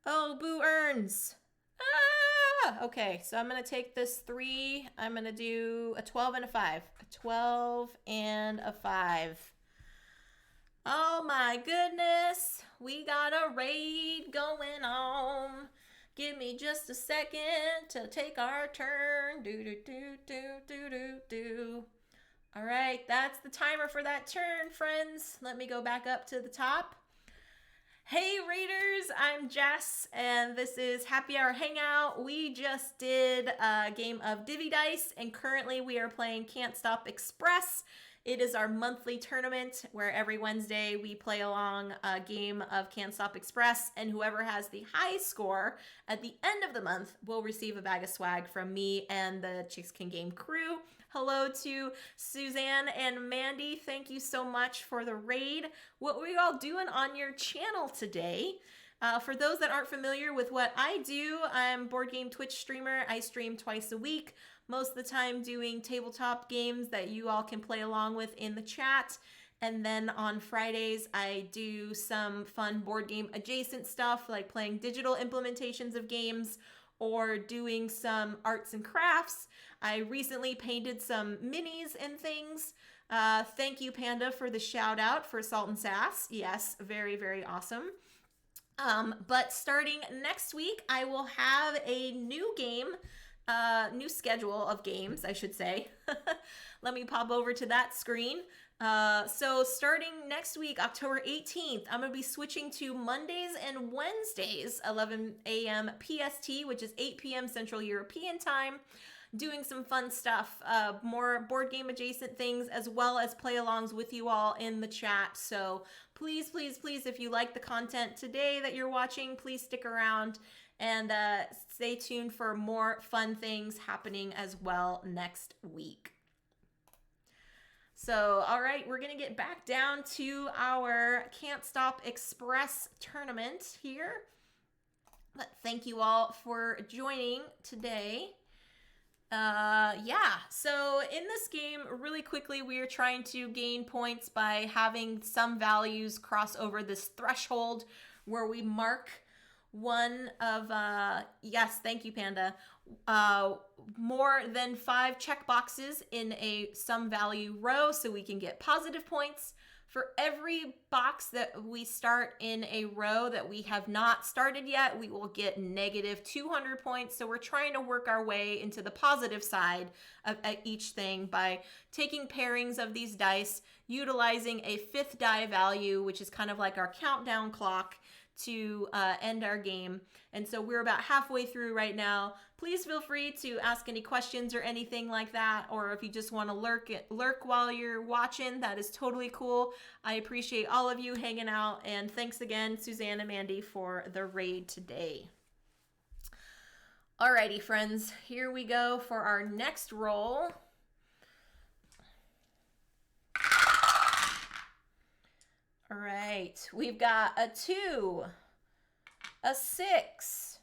Oh, boo earns. Okay, so I'm going to take this 3. I'm going to do a 12 and a 5. A 12 and a 5. Oh my goodness. We got a raid going on. Give me just a second to take our turn. Do. All right, that's the timer for that turn, friends. Let me go back up to the top. Hey Raiders, I'm Jess, and this is Happy Hour Hangout. We just did a game of Divvy Dice, and currently we are playing Can't Stop Express. It is our monthly tournament where every Wednesday we play along a game of Can't Stop Express, and whoever has the highest score at the end of the month will receive a bag of swag from me and the Chicks Can Game crew. Hello to Suzanne and Mandy. Thank you so much for the raid. What are we all doing on your channel today? For those that aren't familiar with what I do, I'm board game Twitch streamer. I stream twice a week, most of the time doing tabletop games that you all can play along with in the chat. And then on Fridays, I do some fun board game adjacent stuff like playing digital implementations of games or doing some arts and crafts. I recently painted some minis and things. Thank you, Panda, for the shout out for Salt and Sass. Yes, very, very awesome. But starting next week, I will have a new game, new schedule of games, I should say. Let me pop over to that screen. So starting next week, October 18th, I'm going to be switching to Mondays and Wednesdays, 11 a.m. PST, which is 8 p.m. Central European Time. doing some fun stuff, more board game adjacent things, as well as play alongs with you all in the chat. So please, please, please, if you like the content today that you're watching, please stick around and stay tuned for more fun things happening as well next week. So, all right, we're going to get back down to our Can't Stop Express tournament here. But thank you all for joining today. Yeah, so in this game, really quickly, we are trying to gain points by having some values cross over this threshold where we mark one of, yes, thank you, Panda, more than 5 check boxes in a sum value row so we can get positive points. For every box that we start in a row that we have not started yet, we will get negative 200 points. So we're trying to work our way into the positive side of each thing by taking pairings of these dice, utilizing a 5th die value, which is kind of like our countdown clock to end our game. And so we're about halfway through right now. Please feel free to ask any questions or anything like that, or if you just want to lurk while you're watching, that is totally cool. I appreciate all of you hanging out, and thanks again, Suzanne and Mandy, for the raid today. Alrighty, friends, here we go for our next roll. All right, we've got a 2, a 6,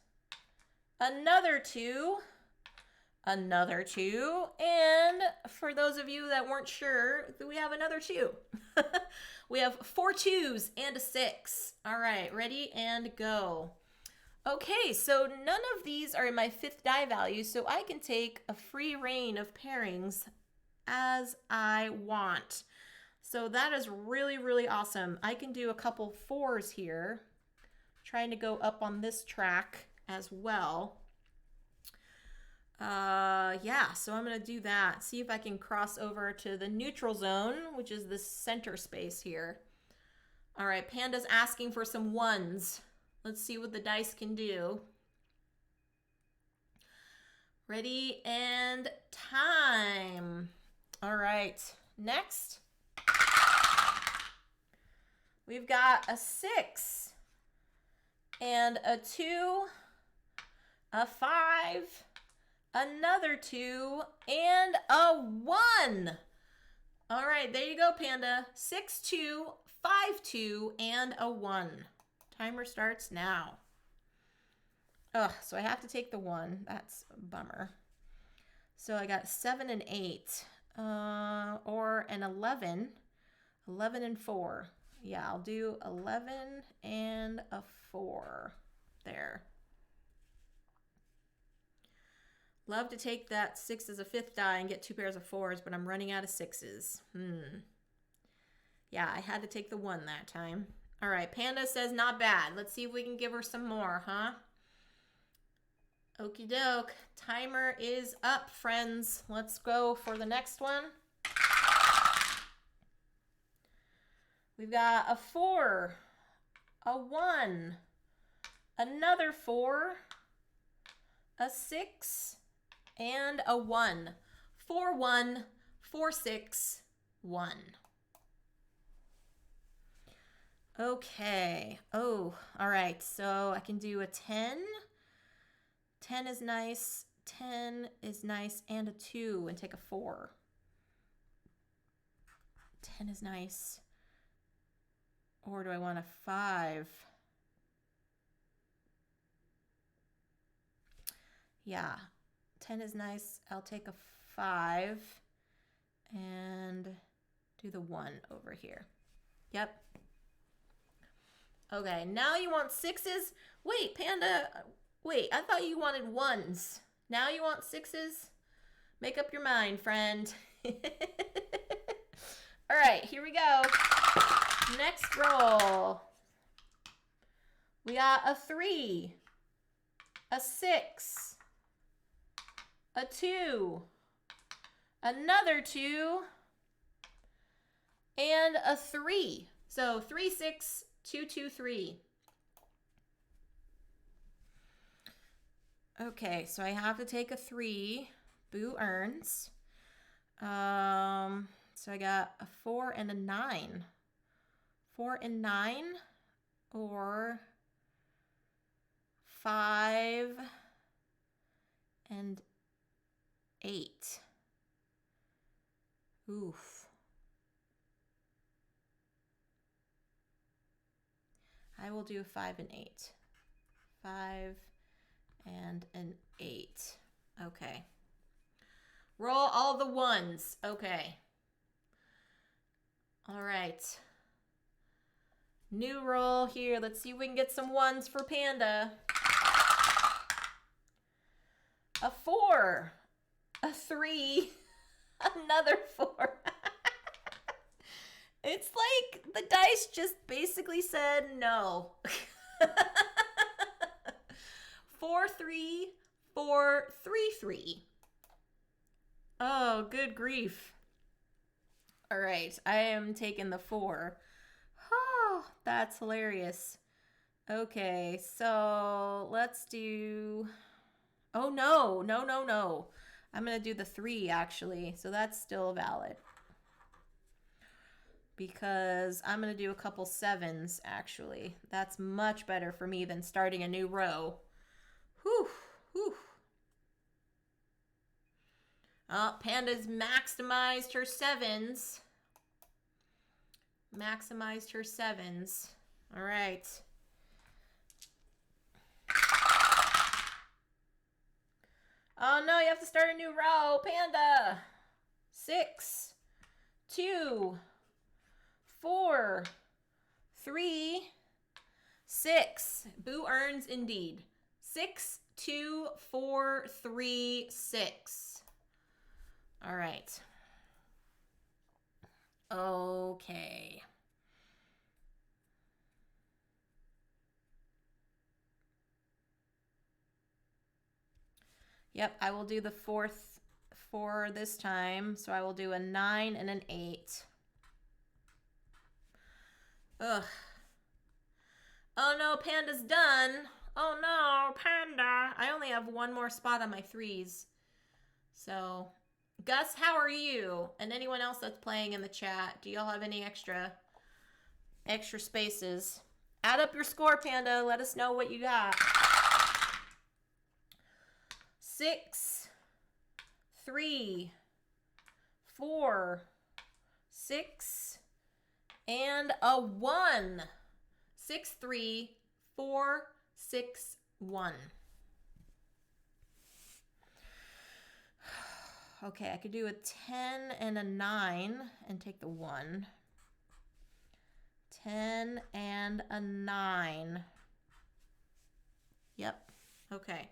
another 2, another 2, and for those of you that weren't sure, we have another 2. We have 4 2s and a 6. All right, ready and go. Okay, so none of these are in my 5th die value, so I can take a free reign of pairings as I want. So that is really, really awesome. I can do a couple 4s here, trying to go up on this track as well. Yeah, so I'm going to do that. See if I can cross over to the neutral zone, which is this center space here. All right, Panda's asking for some 1s. Let's see what the dice can do. Ready and time. All right, next. We've got a 6 and a 2, a 5, another 2, and a 1. All right, there you go, Panda. 6, 2, 5, 2, and a 1. Timer starts now. Ugh, so I have to take the 1. That's a bummer. So I got 7 and 8, or an 11, 11 and 4. Yeah, I'll do 11 and a 4 there. Love to take that 6 as a 5th die and get 2 pairs of 4s, but I'm running out of 6s. Yeah, I had to take the 1 that time. All right, Panda says not bad. Let's see if we can give her some more, huh? Okie doke. Timer is up, friends. Let's go for the next one. We've got a 4, a 1, another 4, a 6, and a 1. 4, 1, 4, 6, 1. Okay. Oh, all right. So I can do a 10. 10 is nice. 10 is nice. And a 2 and take a 4. 10 is nice. Or do I want a 5? Yeah, 10 is nice. I'll take a 5 and do the 1 over here. Yep. Okay, now you want 6s? Wait, Panda, wait, I thought you wanted 1s. Now you want 6s? Make up your mind, friend. All right, here we go. Next roll. We got a 3, a 6, a 2, another 2, and a 3. So 3, 6, 2, 2, 3. Okay, so I have to take a 3 Boo earns. So I got a 4 and a 9. 4 and 9, or 5 and 8. Oof. I will do 5 and 8. 5 and an 8. Okay. Roll all the ones. Okay. All right. New roll here. Let's see if we can get some ones for Panda. A 4. A 3. Another 4. It's like the dice just basically said no. 4, 3, 4, 3, 3. Oh, good grief. All right, I am taking the 4. Oh, that's hilarious. Okay, so let's do... Oh, no, no, no, no. I'm going to do the 3, actually, so that's still valid. Because I'm going to do a couple 7s, actually. That's much better for me than starting a new row. Whew, whew. Oh, Panda's maximized her 7s. Maximized her 7s. All right. Oh, no, you have to start a new row. Panda. 6, 2, 4, 3, 6. Boo earns indeed. 6, 2, 4, 3, 6. All right. Okay. Yep, I will do the 4th 4 this time. So I will do a 9 and an 8. Ugh. Oh no, Panda's done. Oh no, Panda. I only have one more spot on my 3s. So, Gus, how are you? And anyone else that's playing in the chat, do y'all have any extra spaces? Add up your score, Panda. Let us know what you got. 6, 3, 4, 6, and a 1. 6, 3, 4, 6, 1. Okay, I could do a 10 and a 9 and take the 1. 10 and a 9. Yep. Okay.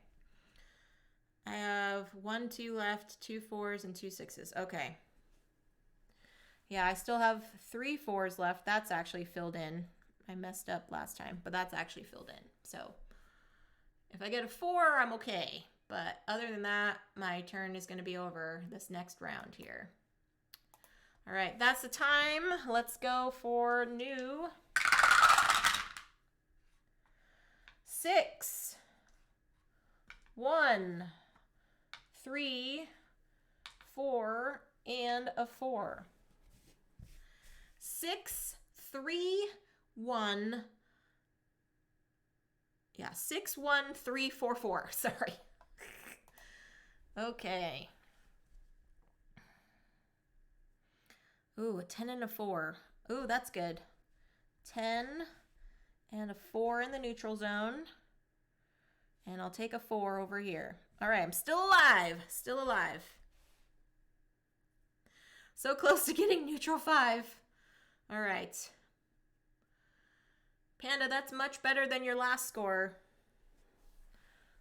I have 1, 2 left, 2 4s, and 2 6s. Okay. Yeah, I still have 3 4s left. That's actually filled in. I messed up last time, but that's actually filled in. So if I get a 4, I'm okay. But other than that, my turn is going to be over this next round here. All right, that's the time. Let's go for new. 6, 1, 3, 4, and a 4. 6, 3, 1. Yeah, 6, 1, 3, 4, 4. Sorry. Okay. Ooh, a 10 and a 4. Ooh, that's good. 10 and a 4 in the neutral zone. And I'll take a 4 over here. All right, I'm still alive. Still alive. So close to getting neutral 5. All right. Panda, that's much better than your last score.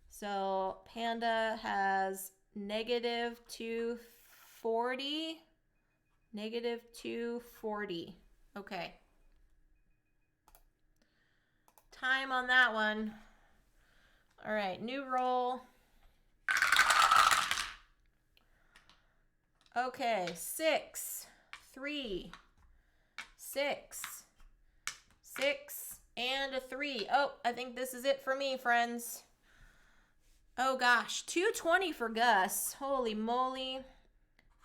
So Panda has negative 240. Negative 240. Okay. Time on that one. All right, new roll. Okay, 6, 3, 6, 6, and a 3. Oh, I think this is it for me, friends. Oh gosh, 220 for Gus. Holy moly.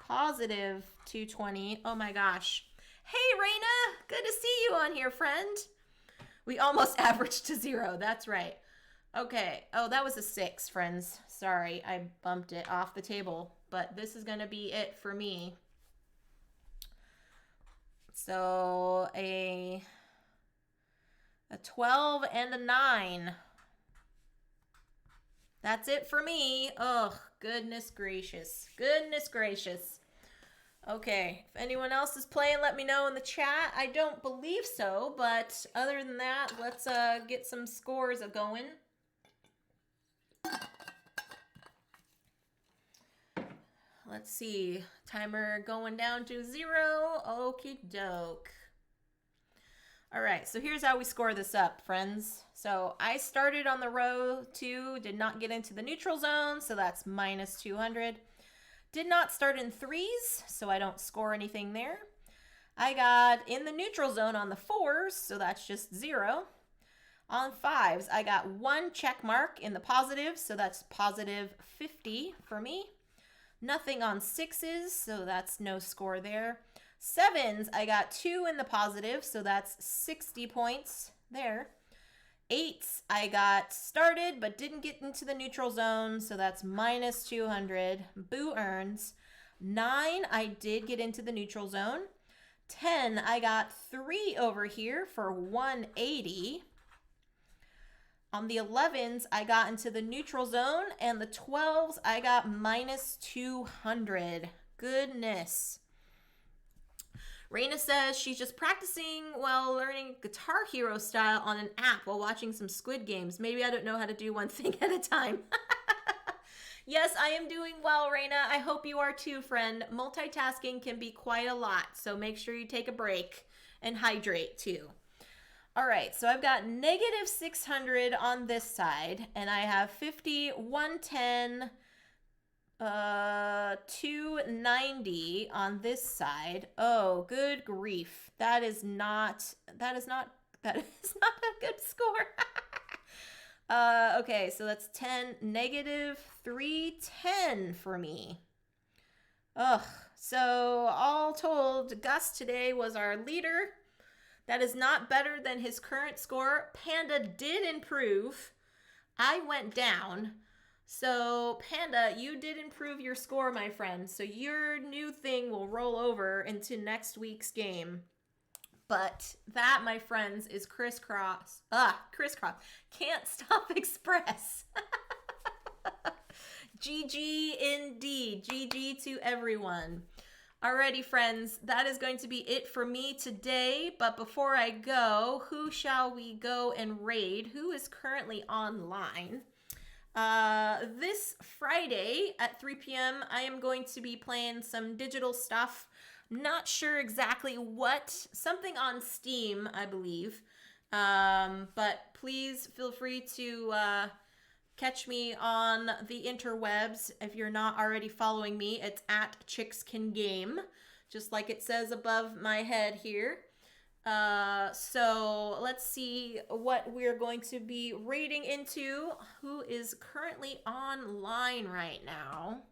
Positive 220. Oh my gosh. Hey, Raina. Good to see you on here, friend. We almost averaged to 0. That's right. Okay. Oh, that was a 6, friends. Sorry, I bumped it off the table. But this is going to be it for me. So a 12 and a 9. That's it for me. Oh, goodness gracious. Goodness gracious. Okay, if anyone else is playing, let me know in the chat. I don't believe so, but other than that, let's get some scores going. Let's see. Timer going down to 0. Okie doke. All right, so here's how we score this up, friends. So I started on the row 2, did not get into the neutral zone, so that's minus 200. Did not start in 3s, so I don't score anything there. I got in the neutral zone on the 4s, so that's just 0. On 5s, I got 1 check mark in the positives, so that's positive 50 for me. Nothing on 6s, so that's no score there. 7s, I got 2 in the positive, so that's 60 points there. 8s, I got started but didn't get into the neutral zone, so that's minus 200. Boo earns. 9, I did get into the neutral zone. 10, I got 3 over here for 180. On the 11s, I got into the neutral zone, and the 12s, I got minus 200. Goodness. Raina says she's just practicing while learning Guitar Hero style on an app while watching some Squid Games. Maybe I don't know how to do one thing at a time. Yes, I am doing well, Raina. I hope you are too, friend. Multitasking can be quite a lot, so make sure you take a break and hydrate too. All right, so I've got negative 600 on this side, and I have 50, 110, 290 on this side. Oh, good grief. That is not a good score. Okay, so that's 10, negative 310 for me. Ugh, so all told, Gus today was our leader. That is not better than his current score. Panda did improve. I went down. So, Panda, you did improve your score, my friend. So your new thing will roll over into next week's game. But that, my friends, is crisscross. Crisscross. Can't Stop Express. GG indeed. GG to everyone. Alrighty, friends, that is going to be it for me today. But before I go, who shall we go and raid? Who is currently online? This Friday at 3 p.m., I am going to be playing some digital stuff. Not sure exactly what. Something on Steam, I believe. But please feel free to catch me on the interwebs. If you're not already following me, it's at ChicksCanGame, just like it says above my head here. So let's see what we're going to be raiding into. Who is currently online right now?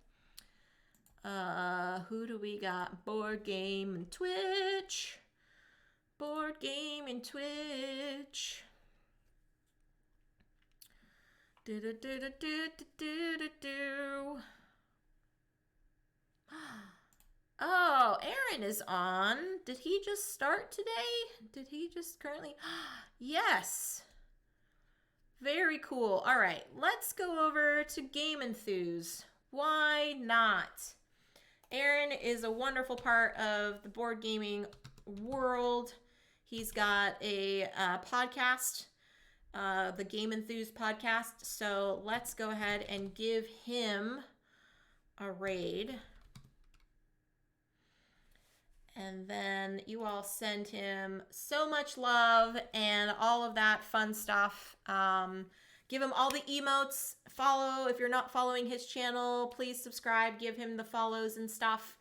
Who do we got? Board Game and Twitch. Board Game and Twitch. Oh, Aaron is on. Did he just start today? Did he just currently? Yes. Very cool. All right, let's go over to Game Enthuse. Why not? Aaron is a wonderful part of the board gaming world. He's got a podcast, the Game Enthuse podcast. So let's go ahead and give him a raid. And then you all send him so much love and all of that fun stuff. Give him all the emotes. Follow. If you're not following his channel, please subscribe. Give him the follows and stuff.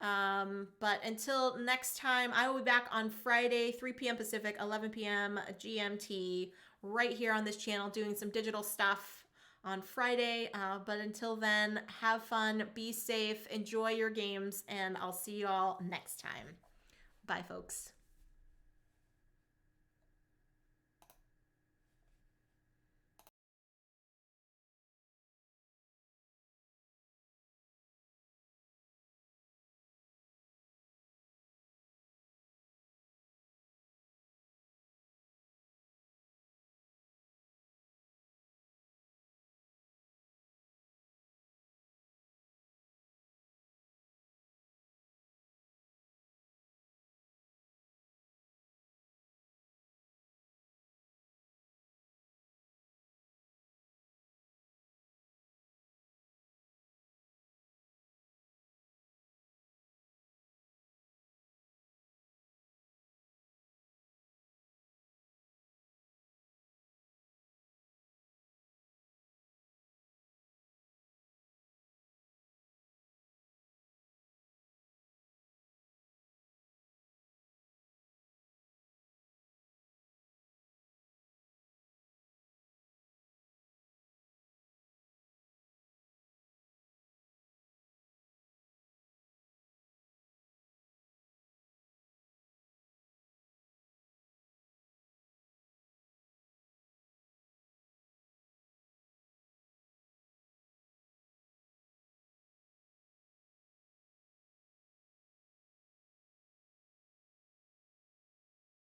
But until next time, I will be back on Friday, 3 p.m. Pacific, 11 p.m. GMT, right here on this channel, doing some digital stuff on Friday. But until then, have fun, be safe, enjoy your games, and I'll see you all next time. Bye, folks.